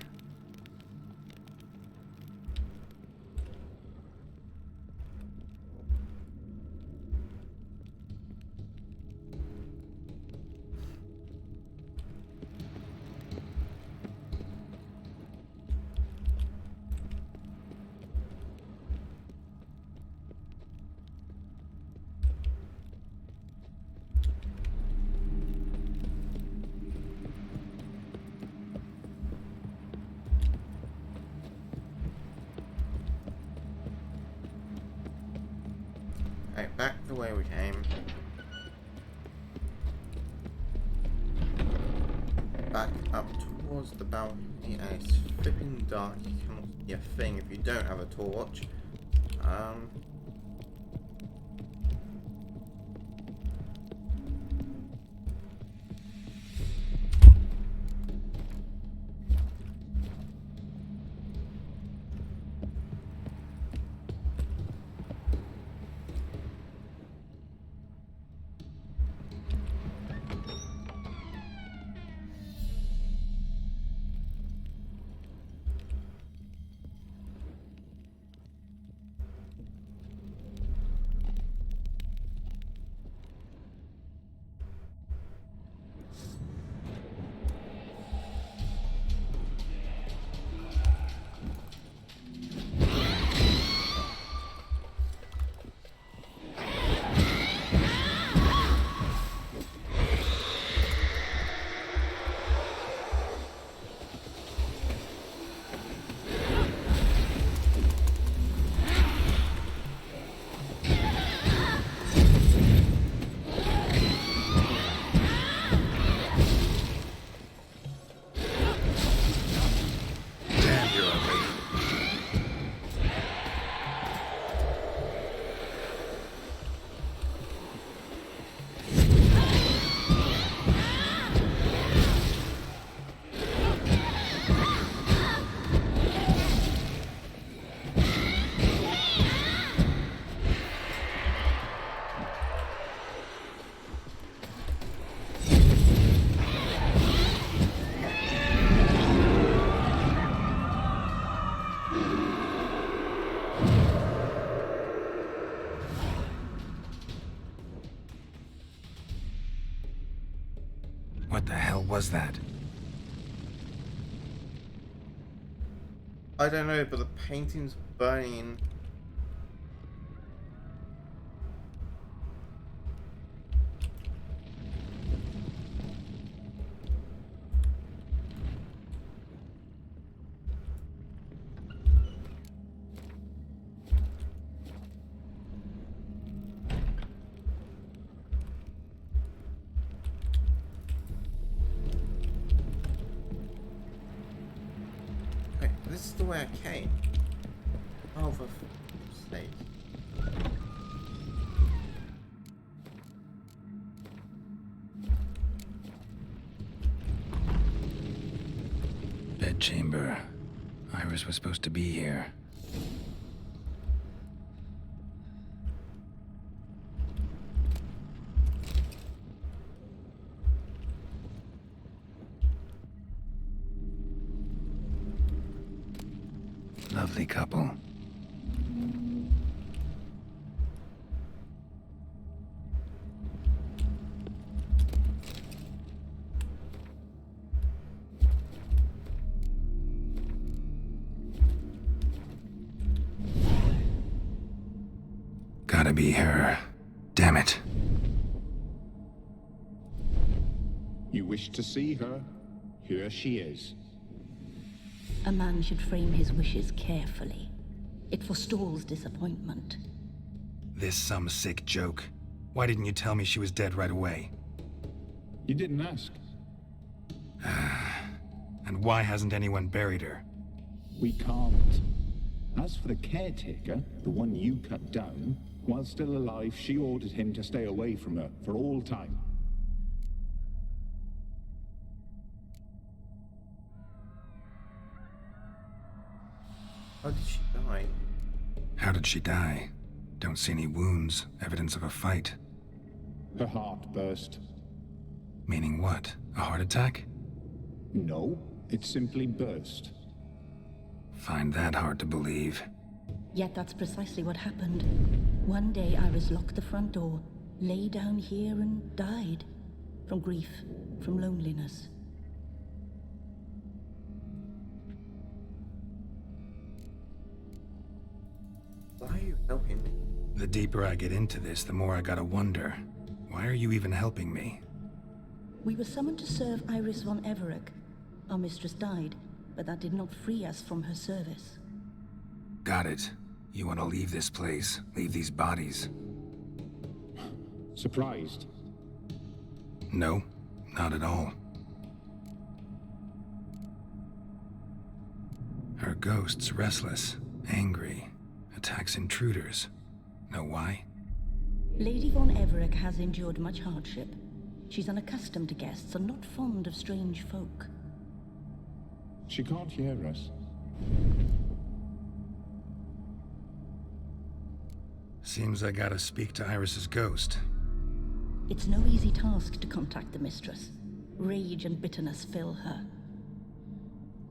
Right, back the way we came. Back up towards the balcony, and it's flipping dark. You cannot see a thing if you don't have a torch. What the hell was that? I don't know, but the painting's burning. Wait, this is the way I came. Oh, for f***'s sake. Bedchamber. Iris was supposed to be here. Lovely couple. Gotta be her. Damn it. You wish to see her? Here she is. A man should frame his wishes carefully. It forestalls disappointment. This some sick joke. Why didn't you tell me she was dead right away? You didn't ask. And why hasn't anyone buried her? We can't. As for the caretaker, the one you cut down, while still alive, she ordered him to stay away from her for all time. How did she die? How did she die? Don't see any wounds, evidence of a fight. Her heart burst. Meaning what? A heart attack? No, it simply burst. Find that hard to believe. Yet that's precisely what happened. One day Iris locked the front door, lay down here and died. From grief, from loneliness. Why are you helping me? The deeper I get into this, the more I gotta wonder. Why are you even helping me? We were summoned to serve Iris von Everec. Our mistress died, but that did not free us from her service. Got it. You want to leave this place, leave these bodies. Surprised? No, not at all. Her ghost's restless, angry, attacks intruders. Know why? Lady von Everec has endured much hardship. She's unaccustomed to guests and not fond of strange folk. She can't hear us. Seems I gotta speak to Iris's ghost. It's no easy task to contact the mistress. Rage and bitterness fill her.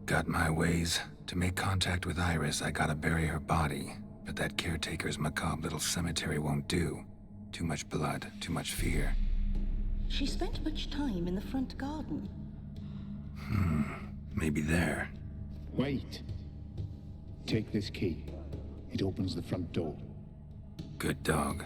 Got my ways. To make contact with Iris, I gotta bury her body. But that caretaker's macabre little cemetery won't do. Too much blood, too much fear. She spent much time in the front garden. Maybe there. Wait. Take this key. It opens the front door. Good dog.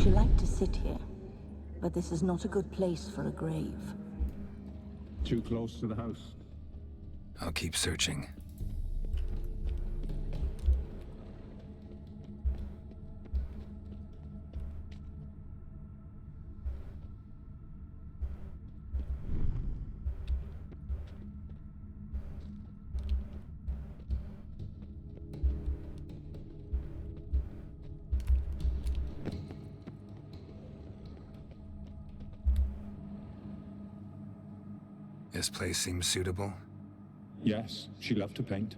She liked to sit here, but this is not a good place for a grave. Too close to the house. I'll keep searching. This place seems suitable. Yes, she loved to paint.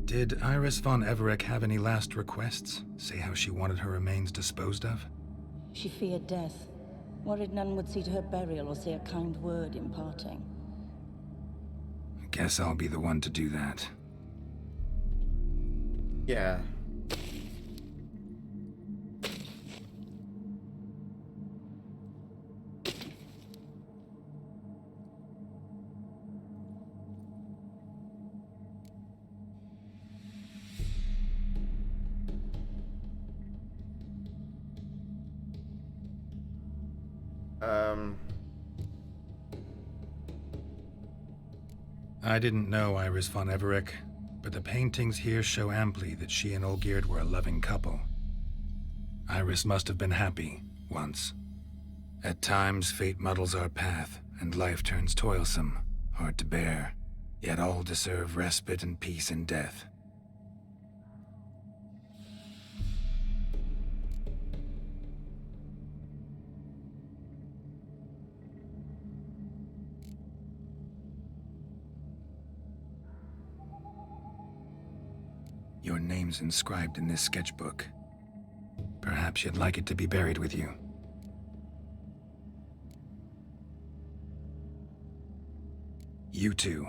Did Iris von Everec have any last requests? Say how she wanted her remains disposed of? She feared death, worried none would see to her burial or say a kind word in parting. Guess I'll be the one to do that. Yeah. I didn't know Iris von Everec, but the paintings here show amply that she and Olgierd were a loving couple. Iris must have been happy, once. At times, fate muddles our path, and life turns toilsome, hard to bear, yet all deserve respite and peace in death. Your name's inscribed in this sketchbook. Perhaps you'd like it to be buried with you. You two,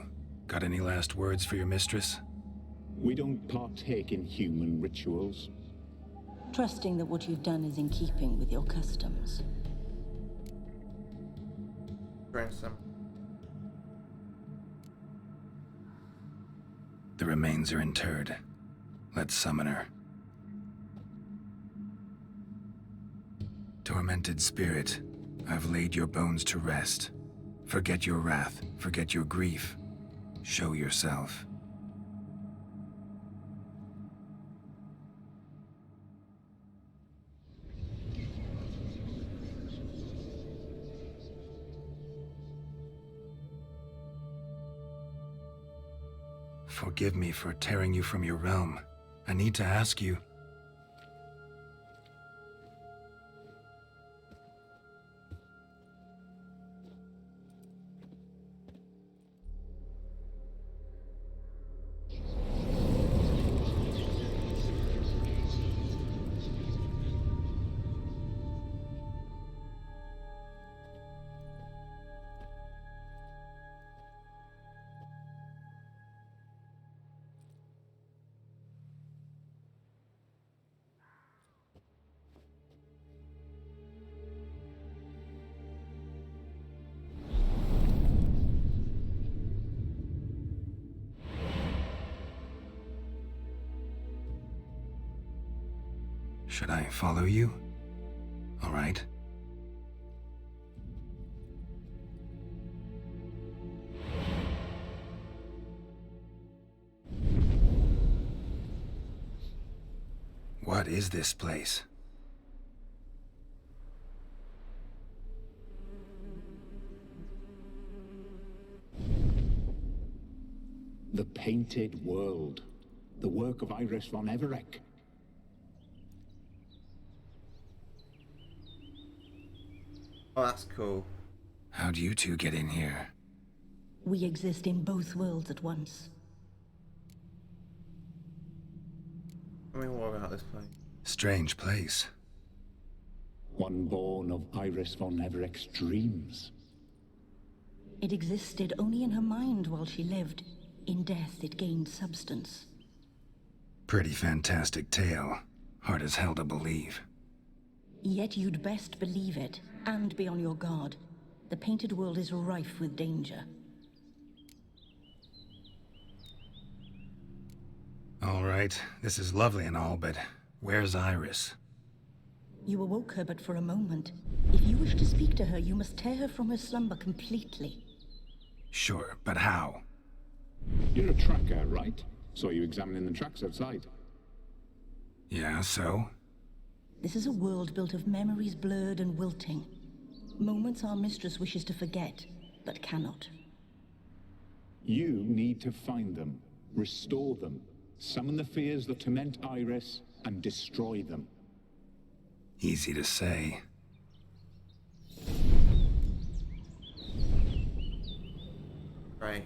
got any last words for your mistress? We don't partake in human rituals. Trusting that what you've done is in keeping with your customs. Ransom. The remains are interred. Let's summon her. Tormented spirit, I've laid your bones to rest. Forget your wrath, forget your grief. Show yourself. Forgive me for tearing you from your realm. I need to ask you. Should I follow you? All right. What is this place? The Painted World. The work of Iris von Everec. Oh, that's cool. How'd you two get in here? We exist in both worlds at once. I mean, what about this place? Strange place. One born of Iris von Everec's dreams. It existed only in her mind while she lived. In death, it gained substance. Pretty fantastic tale. Hard as hell to believe. Yet you'd best believe it, and be on your guard. The Painted World is rife with danger. All right, this is lovely and all, but Where's Iris? You awoke her but for a moment. If you wish to speak to her, you must tear her from her slumber completely. Sure, but how? You're a tracker, right? Saw you examining the tracks outside. Yeah, so? This is a world built of memories blurred and wilting. Moments our mistress wishes to forget, but cannot. You need to find them, restore them, summon the fears that torment Iris, and destroy them. Easy to say. Right.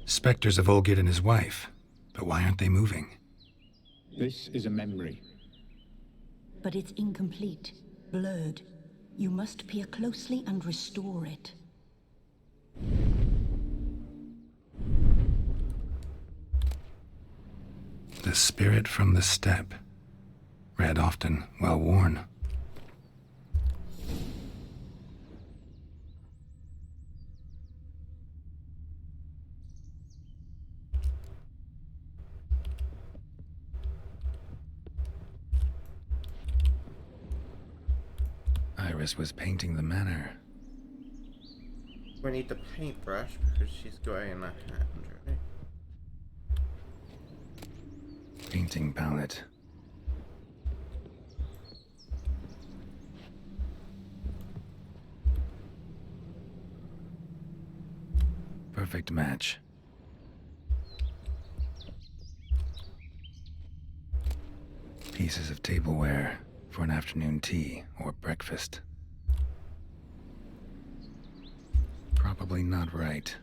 Spectres of Olgierd and his wife. But why aren't they moving? This is a memory. But it's incomplete, blurred. You must peer closely and restore it. The spirit from the steppe. Read often, well worn. Iris was painting the manor. We need the paintbrush because she's got it in her hand, really. Painting palette. Perfect match. Pieces of tableware for an afternoon tea or breakfast. Probably not right.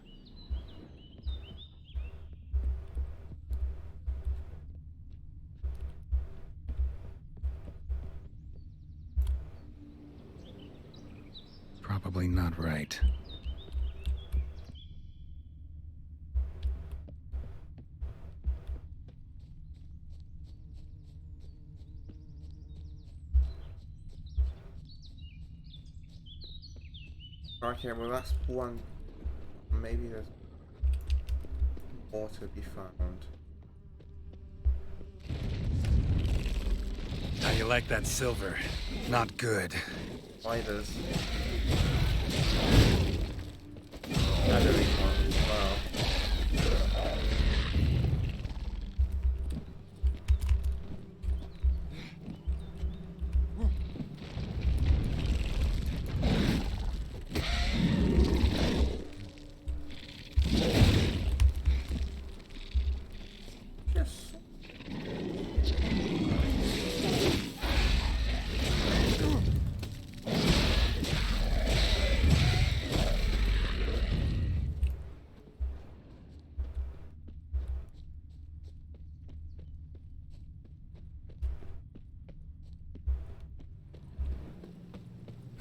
Probably not right. Okay, well that's one. Maybe there's more to be found. How you like that silver? Not good. Spiders. Shadowy ones as well.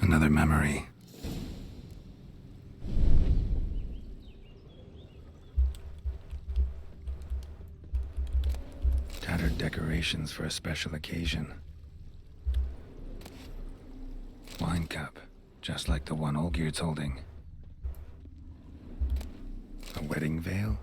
Another memory. Tattered decorations for a special occasion. Wine cup, just like the one Olgierd's holding. A wedding veil?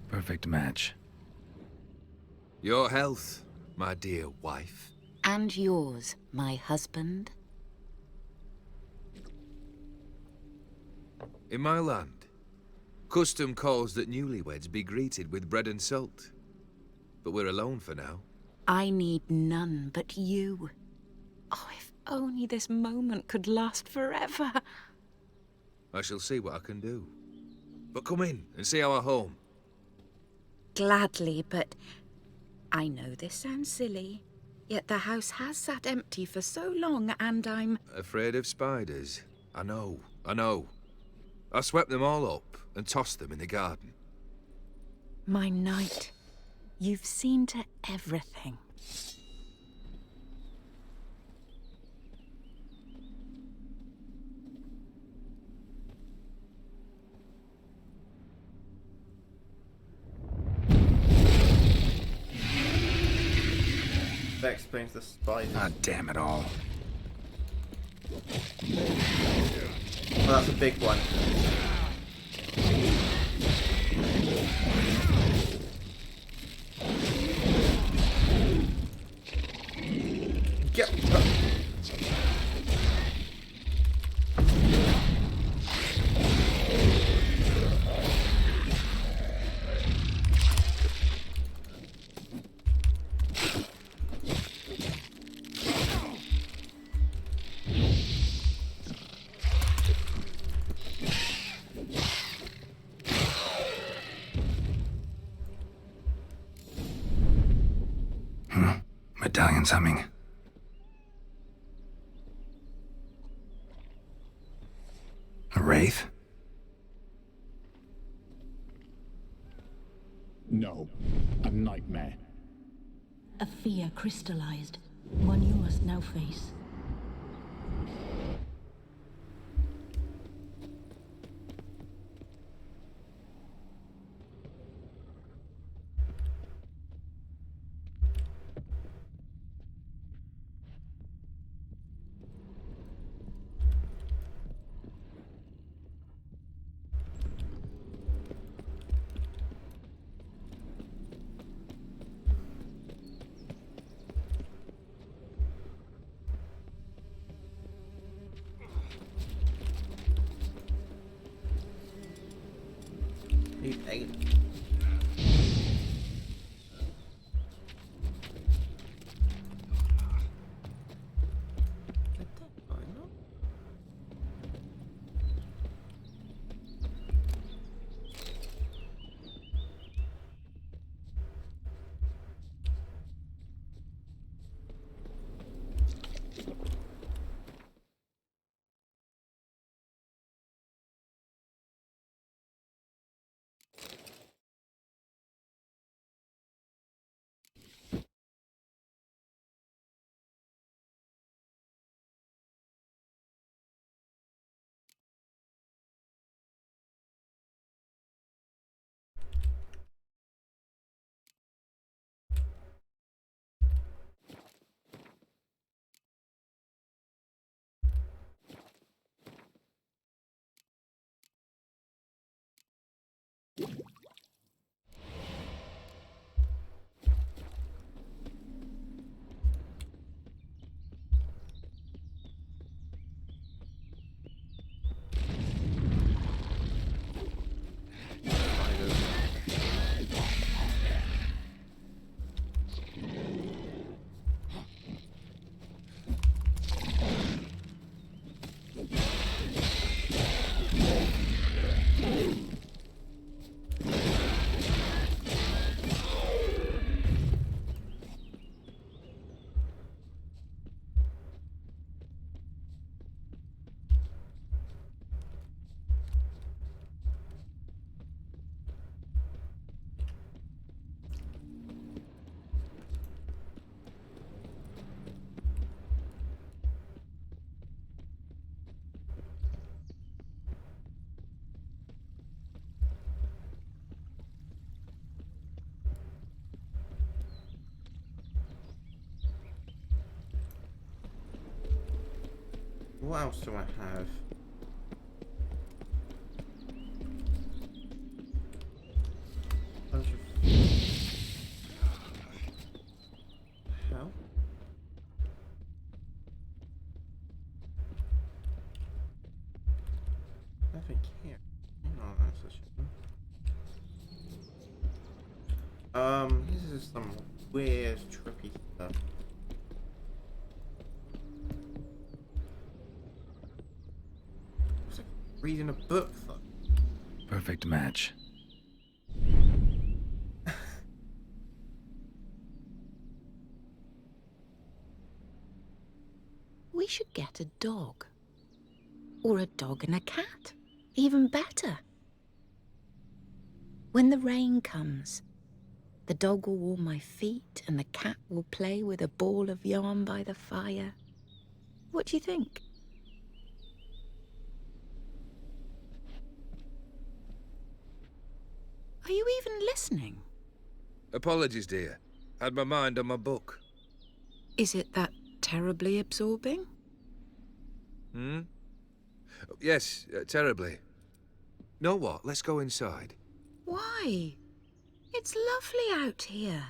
Perfect match. Your health, my dear wife. And yours, my husband. In my land, custom calls that newlyweds be greeted with bread and salt. But we're alone for now. I need none but you. Oh, if only this moment could last forever. I shall see what I can do. But come in and see our home. Gladly, but I know this sounds silly, yet the house has sat empty for so long, and I'm... Afraid of spiders? I know. I swept them all up and tossed them in the garden. My knight, you've seen to everything. explains the spiders. Ah, damn it all. Oh, that's a big one. Get up. Medallion's humming. A wraith? No, a nightmare. A fear crystallized, one you must now face. You ate. What else do I have? Bunch of... Hell? Nothing here. No, that's a shame. This is some weird, trippy stuff. Reading a book, though. Perfect match. We should get a dog. Or a dog and a cat. Even better. When the rain comes, the dog will warm my feet and the cat will play with a ball of yarn by the fire. What do you think? Are you even listening? Apologies, dear. Had my mind on my book. Is it that terribly absorbing? Hmm? Yes, terribly. Know what? Let's go inside. Why? It's lovely out here.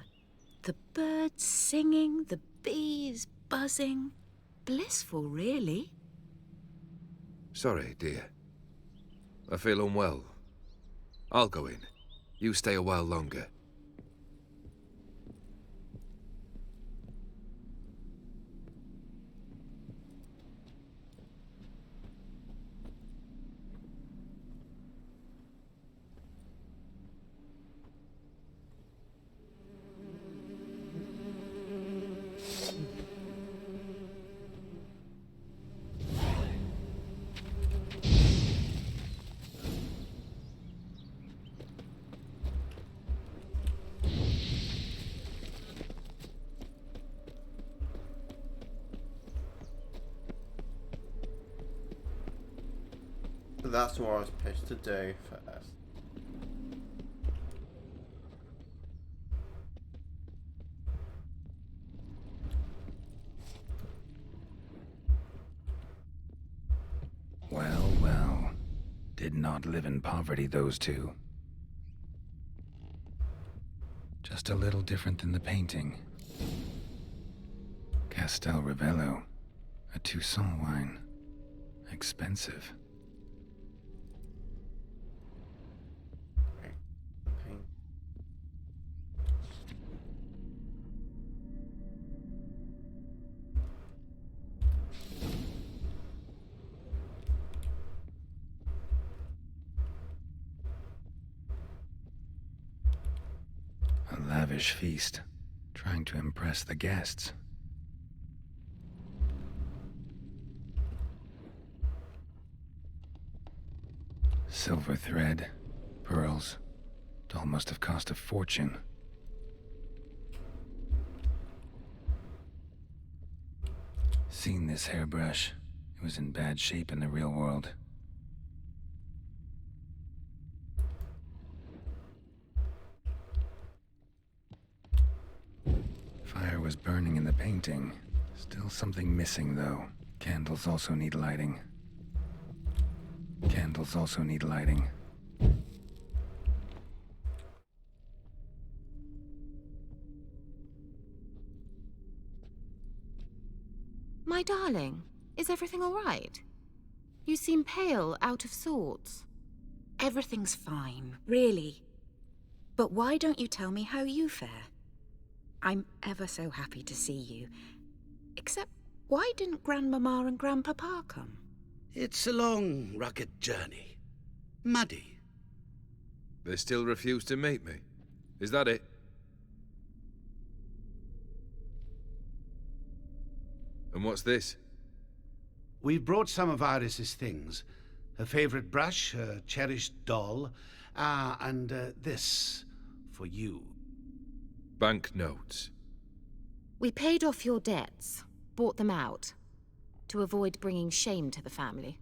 The birds singing, the bees buzzing. Blissful, really. Sorry, dear. I feel unwell. I'll go in. You stay a while longer. So that's what I was supposed to do first. Well, well. Did not live in poverty, those two. Just a little different than the painting. Castel Ravello. A Toussaint wine. Expensive. A lavish feast, trying to impress the guests. Silver thread, pearls. Doll must have cost a fortune. Seen this hairbrush. It was in bad shape in the real world. Fire was burning in the painting. Still something missing, though. Candles also need lighting. Candles also need lighting. My darling, is everything all right? You seem pale, out of sorts. Everything's fine, really. But why don't you tell me how you fare? I'm ever so happy to see you. Except, why didn't Grandmama and Grandpapa come? It's a long, rugged journey. Muddy. They still refuse to meet me. Is that it? And what's this? We've brought some of Iris's things. Her favorite brush, her cherished doll, and this for you. Banknotes. We paid off your debts, bought them out, to avoid bringing shame to the family.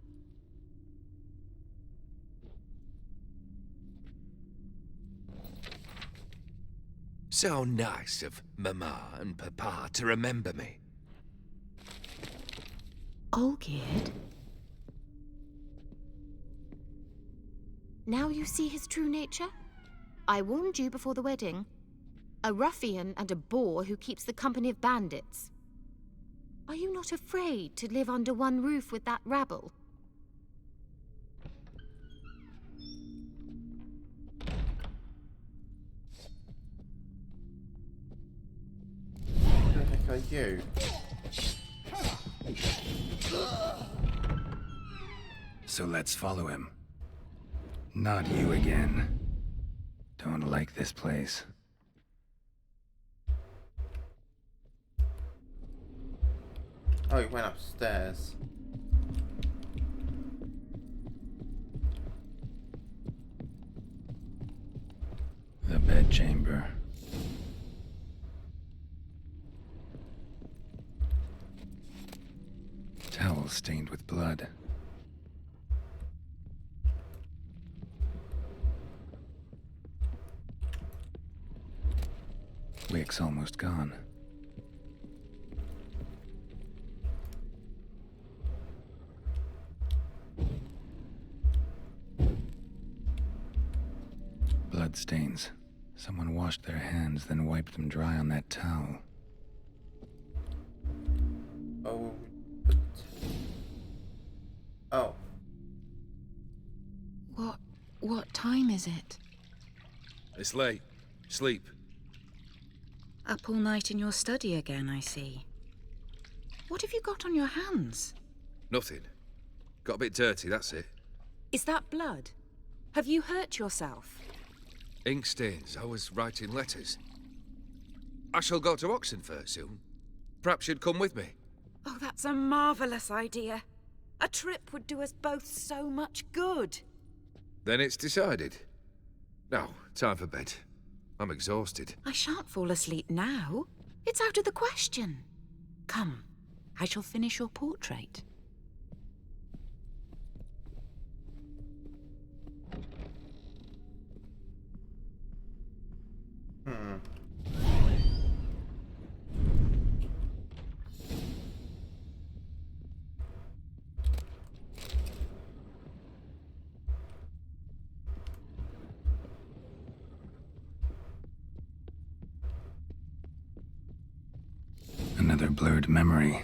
So nice of Mama and Papa to remember me. Olgierd? Now you see his true nature? I warned you before the wedding. A ruffian and a boor who keeps the company of bandits. Are you not afraid to live under one roof with that rabble? Who the heck are you? So let's follow him. Not you again. Don't like this place. Oh, he went upstairs. The bedchamber. Towel stained with blood. Wick's almost gone. bloodstains. Someone washed their hands, then wiped them dry on that towel. Oh, but... Oh. What time is it? It's late. Sleep. Up all night in your study again, I see. What have you got on your hands? Nothing. Got a bit dirty, that's it. Is that blood? Have you hurt yourself? Ink stains. I was writing letters. I shall go to Oxenfurt soon. Perhaps you'd come with me. Oh, that's a marvellous idea. A trip would do us both so much good. Then it's decided. Now, time for bed. I'm exhausted. I shan't fall asleep now. It's out of the question. Come, I shall finish your portrait. Another blurred memory.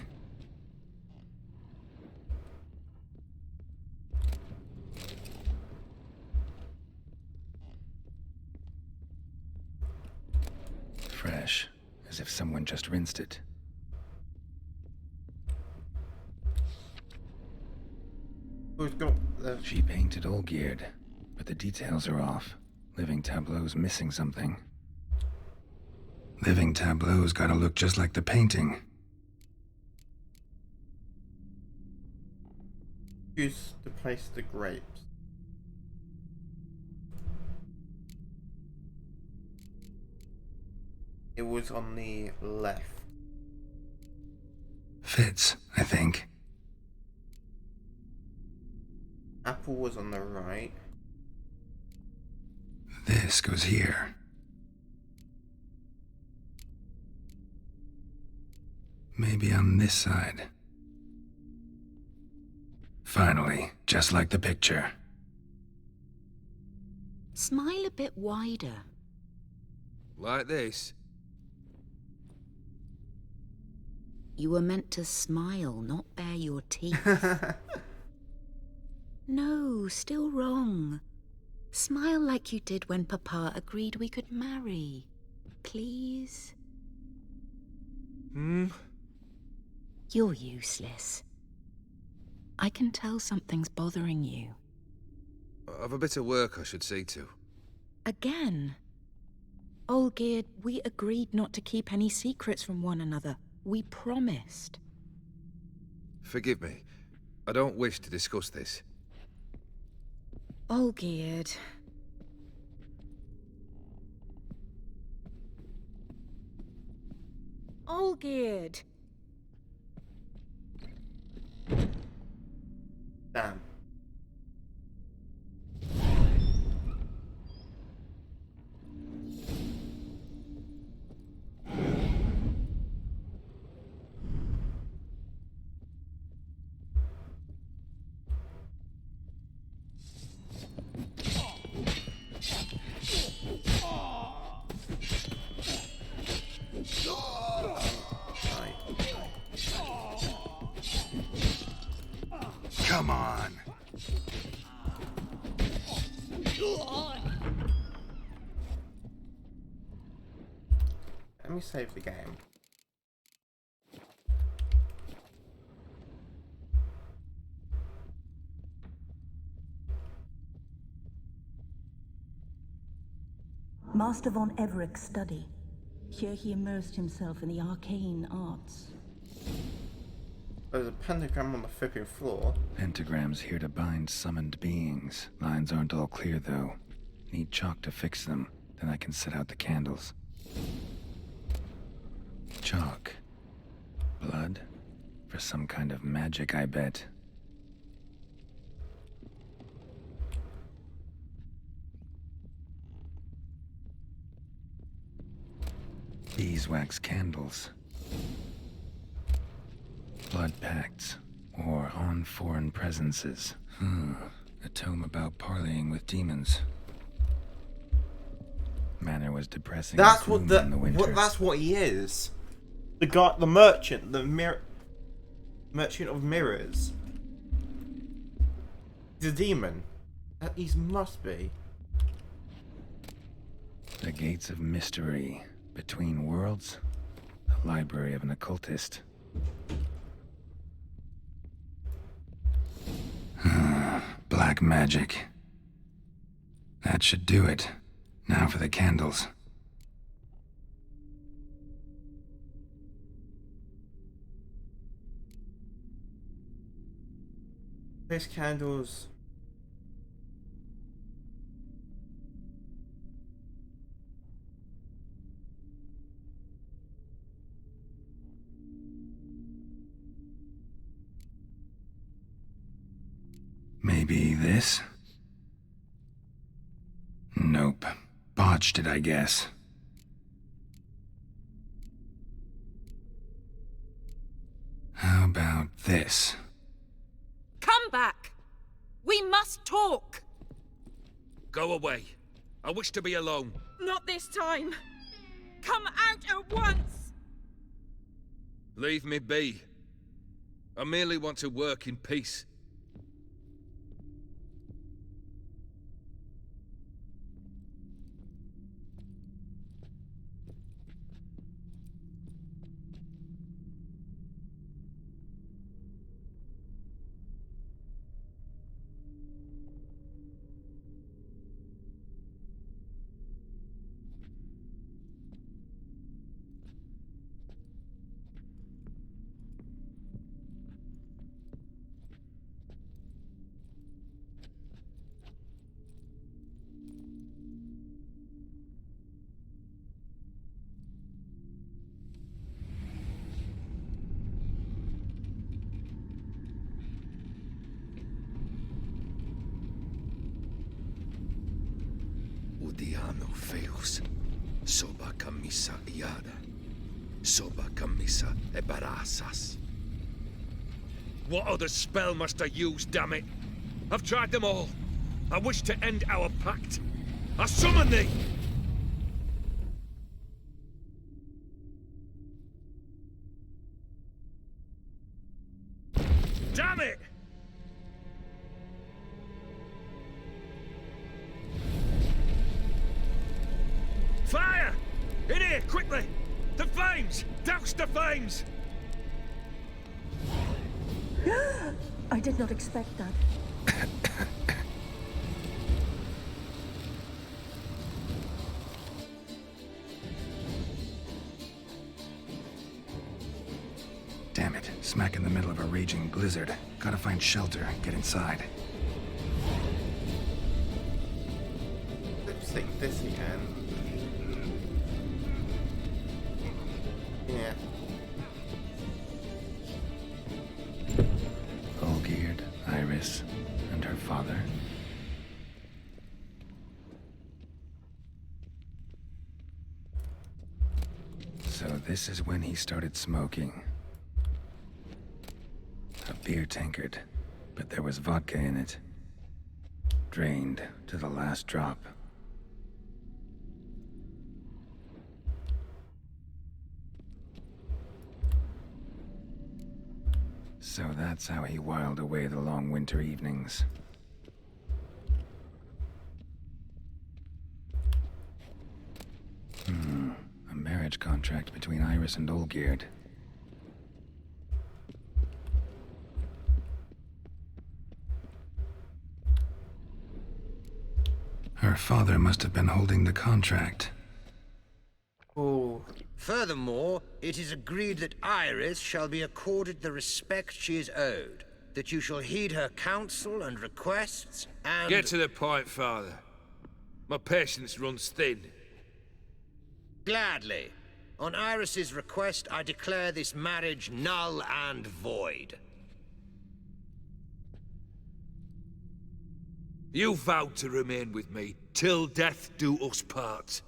Fresh, as if someone just rinsed it. Who's got the... She painted Olgierd, but the details are off. Living Tableau's missing something. Living Tableau's gotta look just like the painting. Use to place the grapes. It was on the left. Fits, I think. Apple was on the right. This goes here. Maybe on this side. Finally, just like the picture. Smile a bit wider. Like this? You were meant to smile, not bare your teeth. No, still wrong. Smile like you did when Papa agreed we could marry. Please? You're useless. I can tell something's bothering you. I've a bit of work I should see to. Again? Olgierd, we agreed not to keep any secrets from one another. We promised. Forgive me. I don't wish to discuss this. Olgierd. Olgierd. Damn. Come on. Let me save the game. Master von Evereck's study. Here he immersed himself in the arcane arts. There's a pentagram on the flipping floor. Pentagrams here to bind summoned beings. Lines aren't all clear, though. Need chalk to fix them, then I can set out the candles. Chalk. Blood? For some kind of magic, I bet. Beeswax candles. Blood pacts, or on foreign presences. A tome about parleying with demons. Manor was depressing. That's and what gloomy in the winter. that's what he is. The guy, the merchant, merchant of mirrors. The demon. That he must be. The gates of mystery between worlds. The library of an occultist. Black magic. That should do it. Now for the candles. Place candles. Maybe this? Nope. Botched it, I guess. How about this? Come back! We must talk! Go away. I wish to be alone. Not this time! Come out at once! Leave me be. I merely want to work in peace. Udiano feus, soba camisa iada, soba camisa ebarasas. What other spell must I use, damn it? I've tried them all. I wish to end our pact. I summon thee! Damn it! Fire! In here, quickly! The flames! Douse the flames! I did not expect that. Damn it. Smack in the middle of a raging blizzard. Gotta find shelter, get inside. Let's take this again. Yeah. Olgierd, Iris, and her father. So this is when he started smoking. A beer tankard, but there was vodka in it. Drained to the last drop. So that's how he whiled away the long winter evenings. A marriage contract between Iris and Olgierd. Her father must have been holding the contract. Oh. Furthermore, it is agreed that Iris shall be accorded the respect she is owed, that you shall heed her counsel and requests, and... Get to the point, Father. My patience runs thin. Gladly. On Iris's request, I declare this marriage null and void. You vowed to remain with me till death do us part.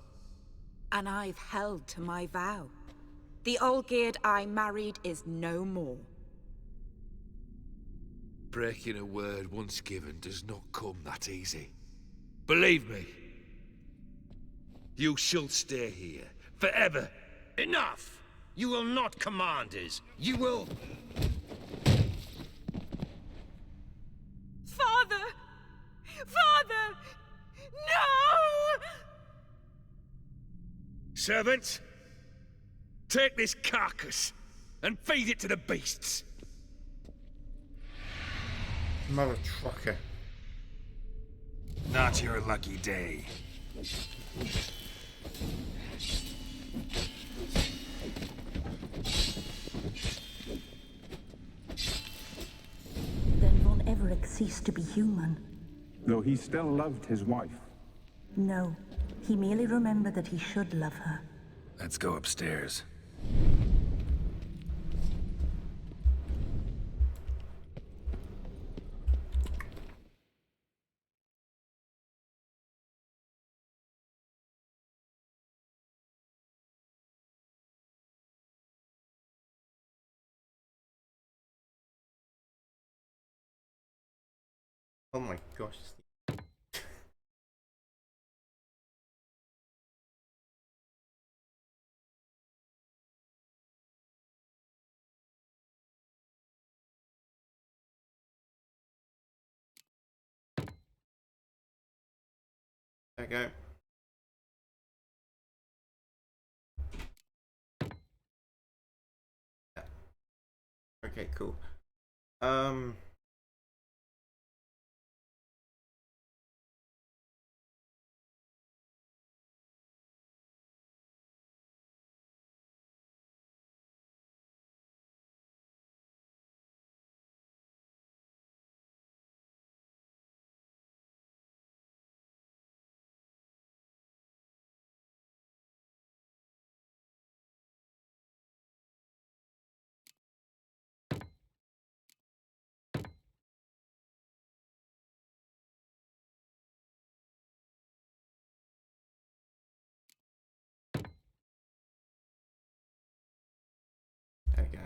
And I've held to my vow. The Olgierd I married is no more. Breaking a word once given does not come that easy. Believe me. You shall stay here. Forever. Enough! You will not command us. You will... Father! Father! No! Servants, take this carcass and feed it to the beasts. Mother trucker. Not your lucky day. Then Von Everett ceased to be human. Though he still loved his wife. No, he merely remembered that he should love her. Let's go upstairs. Oh my gosh. There we go. Yeah. Okay, cool. Okay.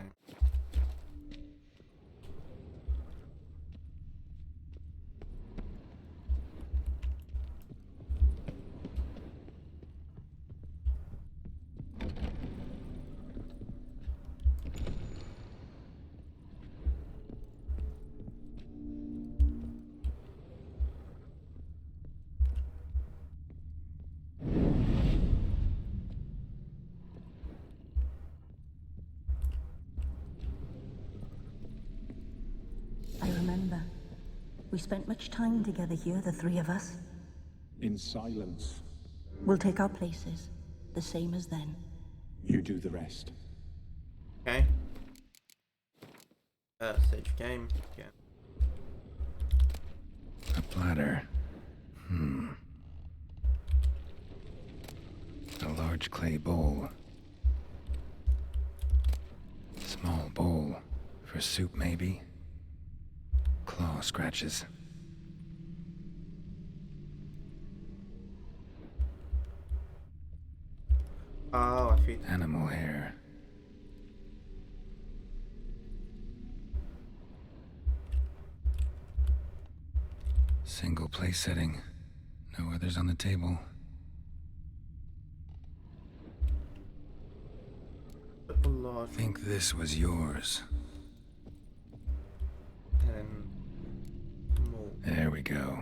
I remember. We spent much time together here, the three of us. In silence. We'll take our places, the same as then. You do the rest. Okay. Stage game. Yeah. A platter. A large clay bowl. Small bowl. For soup, maybe? Claw scratches. Oh, I feel... Animal hair. Single place setting. No others on the table. Think this was yours. There we go.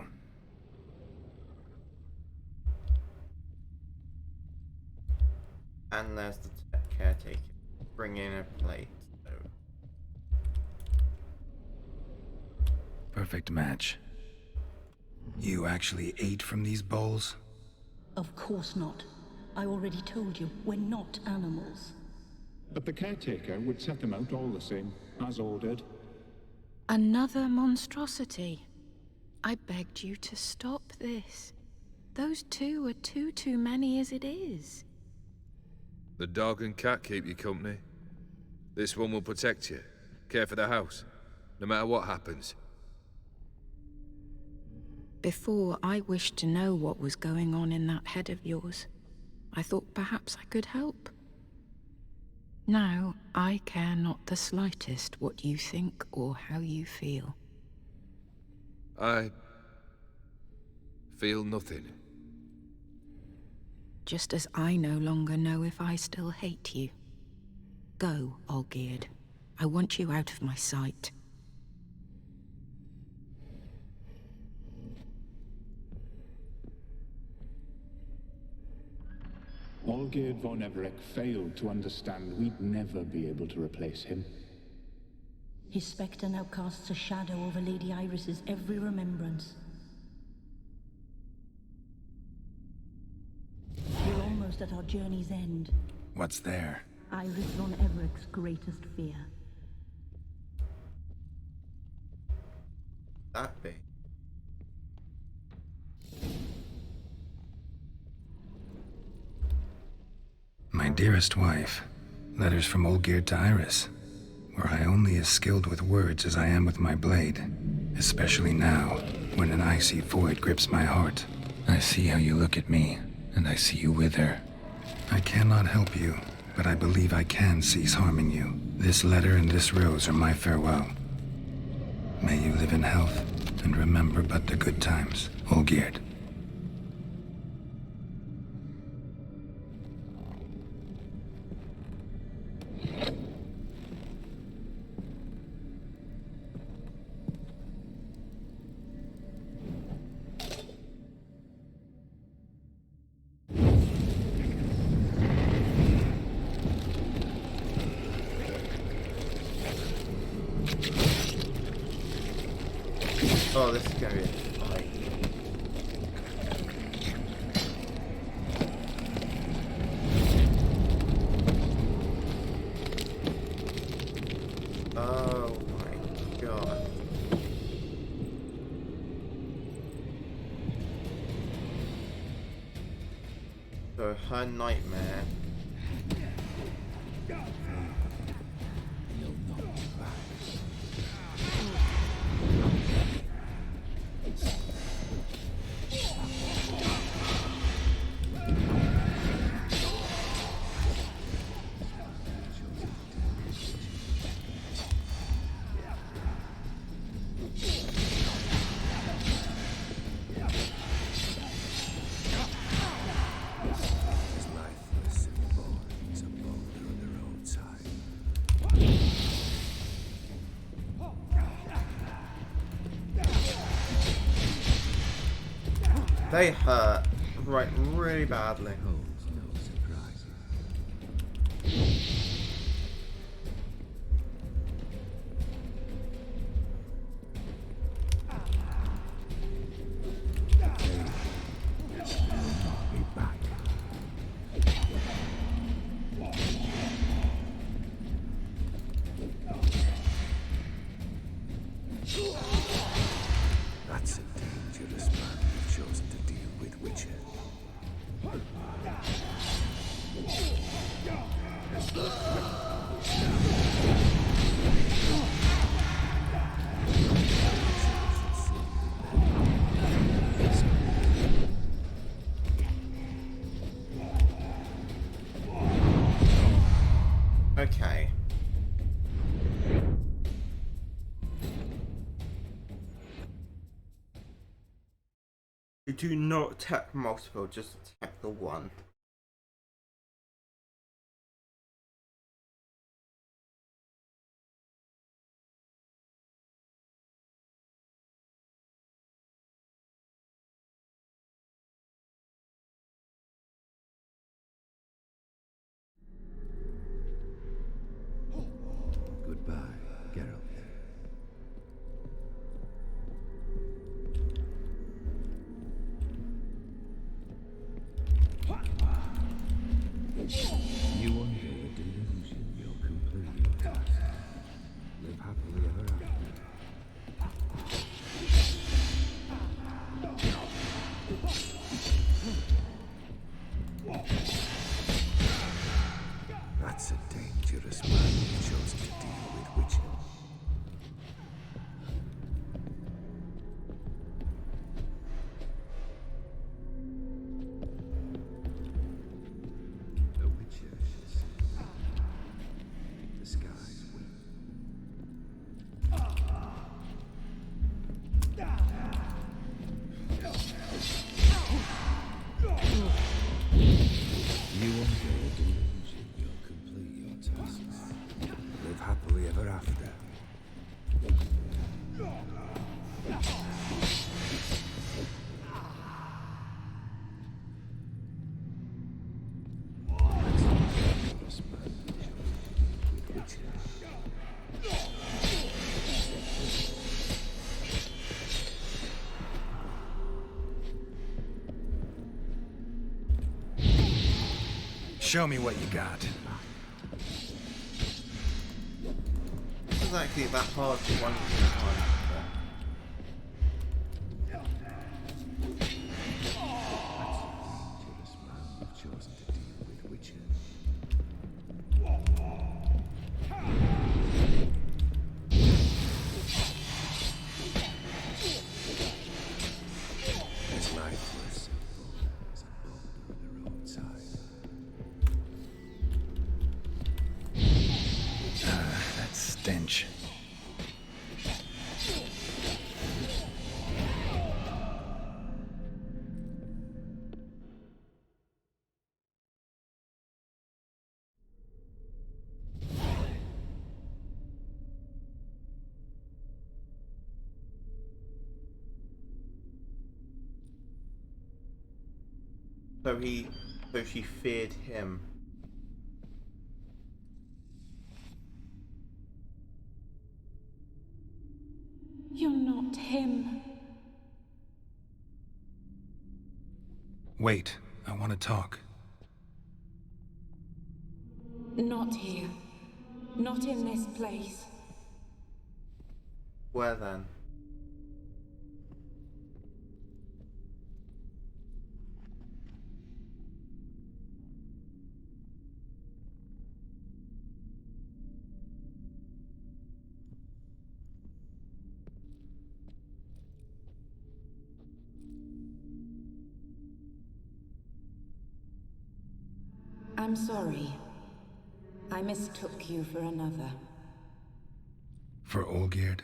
And there's the caretaker. Bring in a plate. So. Perfect match. You actually ate from these bowls? Of course not. I already told you, we're not animals. But the caretaker would set them out all the same, as ordered. Another monstrosity. I begged you to stop this. Those two are too many as it is. The dog and cat keep you company. This one will protect you, care for the house, no matter what happens. Before, I wished to know what was going on in that head of yours. I thought perhaps I could help. Now, I care not the slightest what you think or how you feel. I feel nothing. Just as I no longer know if I still hate you. Go, Olgierd. I want you out of my sight. Olgierd von Everec failed to understand we'd never be able to replace him. His spectre now casts a shadow over Lady Iris's every remembrance. We're almost at our journey's end. What's there? Iris von Everec's greatest fear. That be? My dearest wife, letters from Olgierd to Iris. Were I only as skilled with words as I am with my blade, especially now, when an icy void grips my heart. I see how you look at me, and I see you wither. I cannot help you, but I believe I can cease harming you. This letter and this rose are my farewell. May you live in health, and remember but the good times, Olgierd. Oh, this is gonna be a fight. Oh my god. So her nightmare. They hurt, right, really badly. That's a dangerous man you've chosen to deal with, Witcher. Okay. You do not attack multiple, just attack the one. Goodbye, Geralt. Show me what you got. It's exactly that hard to one time. Stench. So she feared him. You're not him. Wait, I want to talk. Not here. Not in this place. Where then? I'm sorry. I mistook you for another. For Olgierd?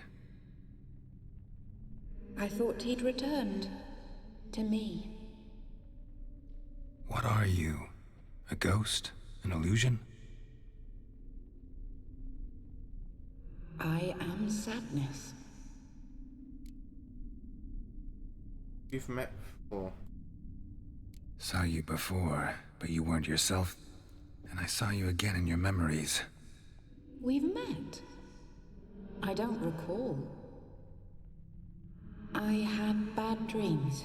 I thought he'd returned. To me. What are you? A ghost? An illusion? I am sadness. You've met before. Saw you before, but you weren't yourself. And I saw you again in your memories. We've met? I don't recall. I had bad dreams.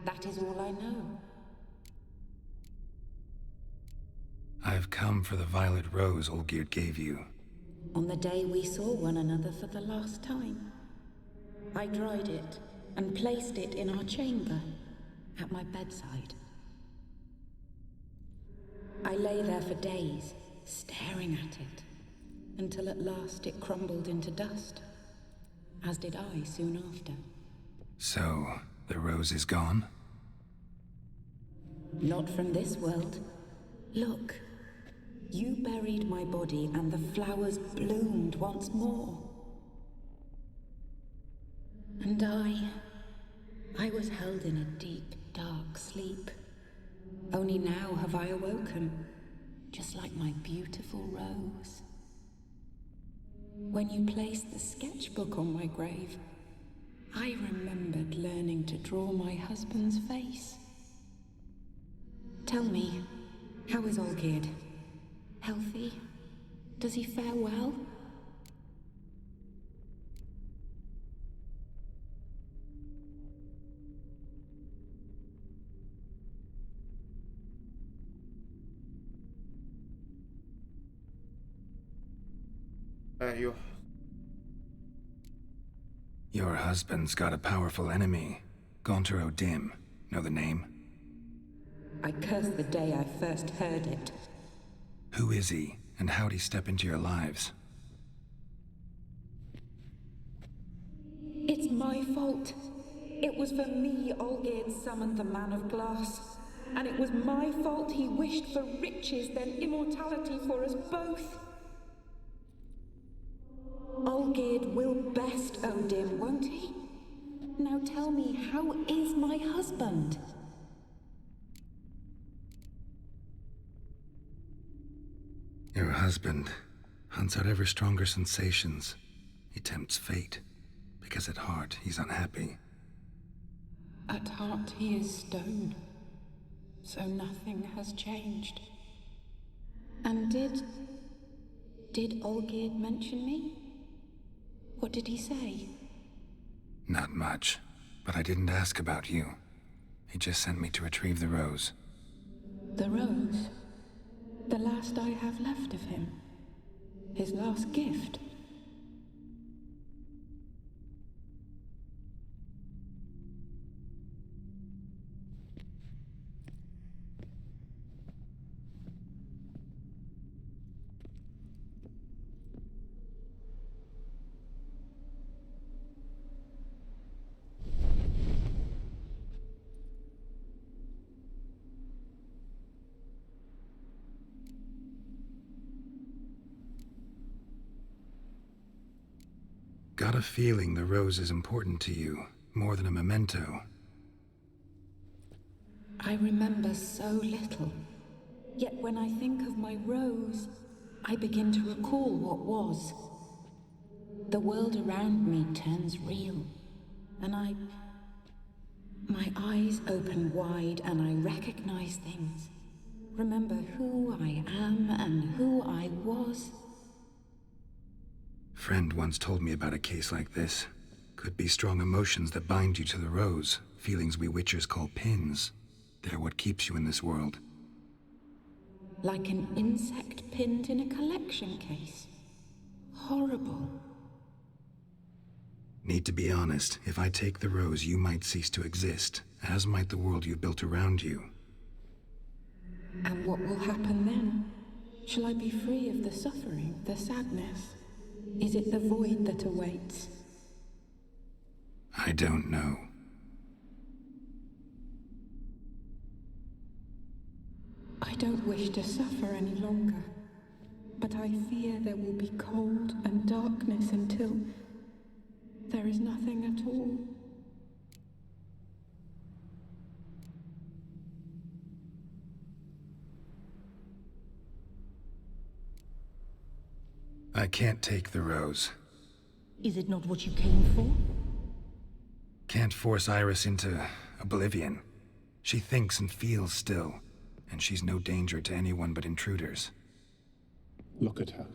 That is all I know. I've come for the violet rose Olgierd gave you. On the day we saw one another for the last time, I dried it and placed it in our chamber, at my bedside. I lay there for days, staring at it, until at last it crumbled into dust, as did I soon after. So, the rose is gone? Not from this world. Look, you buried my body and the flowers bloomed once more. And I was held in a deep, dark sleep. Only now have I awoken, just like my beautiful rose. When you placed the sketchbook on my grave, I remembered learning to draw my husband's face. Tell me, how is Olgierd? Healthy? Does he fare well? Your husband's got a powerful enemy. Gaunter O'Dim. Know the name? I curse the day I first heard it. Who is he, and how'd he step into your lives? It's my fault. It was for me Olgierd summoned the Man of Glass. And it was my fault he wished for riches, then immortality for us both. Olgierd will best O'Dim, won't he? Now tell me, how is my husband? Your husband hunts out ever stronger sensations. He tempts fate, because at heart he's unhappy. At heart he is stone, so nothing has changed. And did Olgierd mention me? What did he say? Not much, but I didn't ask about you. He just sent me to retrieve the rose. The rose? The last I have left of him. His last gift. Got a feeling the rose is important to you, more than a memento. I remember so little. Yet when I think of my rose, I begin to recall what was. The world around me turns real, and my eyes open wide and I recognize things. Remember who I am and who I was. Friend once told me about a case like this. Could be strong emotions that bind you to the rose, feelings we witchers call pins. They're what keeps you in this world. Like an insect pinned in a collection case. Horrible. Need to be honest, if I take the rose, you might cease to exist, as might the world you built around you. And what will happen then? Shall I be free of the suffering, the sadness? Is it the void that awaits? I don't know. I don't wish to suffer any longer, but I fear there will be cold and darkness until there is nothing at all. I can't take the rose. Is it not what you came for? Can't force Iris into oblivion. She thinks and feels still, and she's no danger to anyone but intruders. Look at her.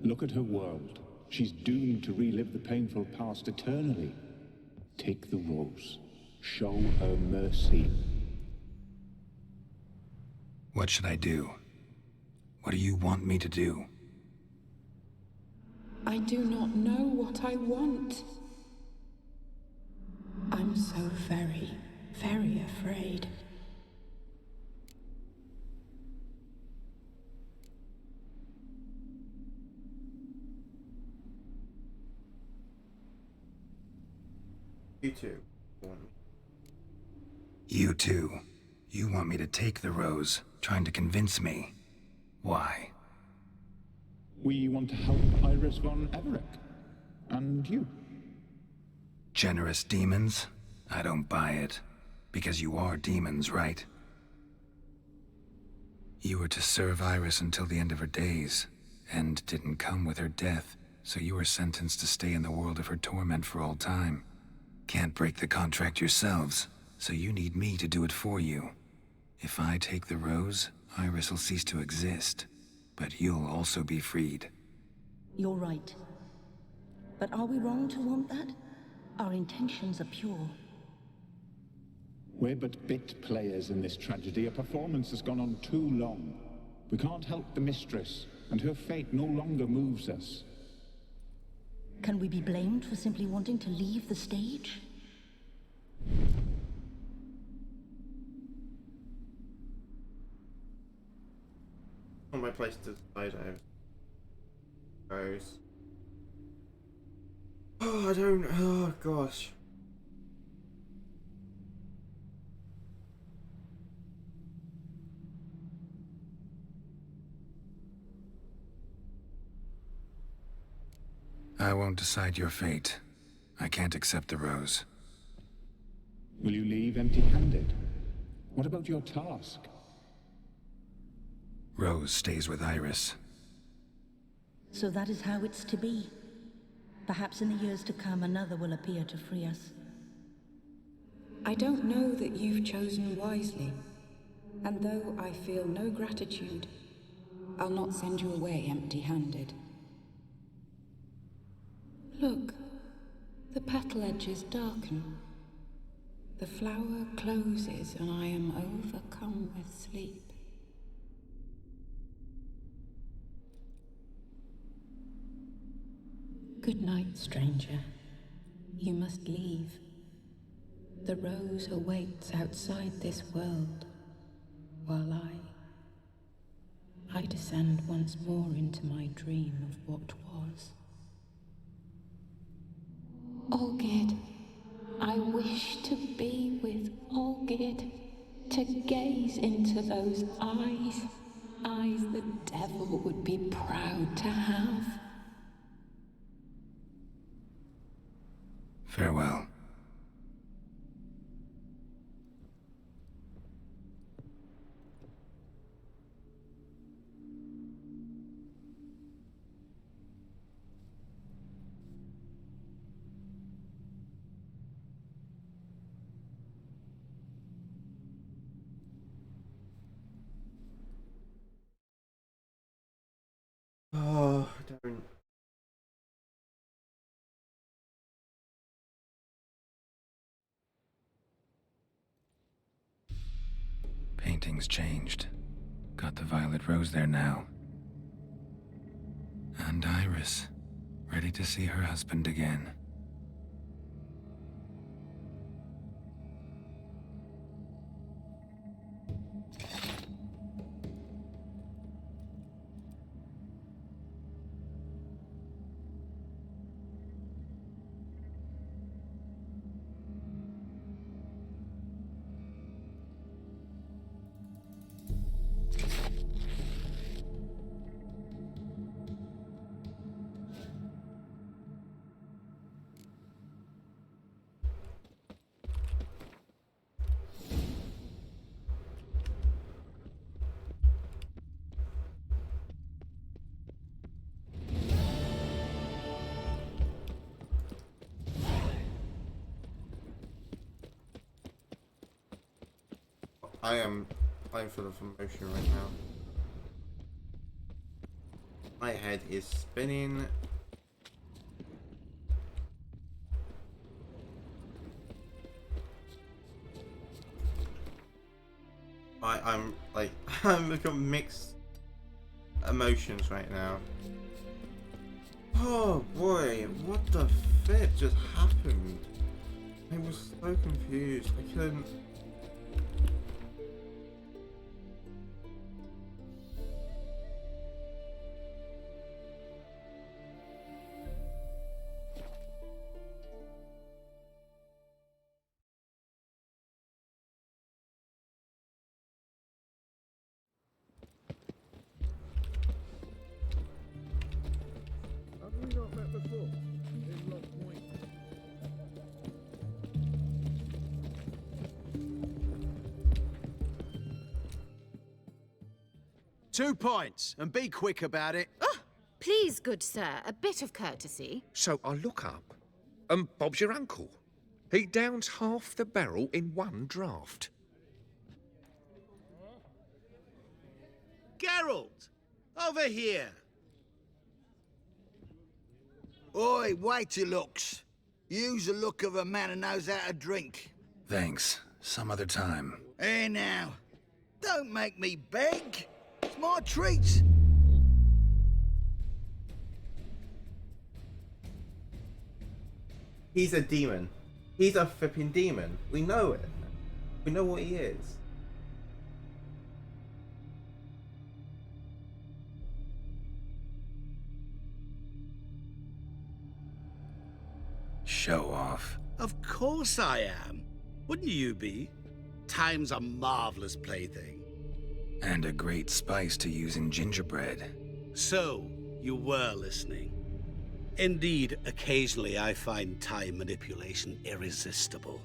Look at her world. She's doomed to relive the painful past eternally. Take the rose. Show her mercy. What should I do? What do you want me to do? I do not know what I want. I'm so very, very afraid. You too. You too. You want me to take the rose, trying to convince me. Why? We want to help Iris von Everec. And you. Generous demons? I don't buy it. Because you are demons, right? You were to serve Iris until the end of her days. End didn't come with her death, so you were sentenced to stay in the world of her torment for all time. Can't break the contract yourselves, so you need me to do it for you. If I take the rose, Iris will cease to exist. But you'll also be freed. You're right. But are we wrong to want that? Our intentions are pure. We're but bit players in this tragedy. A performance has gone on too long. We can't help the mistress, and her fate no longer moves us. Can we be blamed for simply wanting to leave the stage? On my place to decide goes. Oh, I don't. Oh gosh. I won't decide your fate. I can't accept the rose. Will you leave empty-handed? What about your task? Rose stays with Iris. So that is how it's to be. Perhaps in the years to come, another will appear to free us. I don't know that you've chosen wisely, and though I feel no gratitude, I'll not send you away empty-handed. Look, the petal edges darken. The flower closes and I am overcome with sleep. Good night, stranger. You must leave. The rose awaits outside this world, while I descend once more into my dream of what was. Olgid, I wish to be with Olgid, to gaze into those eyes the devil would be proud to have. Farewell. Oh, don't. Painting's changed. Got the violet rose there now. And Iris, ready to see her husband again. I am playing for the promotion right now. My head is spinning. I'm like, I've got mixed emotions right now. Oh boy, what the flip just happened? I was so confused. I couldn't. Have we not met before? In Lock Point. 2 points, and be quick about it. Oh, please, good sir, a bit of courtesy. So I look up, and Bob's your uncle. He downs half the barrel in one draught. Geralt! Over here! Oi, wait your looks. Use the look of a man who knows how to drink. Thanks. Some other time. Here now. Don't make me beg. It's my treat. He's a demon. He's a flipping demon. We know it. We know what he is. Show off. Of course I am. Wouldn't you be? Time's a marvelous plaything. And a great spice to use in gingerbread. So, you were listening. Indeed, occasionally I find time manipulation irresistible.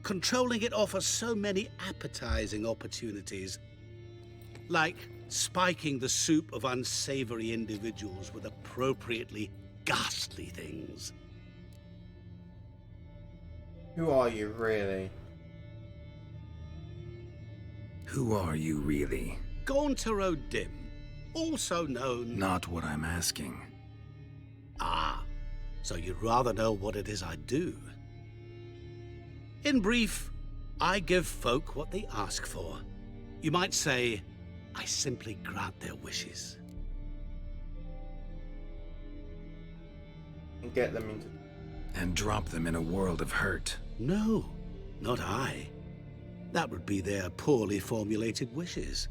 Controlling it offers so many appetizing opportunities. Like spiking the soup of unsavory individuals with appropriately ghastly things. Who are you, really? Who are you, really? Gaunter O'Dim, also known... Not what I'm asking. Ah, so you'd rather know what it is I do. In brief, I give folk what they ask for. You might say, I simply grant their wishes. and get them into... And drop them in a world of hurt. No, not I. That would be their poorly formulated wishes.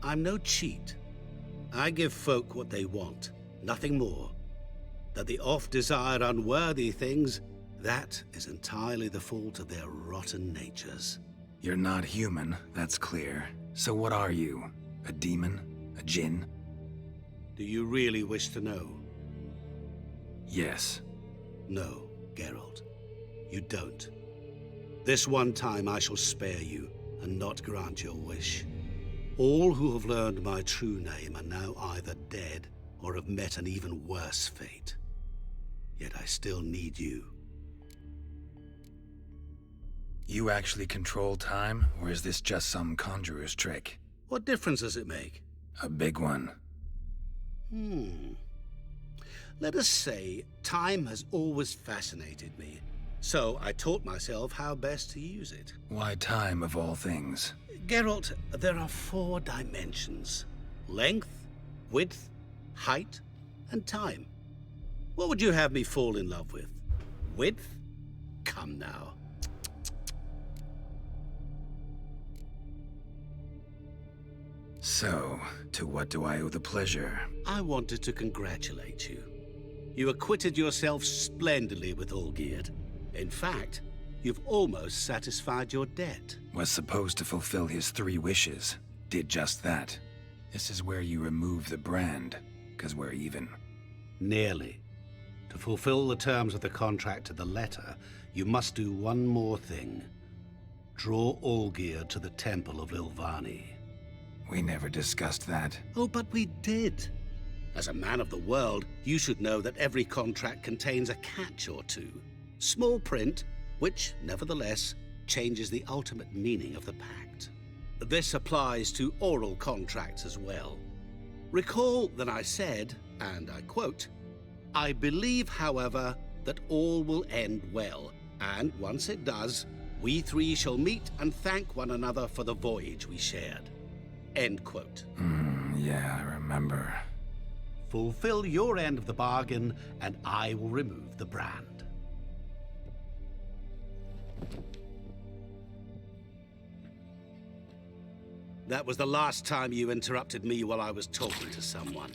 I'm no cheat. I give folk what they want, nothing more. That the oft desire unworthy things, that is entirely the fault of their rotten natures. You're not human, that's clear. So what are you? A demon? A djinn? Do you really wish to know? Yes. No, Geralt. You don't. This one time I shall spare you, and not grant your wish. All who have learned my true name are now either dead, or have met an even worse fate. Yet I still need you. You actually control time, or is this just some conjurer's trick? What difference does it make? A big one. Let us say, time has always fascinated me. So I taught myself how best to use it. Why time, of all things? Geralt, there are 4 dimensions. Length, width, height, and time. What would you have me fall in love with? Width? Come now. So, to what do I owe the pleasure? I wanted to congratulate you. You acquitted yourself splendidly with Olgierd. In fact, you've almost satisfied your debt. Was supposed to fulfill his 3 wishes. Did just that. This is where you remove the brand, 'cause we're even. Nearly. To fulfill the terms of the contract to the letter, you must do one more thing. Draw Olgierd to the Temple of Lilvani. We never discussed that. Oh, but we did. As a man of the world, you should know that every contract contains a catch or two. Small print, which, nevertheless, changes the ultimate meaning of the pact. This applies to oral contracts as well. Recall that I said, and I quote, "I believe, however, that all will end well, and once it does, we 3 shall meet and thank one another for the voyage we shared." End quote. Yeah, I remember. Fulfill your end of the bargain, and I will remove the brand. That was the last time you interrupted me while I was talking to someone.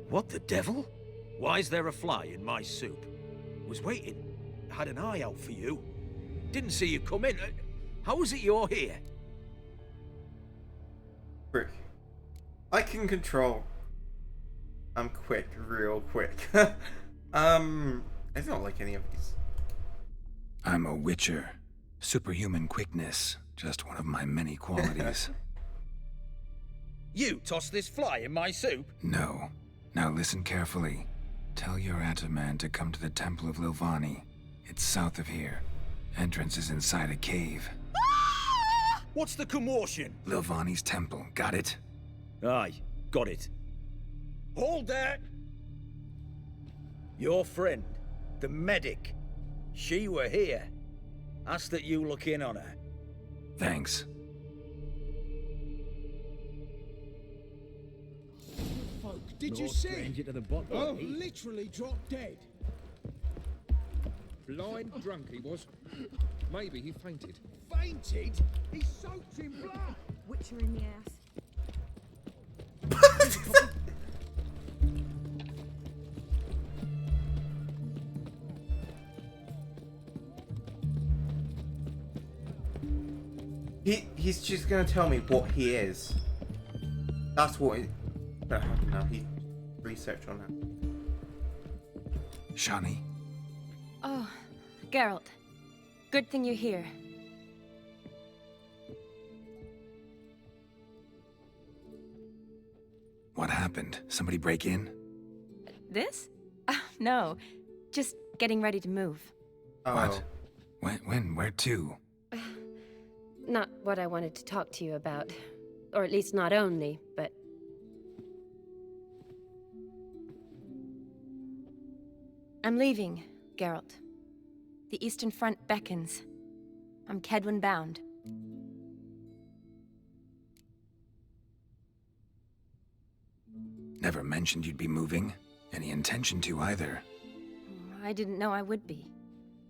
What the devil? Why is there a fly in my soup? Was waiting. Had an eye out for you. Didn't see you come in. How is it you're here? Quick. I can control. I'm quick, real quick. It's not like any of these. I'm a witcher. Superhuman quickness. Just one of my many qualities. You tossed this fly in my soup? No. Now listen carefully. Tell your Ataman to come to the Temple of Lilvani. It's south of here. Entrance is inside a cave. What's the commotion? Lilvani's temple. Got it? Aye, got it. Hold that! Your friend, the medic, she were here. Ask that you look in on her. Thanks. Folk, did you see? Oh, literally dropped dead. Blind drunk he was. Maybe he fainted. Fainted? He's soaked in blood. Witcher in the ass. He's just gonna tell me what he is. That's what is gonna happen now. He research on that. Shani. Oh, Geralt. Good thing you're here. What happened? Somebody break in? This? No. Just getting ready to move. What? When? Where to? Not what I wanted to talk to you about. Or at least not only, but... I'm leaving, Geralt. The Eastern Front beckons. I'm Kedwen bound. mentioned you'd be moving. Any intention to either. I didn't know I would be.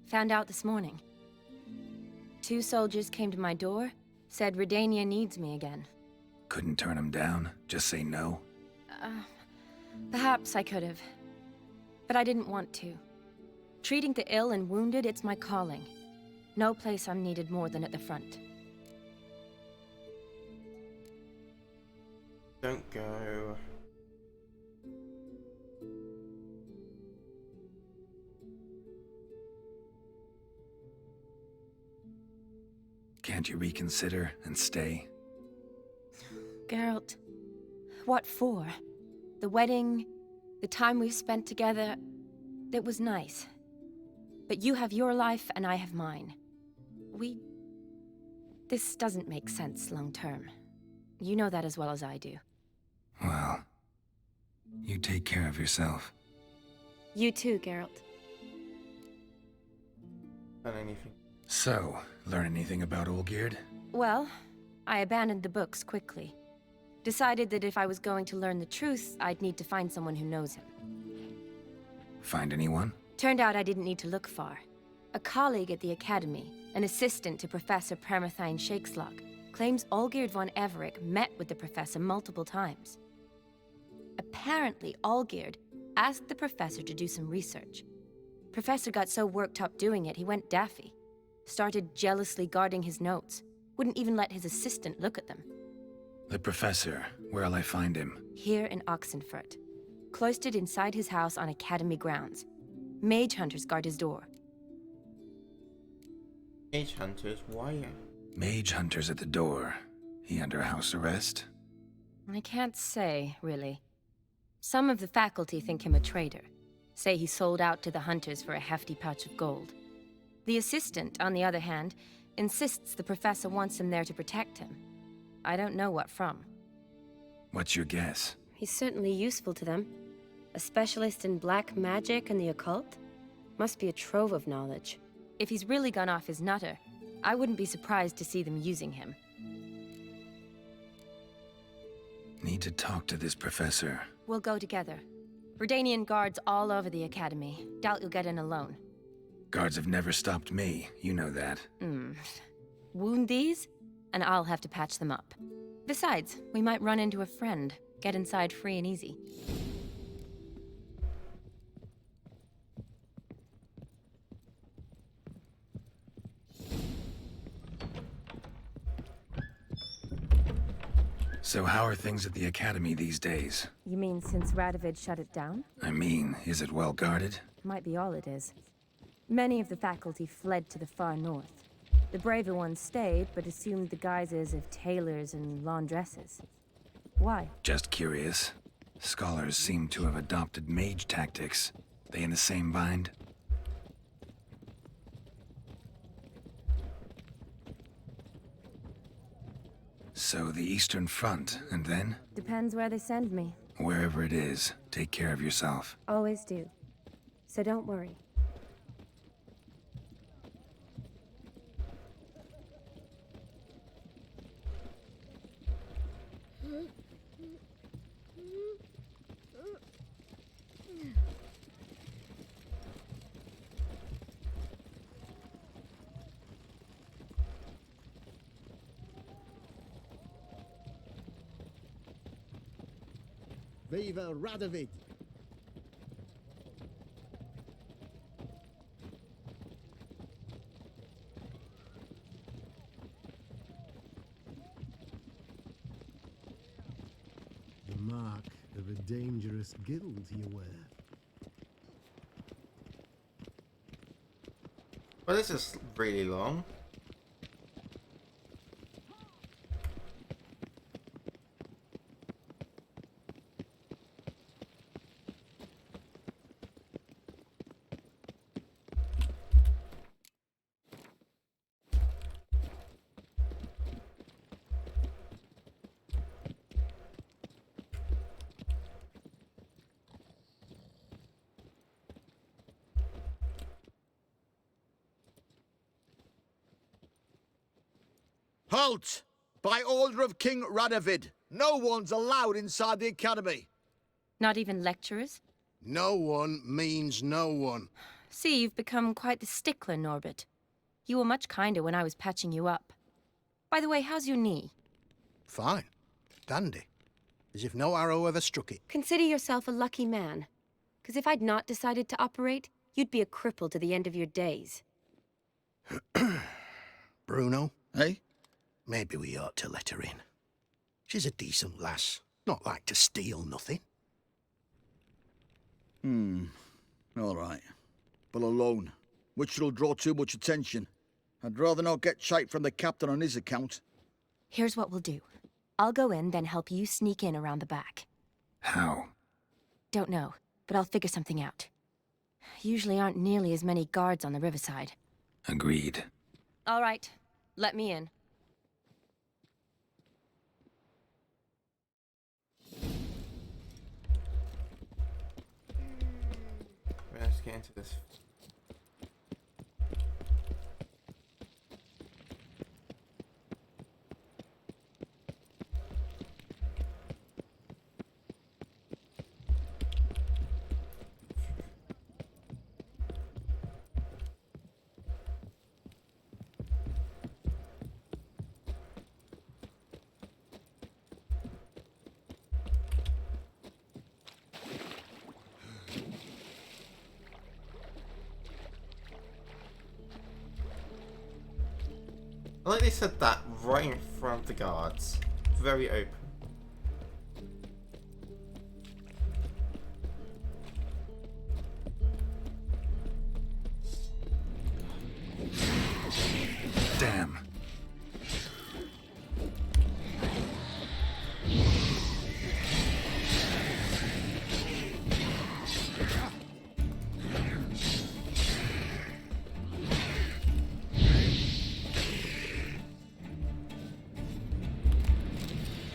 Found out this morning. 2 soldiers came to my door, said Redania needs me again. Couldn't turn him down? Just say no? Perhaps I could have. But I didn't want to. Treating the ill and wounded, it's my calling. No place I'm needed more than at the front. Don't go. Can't you reconsider and stay? Geralt, what for? The wedding, the time we've spent together, it was nice. But you have your life and I have mine. This doesn't make sense long term. You know that as well as I do. Well, you take care of yourself. You too, Geralt. Done anything? So, learn anything about Olgierd? Well, I abandoned the books quickly. Decided that if I was going to learn the truth, I'd need to find someone who knows him. Find anyone? Turned out I didn't need to look far. A colleague at the Academy, an assistant to Professor Permathine Shakeslog, claims Olgierd von Everec met with the professor multiple times. Apparently, Olgierd asked the professor to do some research. Professor got so worked up doing it, he went daffy. Started jealously guarding his notes. Wouldn't even let his assistant look at them. The professor, where'll I find him? Here in Oxenfurt. Cloistered inside his house on Academy grounds. Mage hunters guard his door. Mage hunters? Why? Mage hunters at the door. He under house arrest? I can't say, really. Some of the faculty think him a traitor. Say he sold out to the hunters for a hefty pouch of gold. The assistant, on the other hand, insists the professor wants him there to protect him. I don't know what from. What's your guess? He's certainly useful to them. A specialist in black magic and the occult? Must be a trove of knowledge. If he's really gone off his nutter, I wouldn't be surprised to see them using him. Need to talk to this professor. We'll go together. Redanian guards all over the Academy. Doubt you'll get in alone. Guards have never stopped me, you know that. Wound these, and I'll have to patch them up. Besides, we might run into a friend. Get inside free and easy. So how are things at the Academy these days? You mean since Radovid shut it down? I mean, is it well guarded? Might be all it is. Many of the faculty fled to the far north. The braver ones stayed, but assumed the guises of tailors and laundresses. Why? Just curious. Scholars seem to have adopted mage tactics. They in the same bind? So the Eastern Front, and then? Depends where they send me. Wherever it is, take care of yourself. Always do. So don't worry. Viva Radovid! The mark of a dangerous guild you wear. Well, this is really long. Halt! By order of King Radovid, no one's allowed inside the Academy. Not even lecturers? No one means no one. See, you've become quite the stickler, Norbert. You were much kinder when I was patching you up. By the way, how's your knee? Fine. Dandy. As if no arrow ever struck it. Consider yourself a lucky man. Because if I'd not decided to operate, you'd be a cripple to the end of your days. Bruno? Hey? Maybe we ought to let her in. She's a decent lass. Not like to steal nothing. All right. But alone, which will draw too much attention. I'd rather not get shite from the captain on his account. Here's what we'll do. I'll go in, then help you sneak in around the back. How? Don't know, but I'll figure something out. Usually aren't nearly as many guards on the riverside. Agreed. All right, let me in. Let's get into this. I like they said that right in front of the guards. Very open. Damn.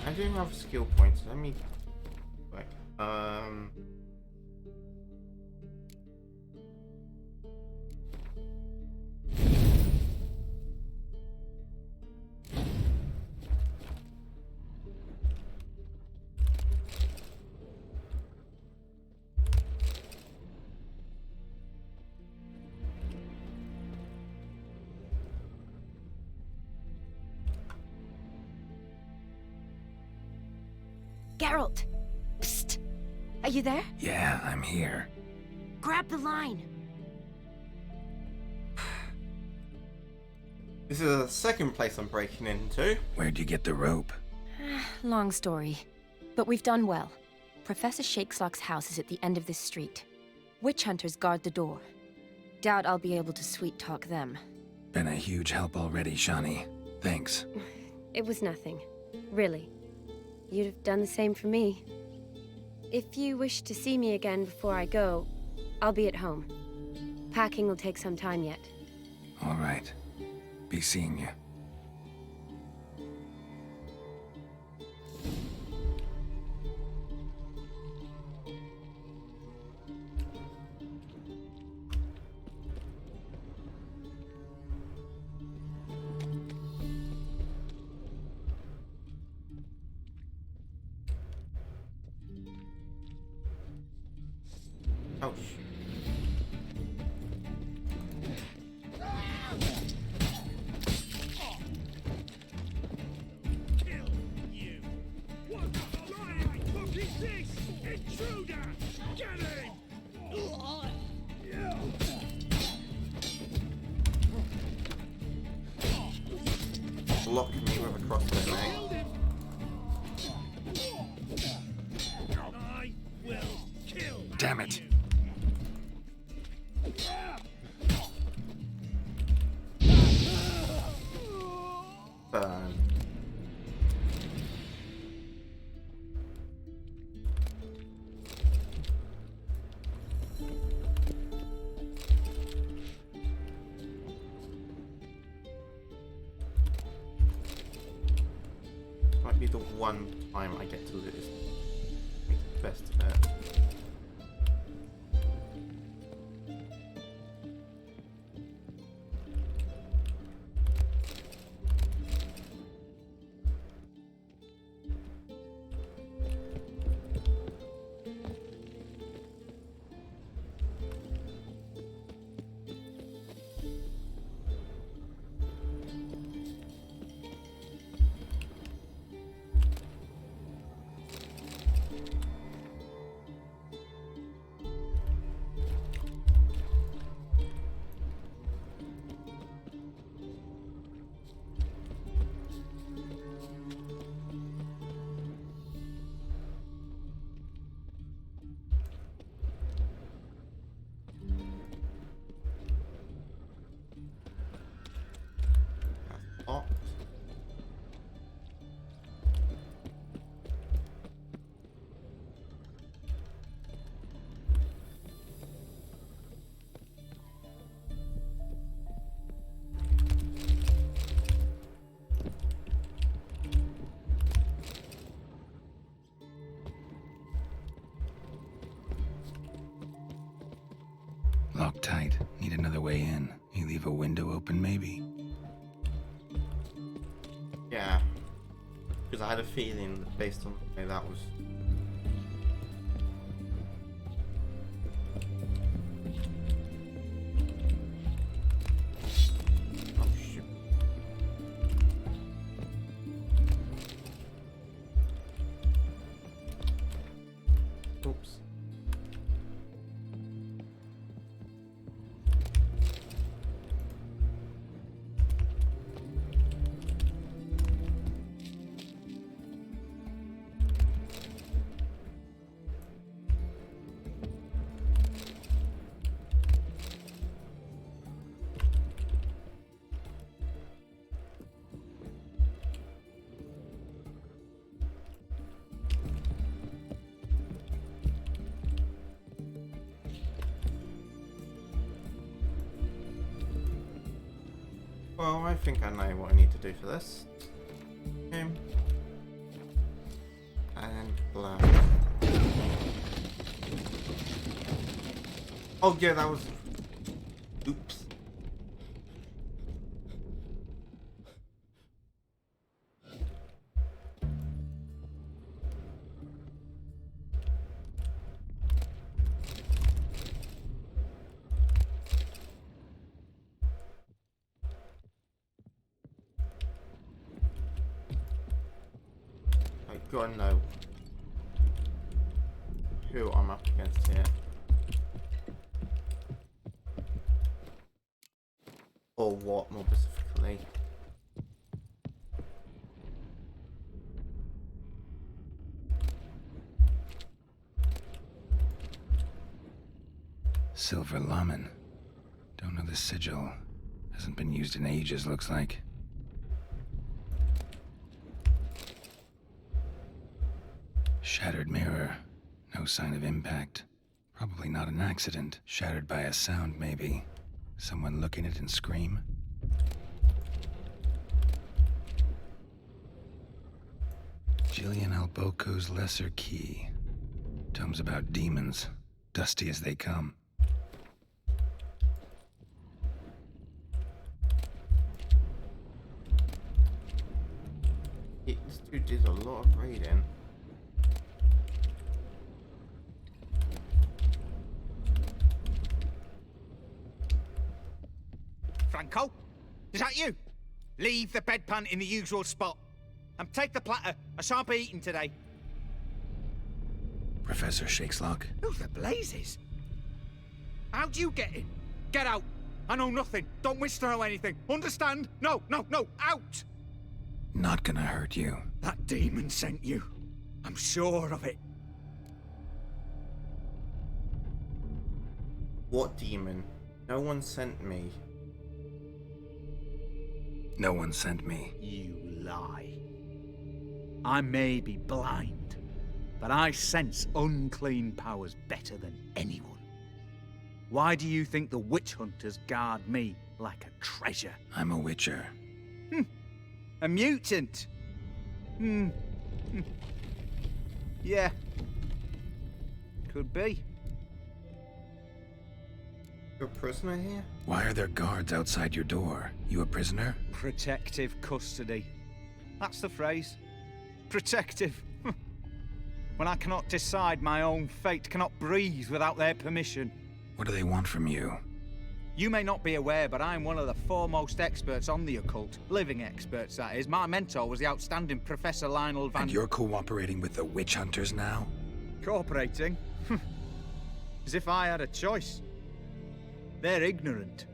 I do have skill points. Let me. Wait. Geralt! Psst! Are you there? Yeah, I'm here. Grab the line! This is the second place I'm breaking into. Where'd you get the rope? Long story. But we've done well. Professor Shakeslock's house is at the end of this street. Witch hunters guard the door. Doubt I'll be able to sweet-talk them. Been a huge help already, Shani. Thanks. It was nothing. Really. You'd have done the same for me. If you wish to see me again before I go, I'll be at home. Packing will take some time yet. All right. Be seeing you. Oh, Kill you! What the fuck is this? Intruder! Get him! block me with a crossbow, mate. I will kill. Damn it. Burn. Might be the one time I get to lose. Make the best of it. Locked tight. Need another way in. You leave a window open, maybe? Yeah. Because I had a feeling that based on the way that was. Oh shit. Oops. Well, I think I know what I need to do for this. And blur. Oh yeah, that was. Oops. I gotta know who I'm up against here. Or what, more specifically. Silver Lamen. Don't know the sigil. Hasn't been used in ages, looks like. Shattered mirror. No sign of impact. Probably not an accident. Shattered by a sound, maybe. Someone look in it and scream? Jillian Alboco's Lesser Key. Tomes about demons. Dusty as they come. This dude did a lot of reading. Franco? Is that you? Leave the bedpan in the usual spot. And take the platter. I shan't be eating today. Professor Shakeslock? Who the blazes? How'd you get in? Get out. I know nothing. Don't wish to know anything. Understand? No, no, no. Out! Not gonna hurt you. That demon sent you. I'm sure of it. What demon? No one sent me. No one sent me. You lie. I may be blind, but I sense unclean powers better than anyone. Why do you think the witch hunters guard me like a treasure? I'm a witcher. A mutant? Yeah. Could be. You're a prisoner here? Why are there guards outside your door? You a prisoner? Protective custody. That's the phrase. Protective. When I cannot decide my own fate, cannot breathe without their permission. What do they want from you? You may not be aware, but I'm one of the foremost experts on the occult. Living experts, that is. My mentor was the outstanding Professor Lionel Van... And you're cooperating with the witch hunters now? Cooperating? As if I had a choice. They're ignorant,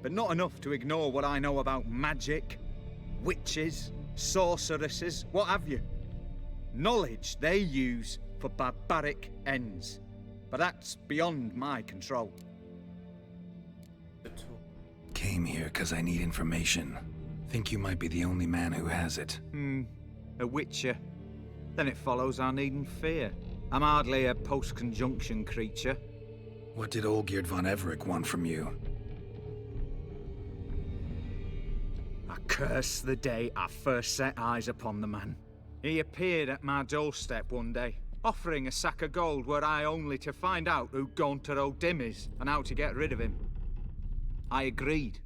but not enough to ignore what I know about magic, witches, sorceresses, what have you. Knowledge they use for barbaric ends, but that's beyond my control. Came here because I need information. Think you might be the only man who has it. A witcher. Then it follows I needn't fear. I'm hardly a post-conjunction creature. What did Olgierd von Everec want from you? I curse the day I first set eyes upon the man. He appeared at my doorstep one day, offering a sack of gold were I only to find out who Gaunter O'Dim is and how to get rid of him. I agreed.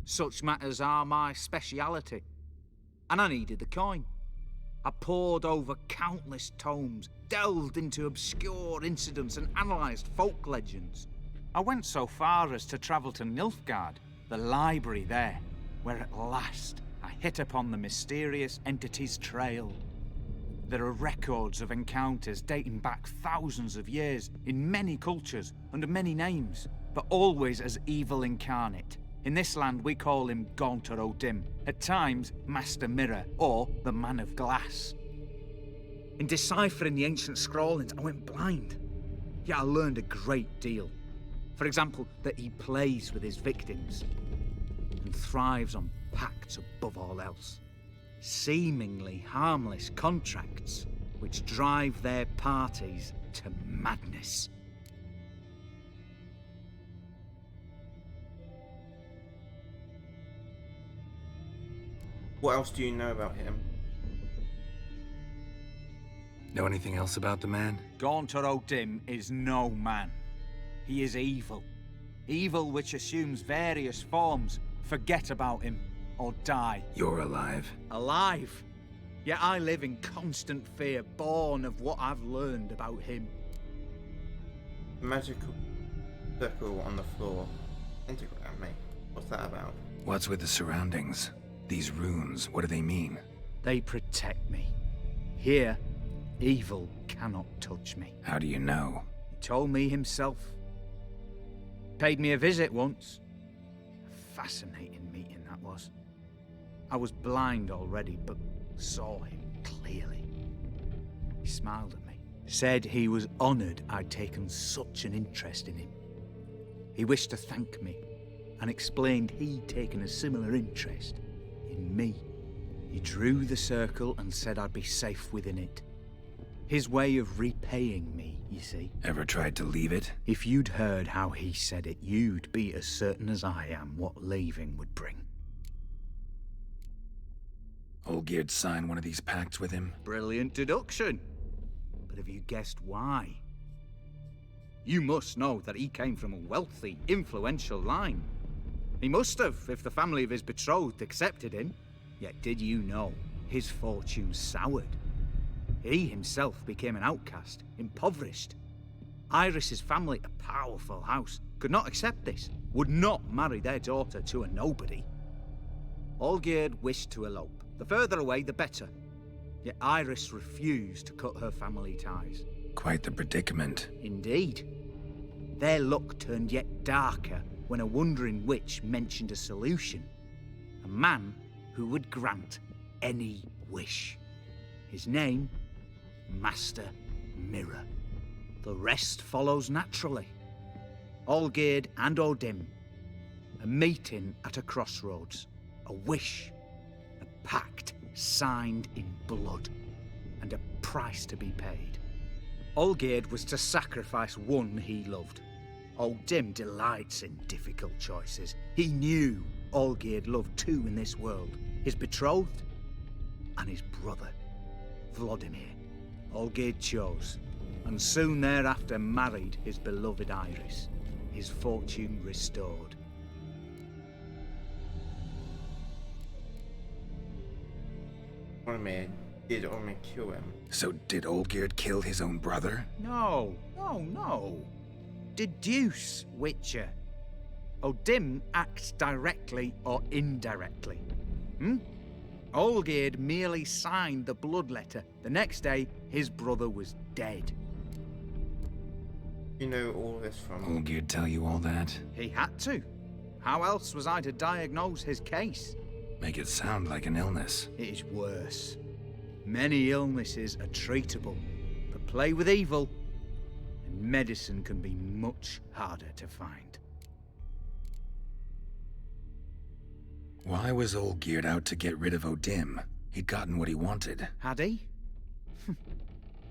Such matters are my speciality. And I needed the coin. I pored over countless tomes, delved into obscure incidents and analysed folk legends. I went so far as to travel to Nilfgaard, the library there, where at last I hit upon the mysterious entity's trail. There are records of encounters dating back thousands of years in many cultures under many names, but always as evil incarnate. In this land we call him Gaunter O'Dim, at times Master Mirror or the Man of Glass. In deciphering the ancient scrawlings I went blind, yet I learned a great deal. For example, that he plays with his victims and thrives on pacts above all else. Seemingly harmless contracts which drive their parties to madness. What else do you know about him? Know anything else about the man? Gaunter O'Dim is no man. He is evil. Evil which assumes various forms. Forget about him, or die. You're alive. Alive? Yet I live in constant fear, born of what I've learned about him. Magical circle on the floor. Integrate me. What's that about? What's with the surroundings? These runes, what do they mean? They protect me. Here, evil cannot touch me. How do you know? He told me himself. Paid me a visit once. A fascinating meeting that was. I was blind already, but saw him clearly. He smiled at me. Said he was honoured I'd taken such an interest in him. He wished to thank me, and explained he'd taken a similar interest in me. He drew the circle and said I'd be safe within it. His way of repaying me, you see. Ever tried to leave it? If you'd heard how he said it, you'd be as certain as I am what leaving would bring. Olgierd signed one of these pacts with him? Brilliant deduction. But have you guessed why? You must know that he came from a wealthy, influential line. He must have, if the family of his betrothed accepted him. Yet did you know his fortune soured? He himself became an outcast, impoverished. Iris's family, a powerful house, could not accept this, would not marry their daughter to a nobody. Olgierd wished to elope. The further away, the better. Yet Iris refused to cut her family ties. Quite the predicament. Indeed. Their luck turned yet darker when a wandering witch mentioned a solution. A man who would grant any wish. His name, Master Mirror. The rest follows naturally. Olgierd and O'Dim. A meeting at a crossroads. A wish. A pact signed in blood. And a price to be paid. Olgierd was to sacrifice one he loved. O'Dim delights in difficult choices. He knew Olgierd loved two in this world. His betrothed and his brother, Vladimir. Olgierd chose, and soon thereafter married his beloved Iris, his fortune restored. Ormir, did Ormir kill him? So did Olgierd kill his own brother? No. Deduce, Witcher. O'Dim acts directly or indirectly. Olgierd merely signed the blood letter. The next day, his brother was dead. You know all this from... Olgierd tell you all that? He had to. How else was I to diagnose his case? Make it sound like an illness. It is worse. Many illnesses are treatable, but play with evil, and medicine can be much harder to find. Why was Olgierd out to get rid of O'Dim? He'd gotten what he wanted. Had he?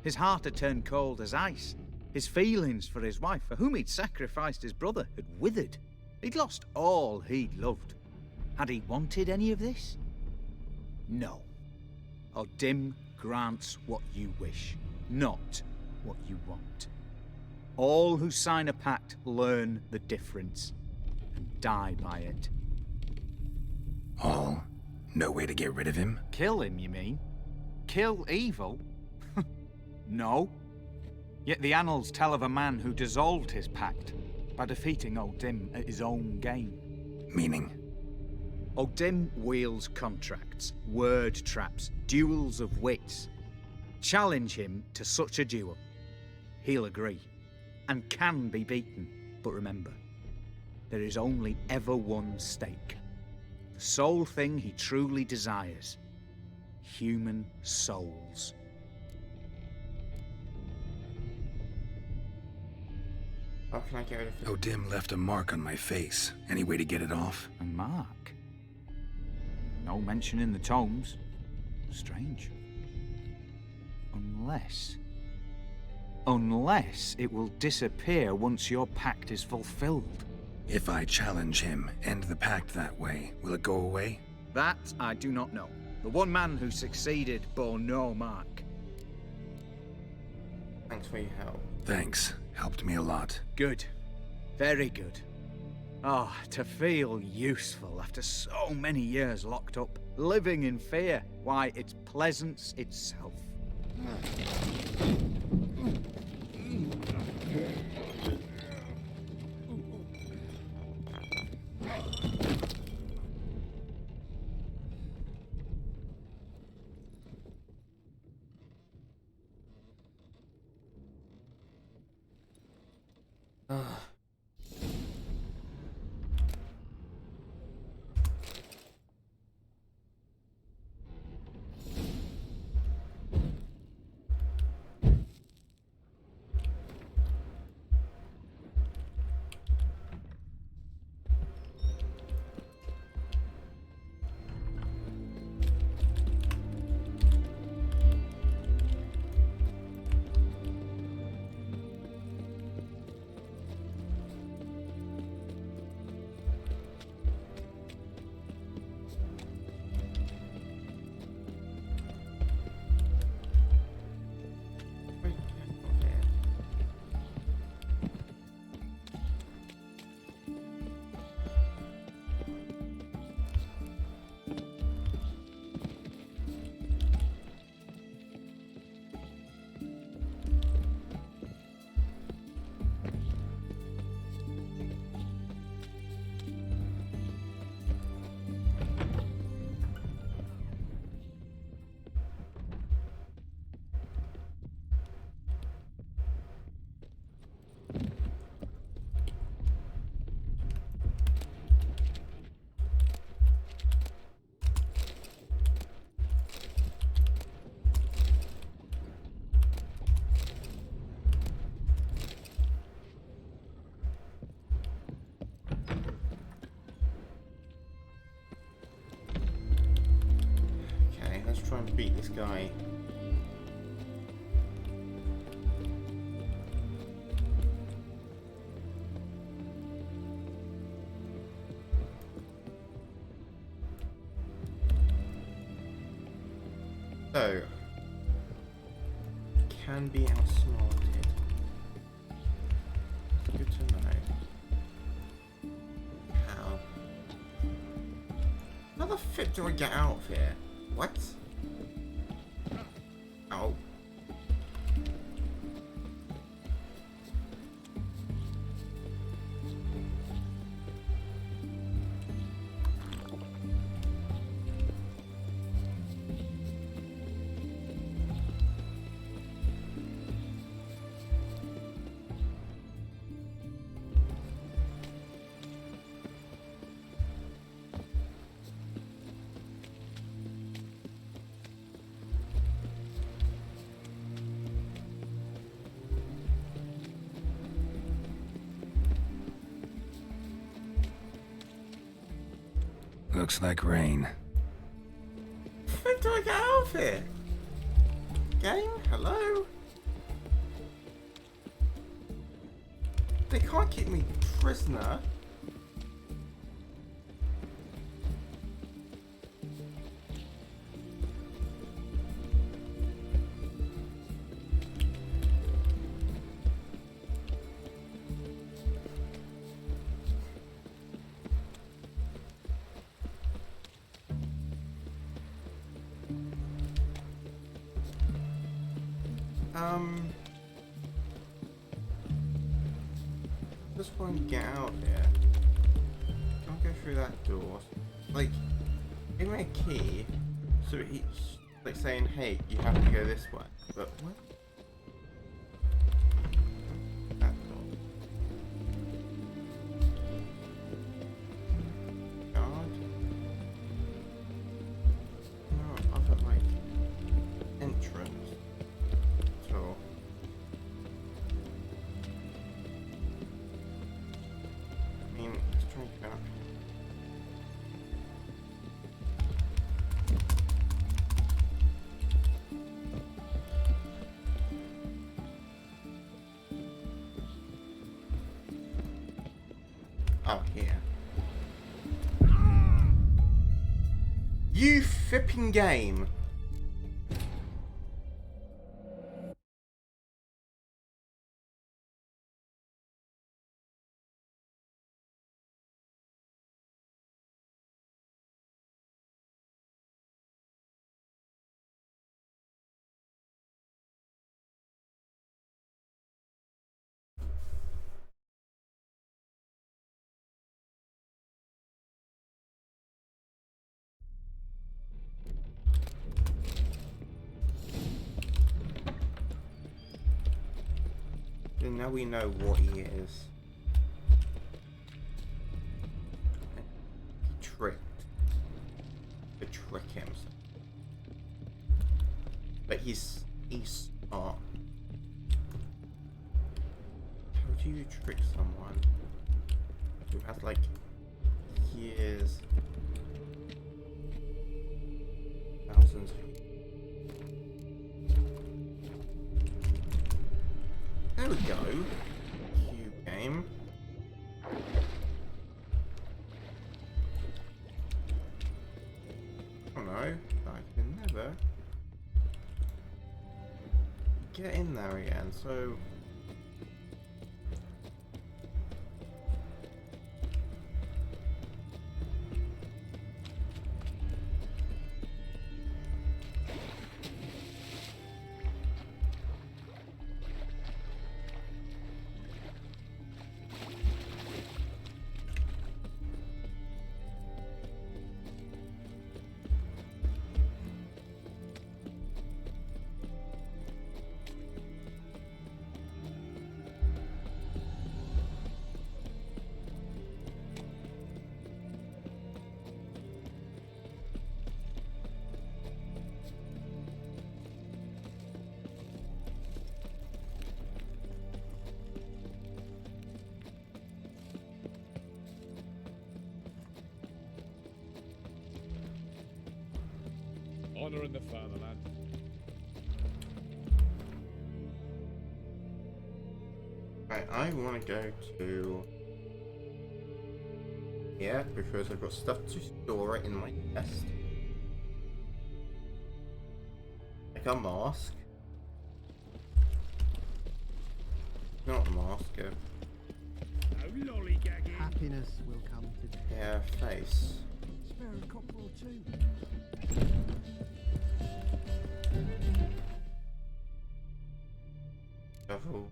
His heart had turned cold as ice. His feelings for his wife, for whom he'd sacrificed his brother, had withered. He'd lost all he'd loved. Had he wanted any of this? No. O'Dim grants what you wish, not what you want. All who sign a pact learn the difference and die by it. All? No way to get rid of him? Kill him, you mean? Kill evil? No. Yet the annals tell of a man who dissolved his pact by defeating O'Dim at his own game. Meaning? O'Dim wields contracts, word traps, duels of wits. Challenge him to such a duel. He'll agree, and can be beaten. But remember, there is only ever one stake. The sole thing he truly desires. Human souls. How can I get rid of it? O'Dim left a mark on my face. Any way to get it off? A mark? No mention in the tomes. Strange. Unless it will disappear once your pact is fulfilled. If I challenge him, end the pact that way, will it go away? That I do not know. The one man who succeeded bore no mark. Thanks for your help. Thanks. Helped me a lot. Good. Very good. Oh, to feel useful after so many years locked up, living in fear. Why, it's pleasance itself. Let's try and beat this guy. So, can be outsmarted. Good to know. How the flip do I get out of here? What? Oh. Looks like rain. When do I get out of here? Game? Hello? They can't keep me prisoner. Just want to get out here. Can't go through that door. Like, give me a key. So he's like saying, hey, you have to go this way. But what? That door. God. No, other like entrance. So. I mean, let's try and get up. Oh, here. You flipping game. And now we know what he is. He tricked. To trick him. But he's smart. How do you trick someone who has like years, thousands of There we go. Cube game. Oh no, I can never get in there again, so Honor in the fatherland. right, I want to go to here because I've got stuff to store in my chest. Like a mask. Not a mask, No lollygagging. Happiness will come to death. yeah, face. Spare a copper or two. Devil.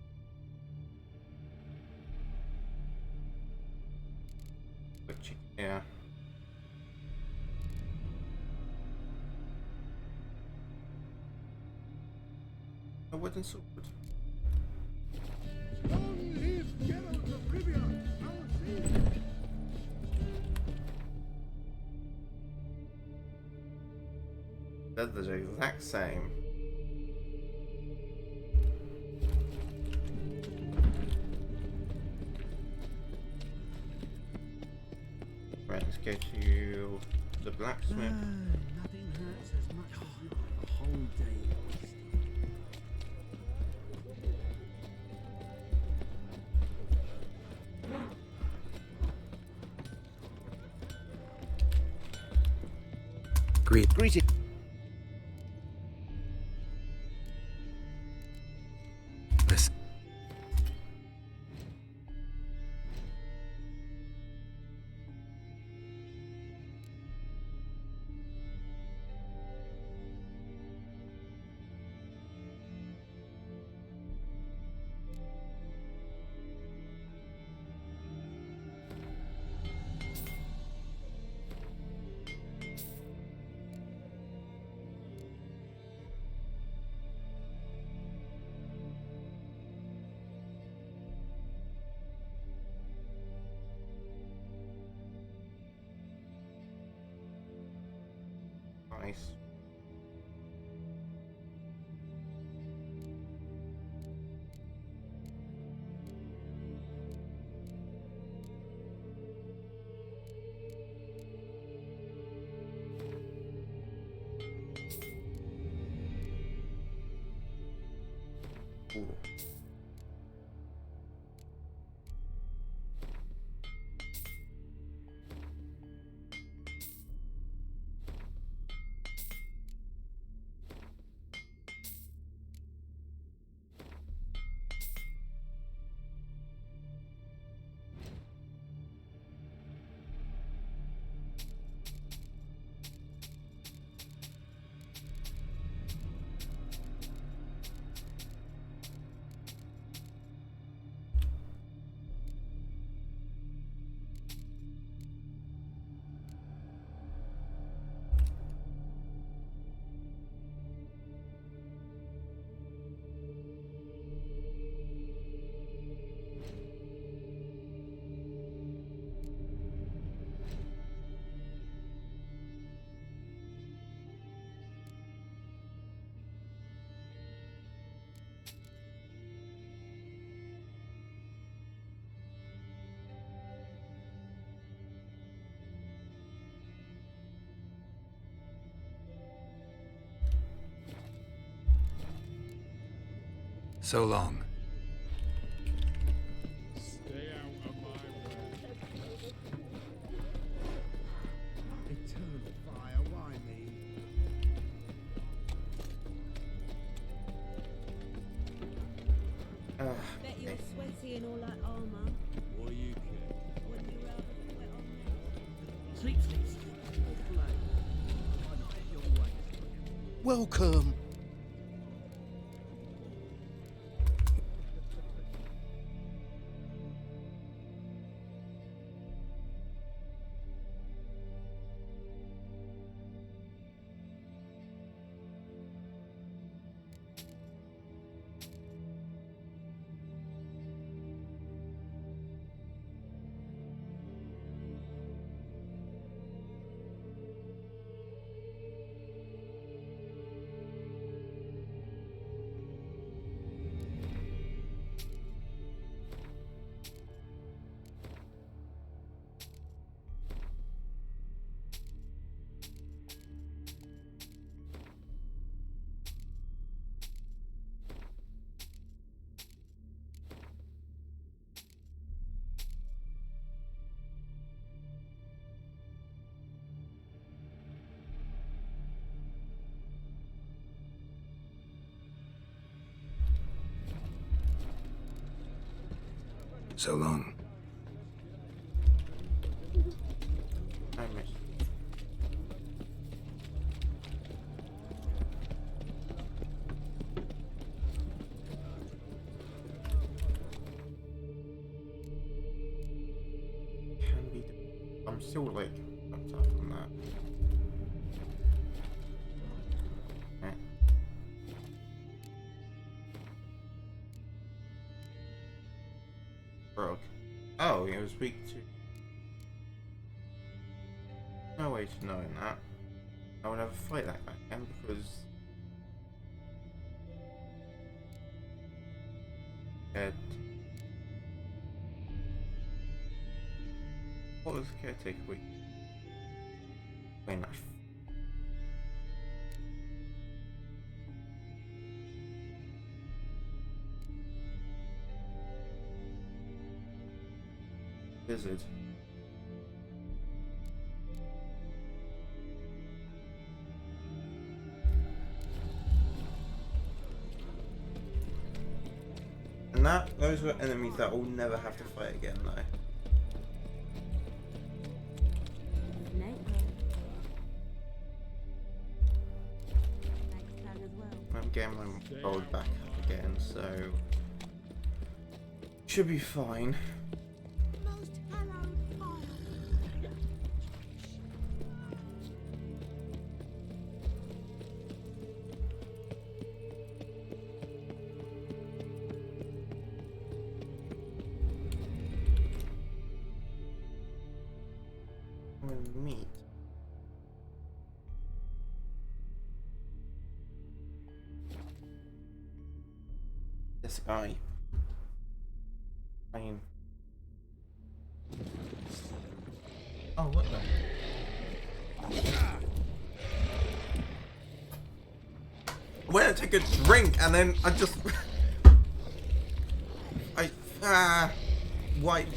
Which, yeah. A wooden sword. Long live Geralt of Rivia, our savior! They're the exact same. Right, let's go to the blacksmith. Nothing hurts as much as a whole day lost. Greeting. Listen. Nice. Ooh. So long. Stay out of my way. Eternal fire, why me? Bet you're sweaty in all that armor. What do you care? Wouldn't you rather sweat on me? Sleep, sleep, sleep. Why not your way? Welcome. So long. I missed. Can be. I'm still like fucked up on that. Okay. Broke. Oh, it was weak to. No way to knowing that. I would never fight that guy again because. Dead. What was caretaker weak? Wait, no. Lizard. And those were enemies that we'll never have to fight again, though. I'm getting my gold back up again, so should be fine. Meat. this guy. Fine. Oh, what the? I went to take a drink and then I just... White.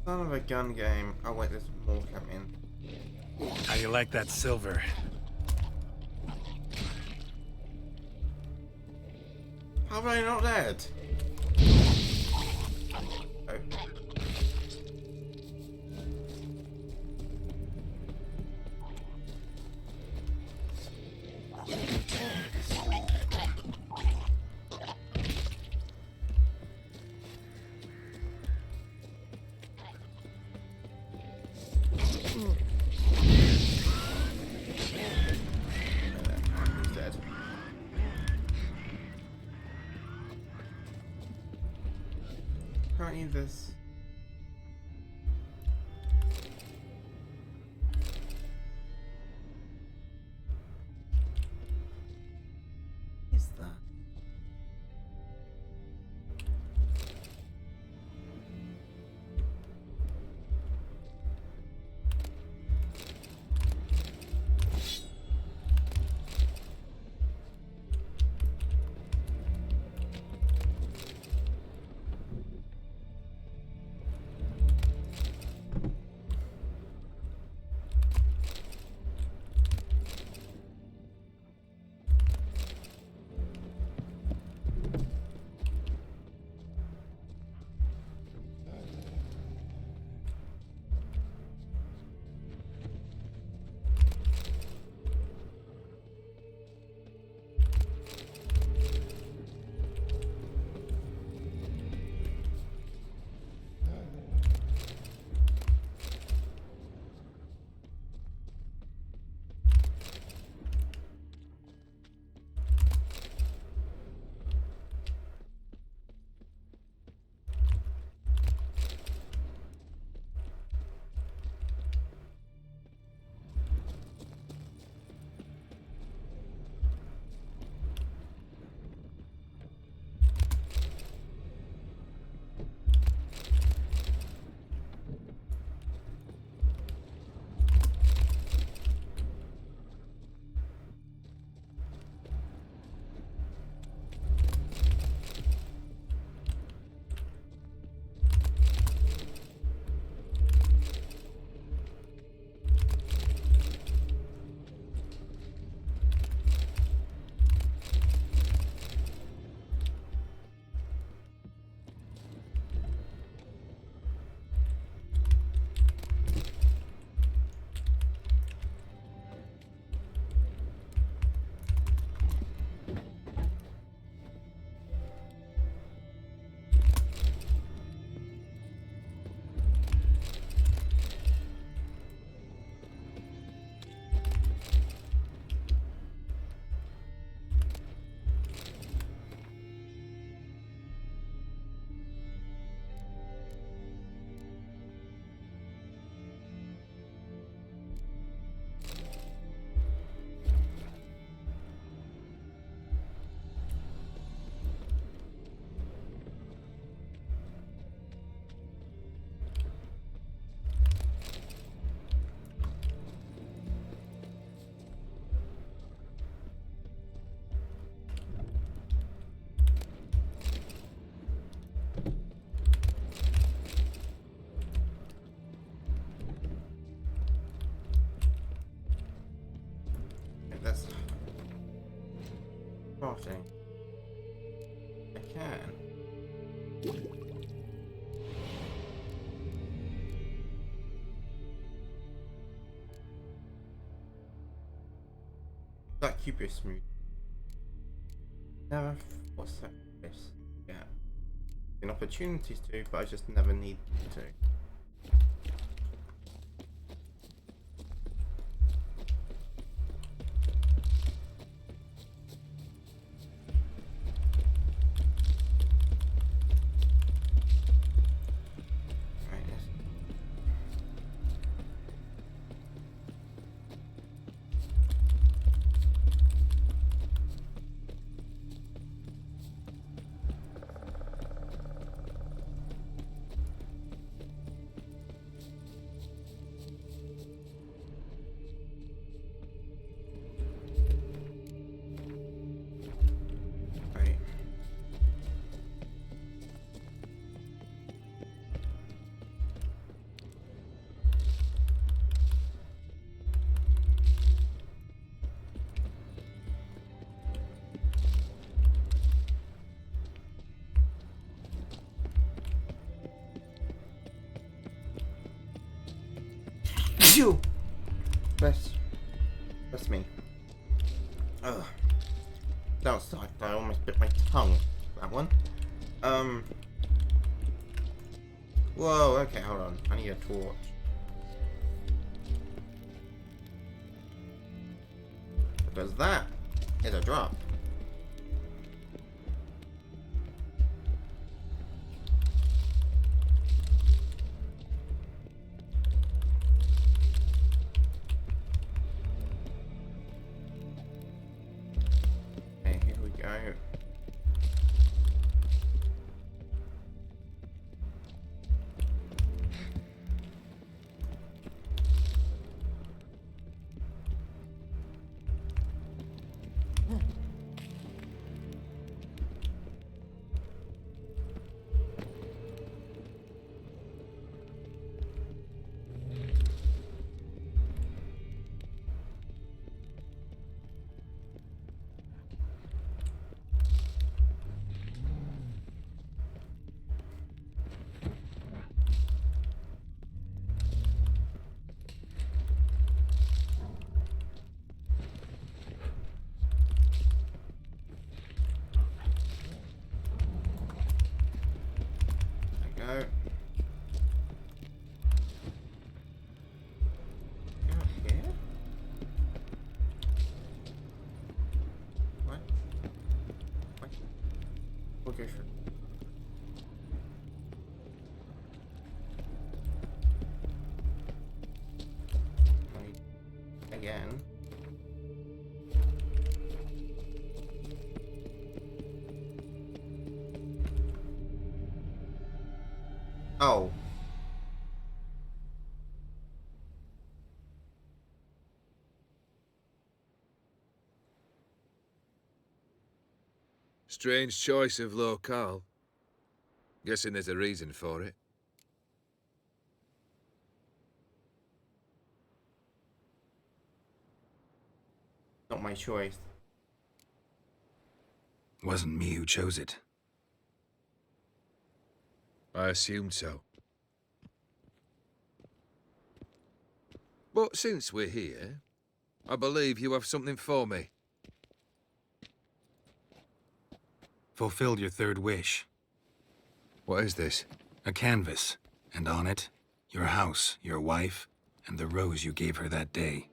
Son of a gun game. Oh wait, there's more coming. How you like that silver? How am I not dead? Oh. Apparently this... What is that? That's crafting. I can. That cube is smooth. Never force that this. Yeah. An opportunities to, but I just never need to. Phew! Bless me. Ugh. That was sad. I almost bit my tongue. That one. Whoa, okay, hold on. I need a torch. Because that is a drop. Okay, here we go. Go. Out here? What? What? Okay, sure. Wait. Again. Oh. Strange choice of locale. Guessing there's a reason for it. Not my choice. Wasn't me who chose it. I assumed so. But since we're here, I believe you have something for me. Fulfilled your third wish. What is this? A canvas, and on it, your house, your wife, and the rose you gave her that day.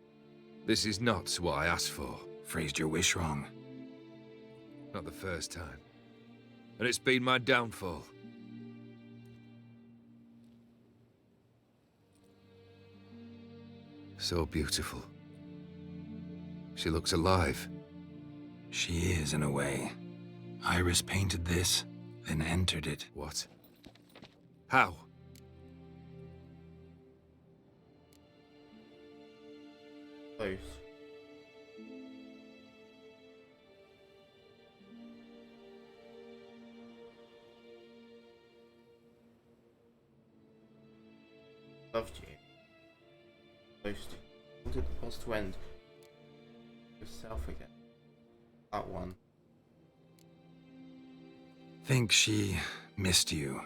This is not what I asked for. Phrased your wish wrong. Not the first time. And it's been my downfall. So beautiful. She looks alive. She is, in a way. Iris painted this, then entered it. What? How? Close. Loved you. Close to. Wanted the pulse to end. Yourself again. That one. Think she missed you.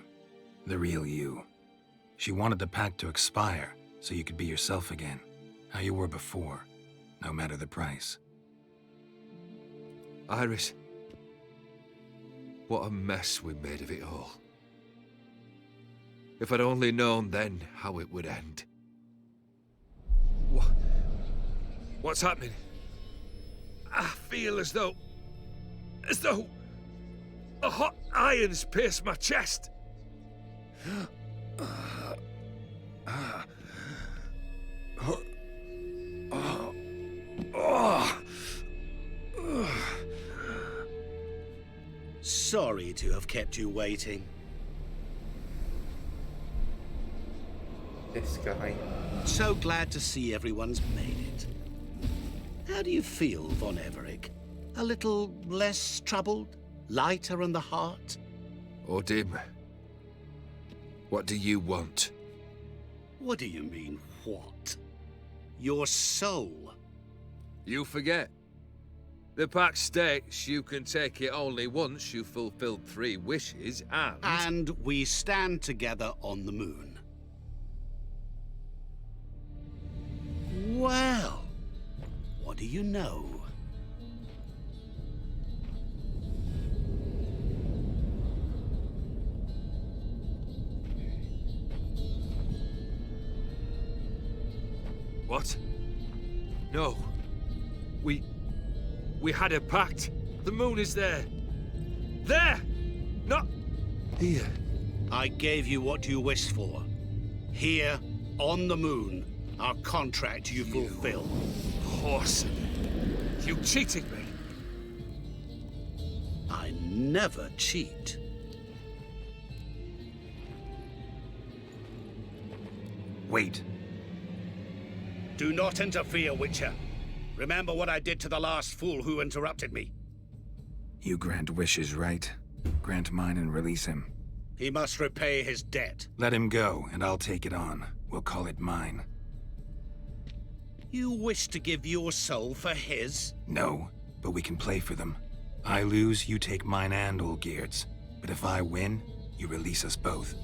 The real you. She wanted the pact to expire, so you could be yourself again. How you were before, no matter the price. Iris. What a mess we made of it all. If I'd only known then how it would end. What's happening? I feel as though a hot iron's pierced my chest. Sorry to have kept you waiting. This guy. So glad to see everyone's made it. How do you feel, Von Everec? A little less troubled? Lighter in the heart? Odim, what do you want? What do you mean, what? Your soul. You forget. The pact states you can take it only once you've fulfilled 3 wishes, and... And we stand together on the moon. Well, what do you know? What? No. We had a pact. The moon is there. There! Not here. I gave you what you wished for. Here, on the moon, our contract you fulfill. Horse. You cheated me. I never cheat. Wait. Do not interfere, Witcher. Remember what I did to the last fool who interrupted me. You grant wishes, right? Grant mine and release him. He must repay his debt. Let him go, and I'll take it on. We'll call it mine. You wish to give your soul for his? No, but we can play for them. I lose, you take mine and Olgierd's. But if I win, you release us both.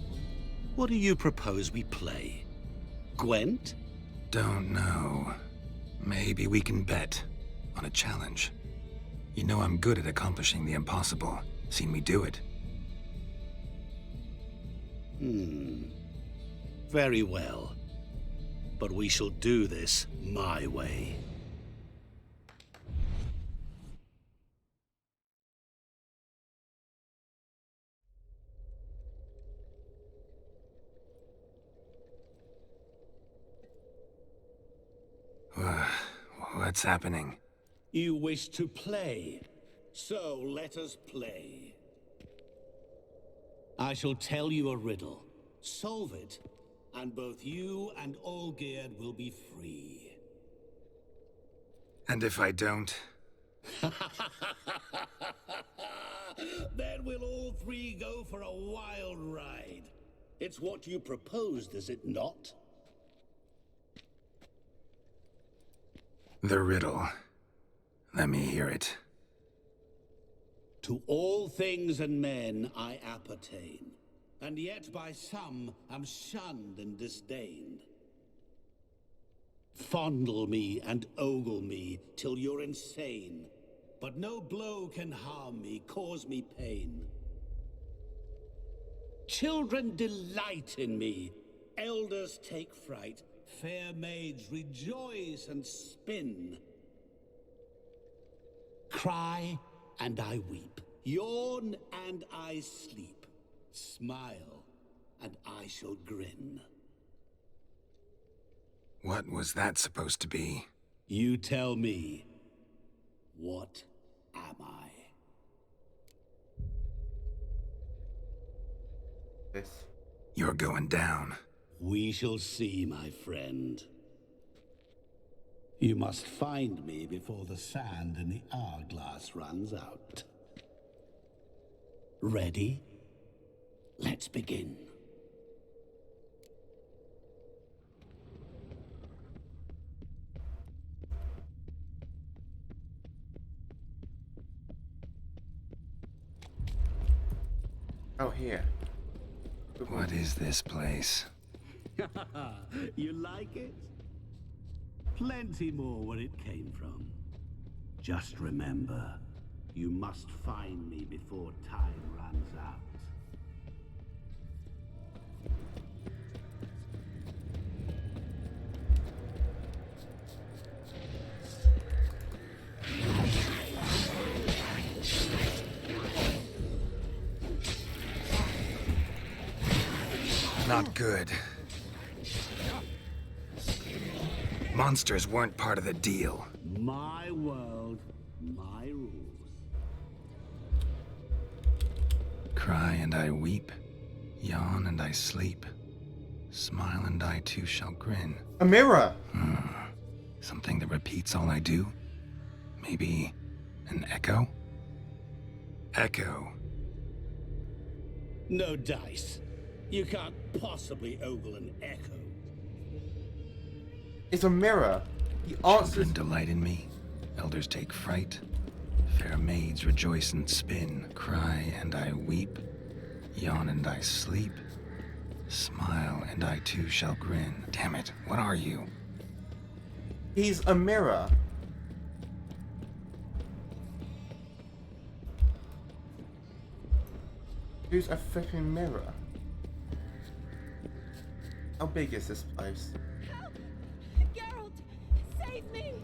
What do you propose we play? Gwent? Don't know. Maybe we can bet on a challenge. You know I'm good at accomplishing the impossible. Seen me do it. Very well. But we shall do this my way. What's happening? You wish to play, so let us play. I shall tell you a riddle. Solve it, and both you and Olgierd will be free. And if I don't? Then we'll all three go for a wild ride. It's what you proposed, is it not? The riddle. Let me hear it. To all things and men I appertain, and yet by some am shunned and disdained. Fondle me and ogle me till you're insane, but no blow can harm me, cause me pain. Children delight in me, elders take fright, fair maids rejoice and spin. Cry and I weep, yawn and I sleep, smile and I shall grin. What was that supposed to be? You tell me, what am I? This. You're going down. We shall see, my friend. You must find me before the sand in the hourglass runs out. Ready? Let's begin. Oh, here. What is this place? You like it? Plenty more where it came from. Just remember, you must find me before time runs out. Not good. Monsters weren't part of the deal. My world, my rules. Cry and I weep, yawn and I sleep, smile and I too shall grin. A mirror! Something that repeats all I do? Maybe an echo? Echo. No dice. You can't possibly ogle an echo. It's a mirror. The answers. Children delight in me. Elders take fright. Fair maids rejoice and spin. Cry and I weep. Yawn and I sleep. Smile and I too shall grin. Damn it, what are you? He's a mirror. Who's a flipping mirror? How big is this place? Help! Geralt, save me!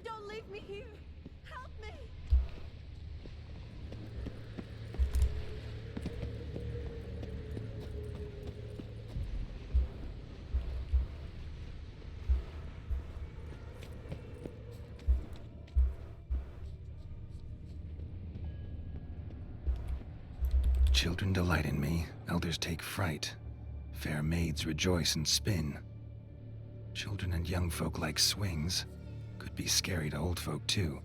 Don't leave me here. Help me! Children delight in me, elders take fright. Fair maids rejoice and spin. Children and young folk like swings. Could be scary to old folk too.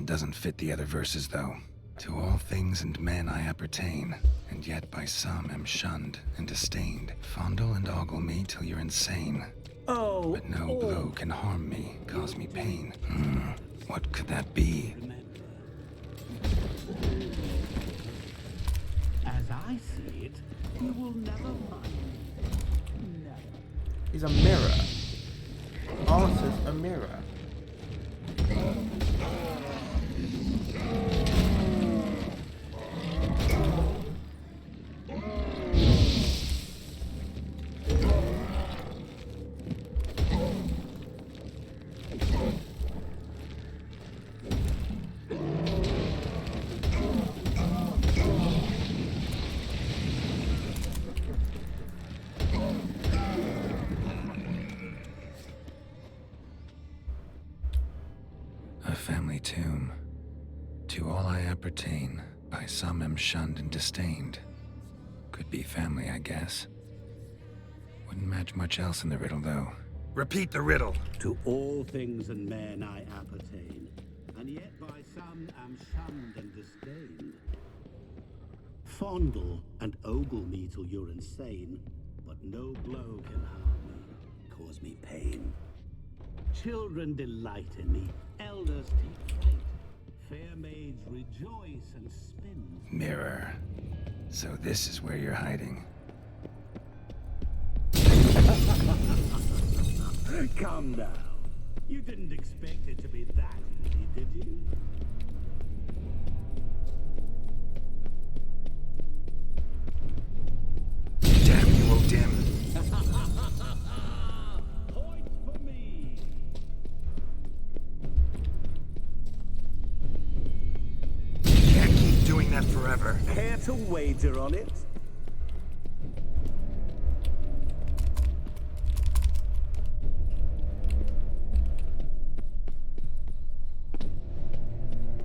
Doesn't fit the other verses though. To all things and men I appertain, and yet by some am shunned and disdained. Fondle and ogle me till you're insane. Oh, but no blow can harm me, cause me pain. What could that be? As I see it, you will never find me. Never. He's a mirror. Arthur's a mirror. A family tomb. To all I appertain, by some am shunned and disdained. Could be family, I guess. Wouldn't match much else in the riddle, though. Repeat the riddle! To all things and men I appertain, and yet by some am shunned and disdained. Fondle and ogle me till you're insane, but no blow can harm me, cause me pain. Children delight in me, elders take fright. Fair maids rejoice and spin. Mirror. So this is where you're hiding. Come now. You didn't expect it to be that easy, did you? Damn you, O'Dim. Point for me. Can't keep doing that forever. Care to wager on it?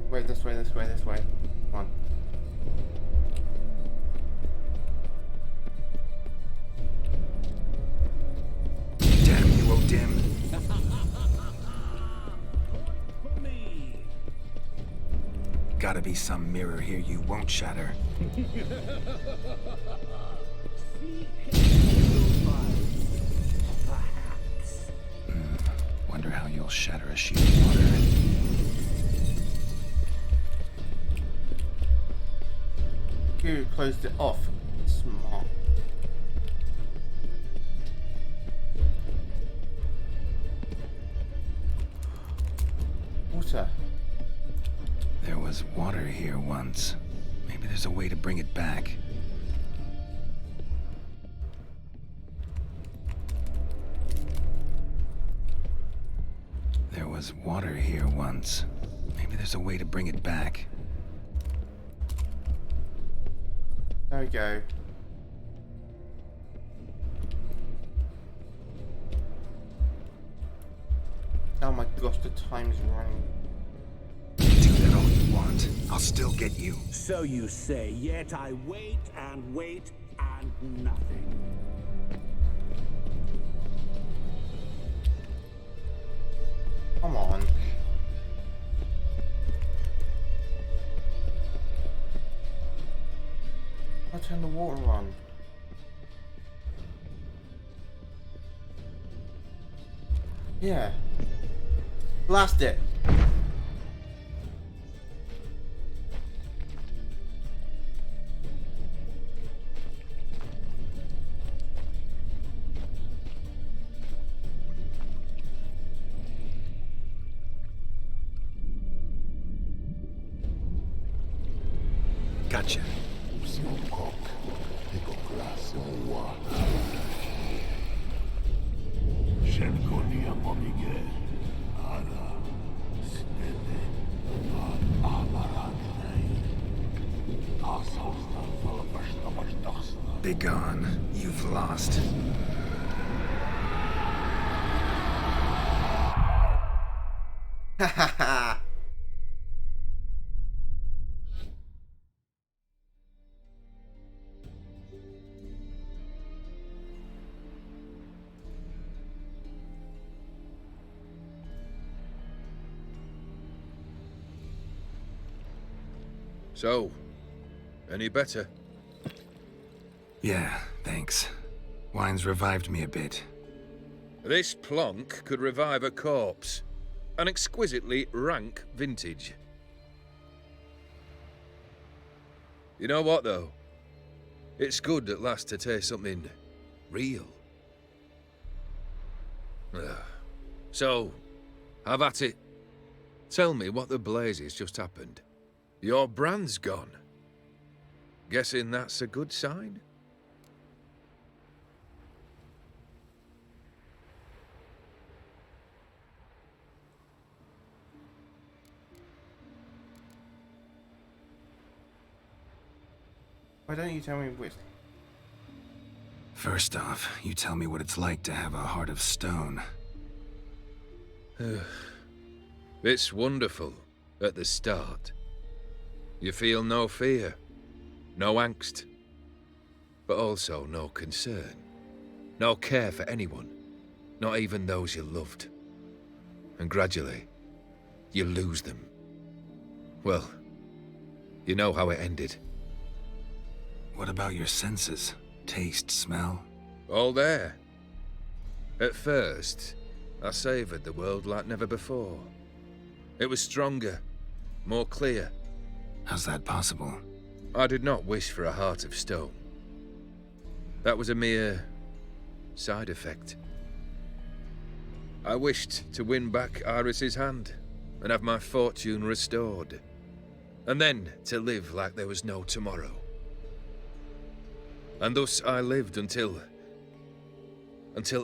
Wait, this way, this way, this way. Come on. Damn you, O'Dim. Gotta be some mirror here you won't shatter. Wonder how you'll shatter a sheet of water. Who closed it off? Smart. Water. There was water here once. Maybe there's a way to bring it back. There was water here once. Maybe there's a way to bring it back. There we go. Oh my gosh, the time's running. Do that all you want. I'll still get you. So you say, yet I wait and wait and nothing. Come on. I'll turn the water on. Yeah. Blast it. Gotcha. Begone. You've lost. Ha ha ha! So, any better? Yeah, thanks. Wine's revived me a bit. This plonk could revive a corpse. An exquisitely rank vintage. You know what, though? It's good at last to taste something real. So, have at it. Tell me what the blazes just happened. Your brand's gone. Guessing that's a good sign? Why don't you tell me which... First off, you tell me what it's like to have a heart of stone. It's wonderful at the start. You feel no fear, no angst, but also no concern, no care for anyone, not even those you loved. And gradually, you lose them. Well, you know how it ended. What about your senses? Taste, smell? All there. At first, I savoured the world like never before. It was stronger, more clear. How's that possible? I did not wish for a heart of stone. That was a mere side effect. I wished to win back Iris's hand and have my fortune restored. And then to live like there was no tomorrow. And thus I lived until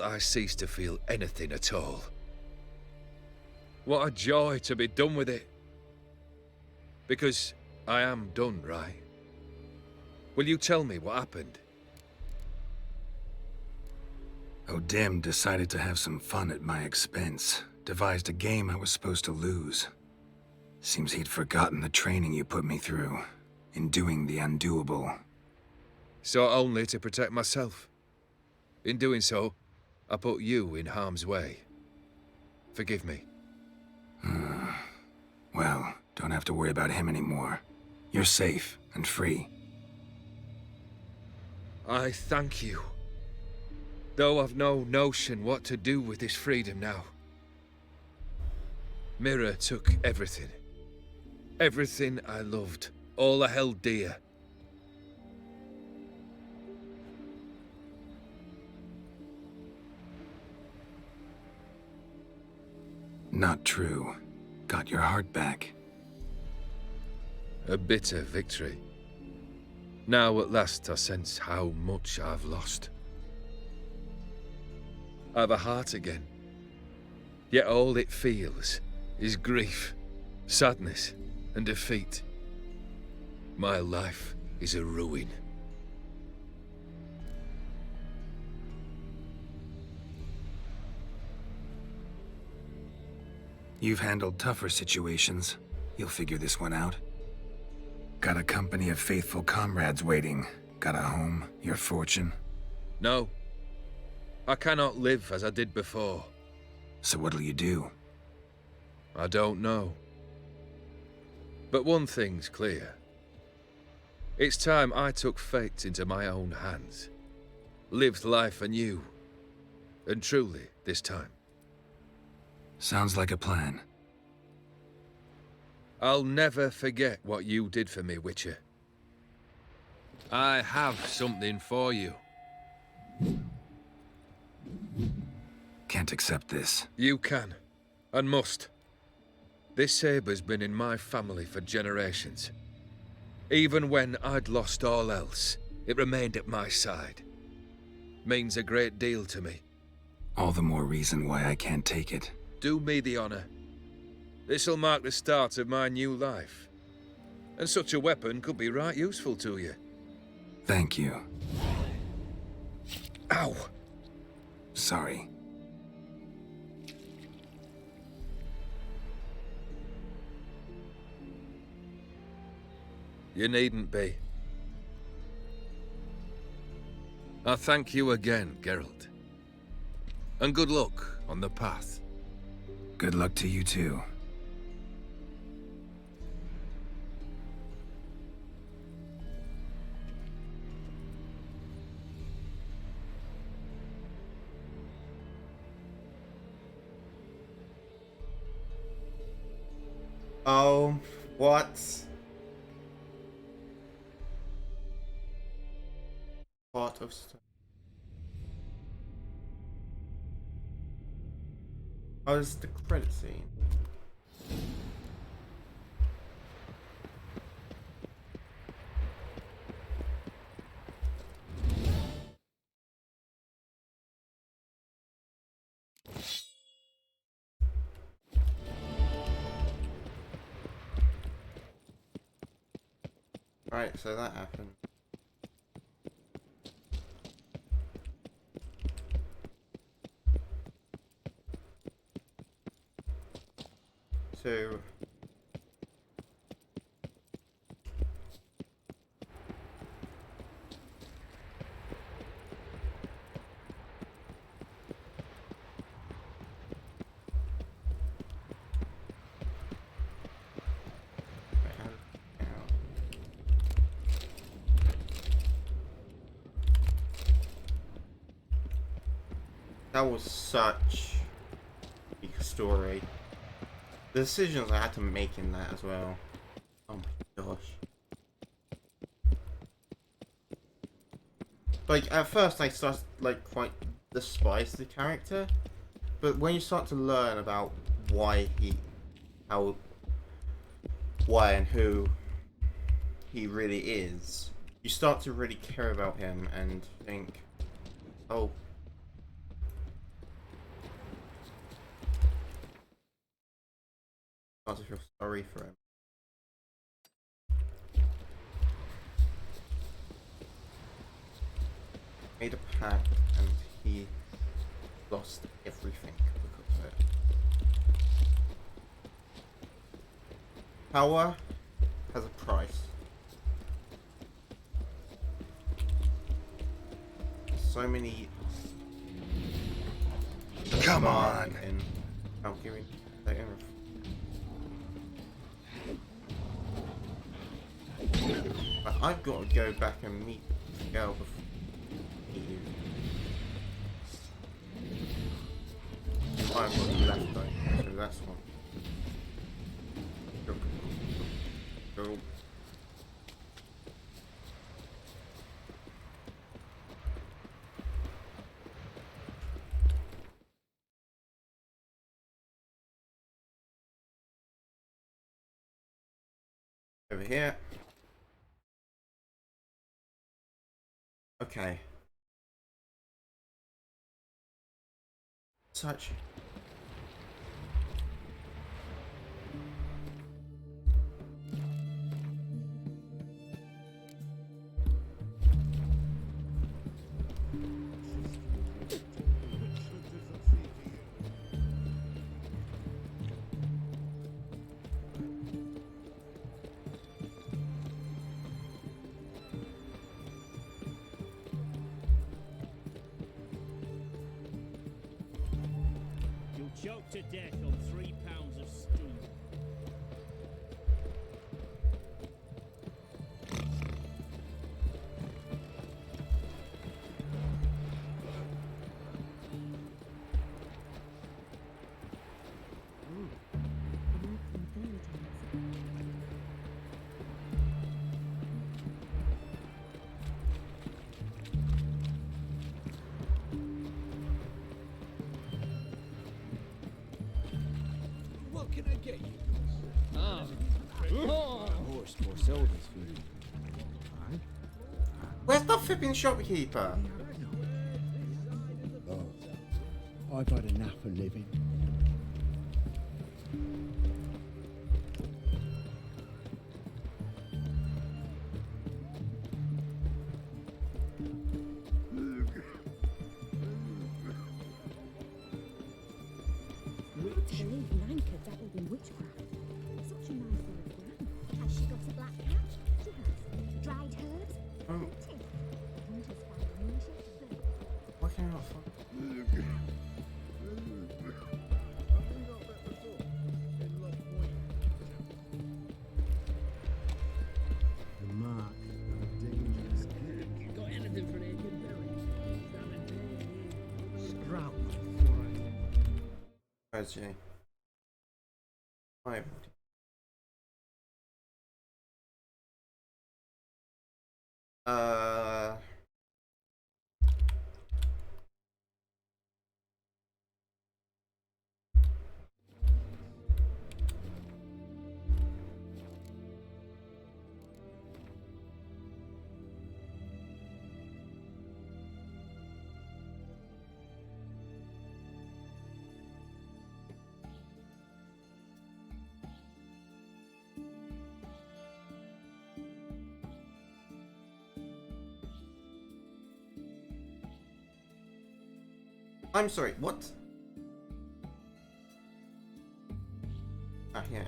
I ceased to feel anything at all. What a joy to be done with it. Because I am done, right? Will you tell me what happened? O'Dim decided to have some fun at my expense. Devised a game I was supposed to lose. Seems he'd forgotten the training you put me through. In doing the undoable. So only to protect myself. In doing so, I put you in harm's way. Forgive me. Well, don't have to worry about him anymore. You're safe and free. I thank you. Though I've no notion what to do with this freedom now. Mira took everything. Everything I loved. All I held dear. Not true. Got your heart back. A bitter victory. Now at last I sense how much I've lost. I've a heart again. Yet all it feels is grief, sadness, and defeat. My life is a ruin. You've handled tougher situations. You'll figure this one out. Got a company of faithful comrades waiting. Got a home, your fortune. No. I cannot live as I did before. So what'll you do? I don't know. But one thing's clear. It's time I took fate into my own hands. Lived life anew. And truly, this time. Sounds like a plan. I'll never forget what you did for me, Witcher. I have something for you. Can't accept this. You can, and must. This sabre's been in my family for generations. Even when I'd lost all else, it remained at my side. Means a great deal to me. All the more reason why I can't take it. Do me the honor. This'll mark the start of my new life. And such a weapon could be right useful to you. Thank you. Ow! Sorry. You needn't be. I thank you again, Geralt. And good luck on the path. Good luck to you too. Oh, what? Part of stuff. Oh, it's the credit scene. Right, so that happened. So that was such a big story. The decisions I had to make in that as well. Oh my gosh. Like, at first I started, like, quite despise the character. But when you start to learn about why and who he really is, you start to really care about him and think, oh, I feel sorry for him. Made a pact and he lost everything because of it. Power has a price. So many. Come on. I'm giving that in. But I've got to go back and meet the girl before you. I've got left though, so that's one. Go. Over here. Okay. Such. Choked to death on 3 pounds of stew. What can I get you? Horse for sodas food. the flipping shopkeeper. Oh, I've had enough of living. To believe Nanka dabbled in witchcraft. Such a nice little gram. Has she got a black cat? She has. Dried herbs? Plenty. Hunters find moonshaped birds. Why can't I not find? The mark of a dangerous egg. You got anything for an aching belly? Sprout. Where's she? Five. I'm sorry, what? Ah, yeah.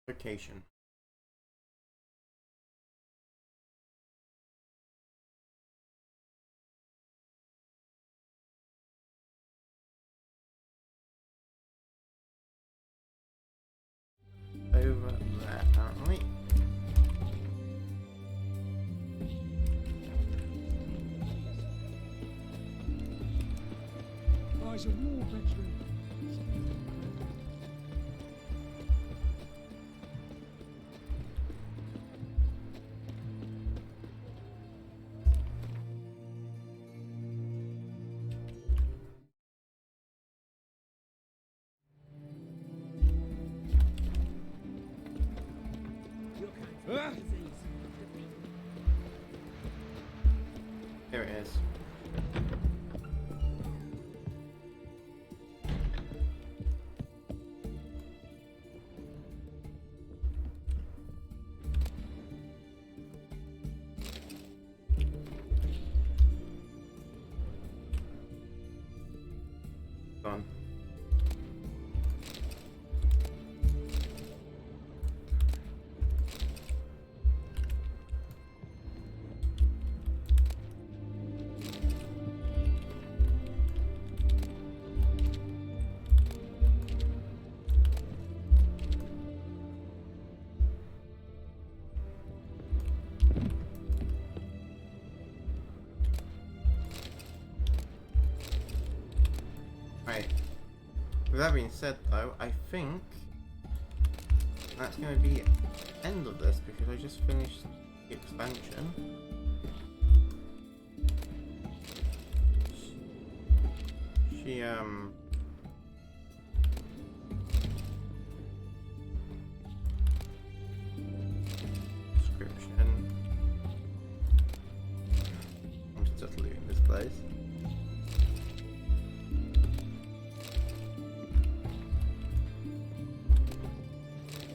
Vacation. Over there, apparently. Oh, it's a war veteran. Here it is. Gone. Right. With that being said, though, I think that's going to be the end of this because I just finished the expansion. She description. I'm just leaving this place.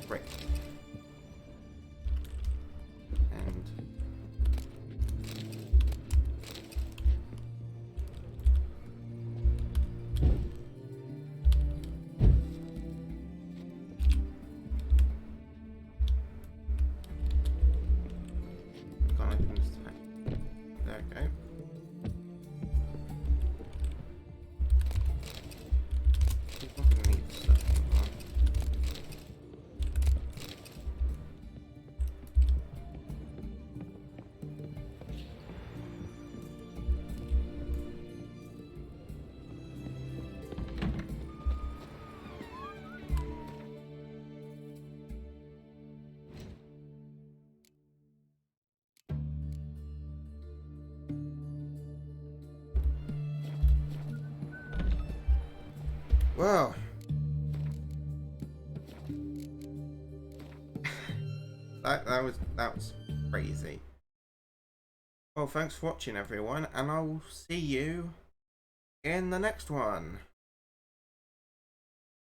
Right. And Well. that was crazy. Well, thanks for watching everyone, and I will see you in the next one.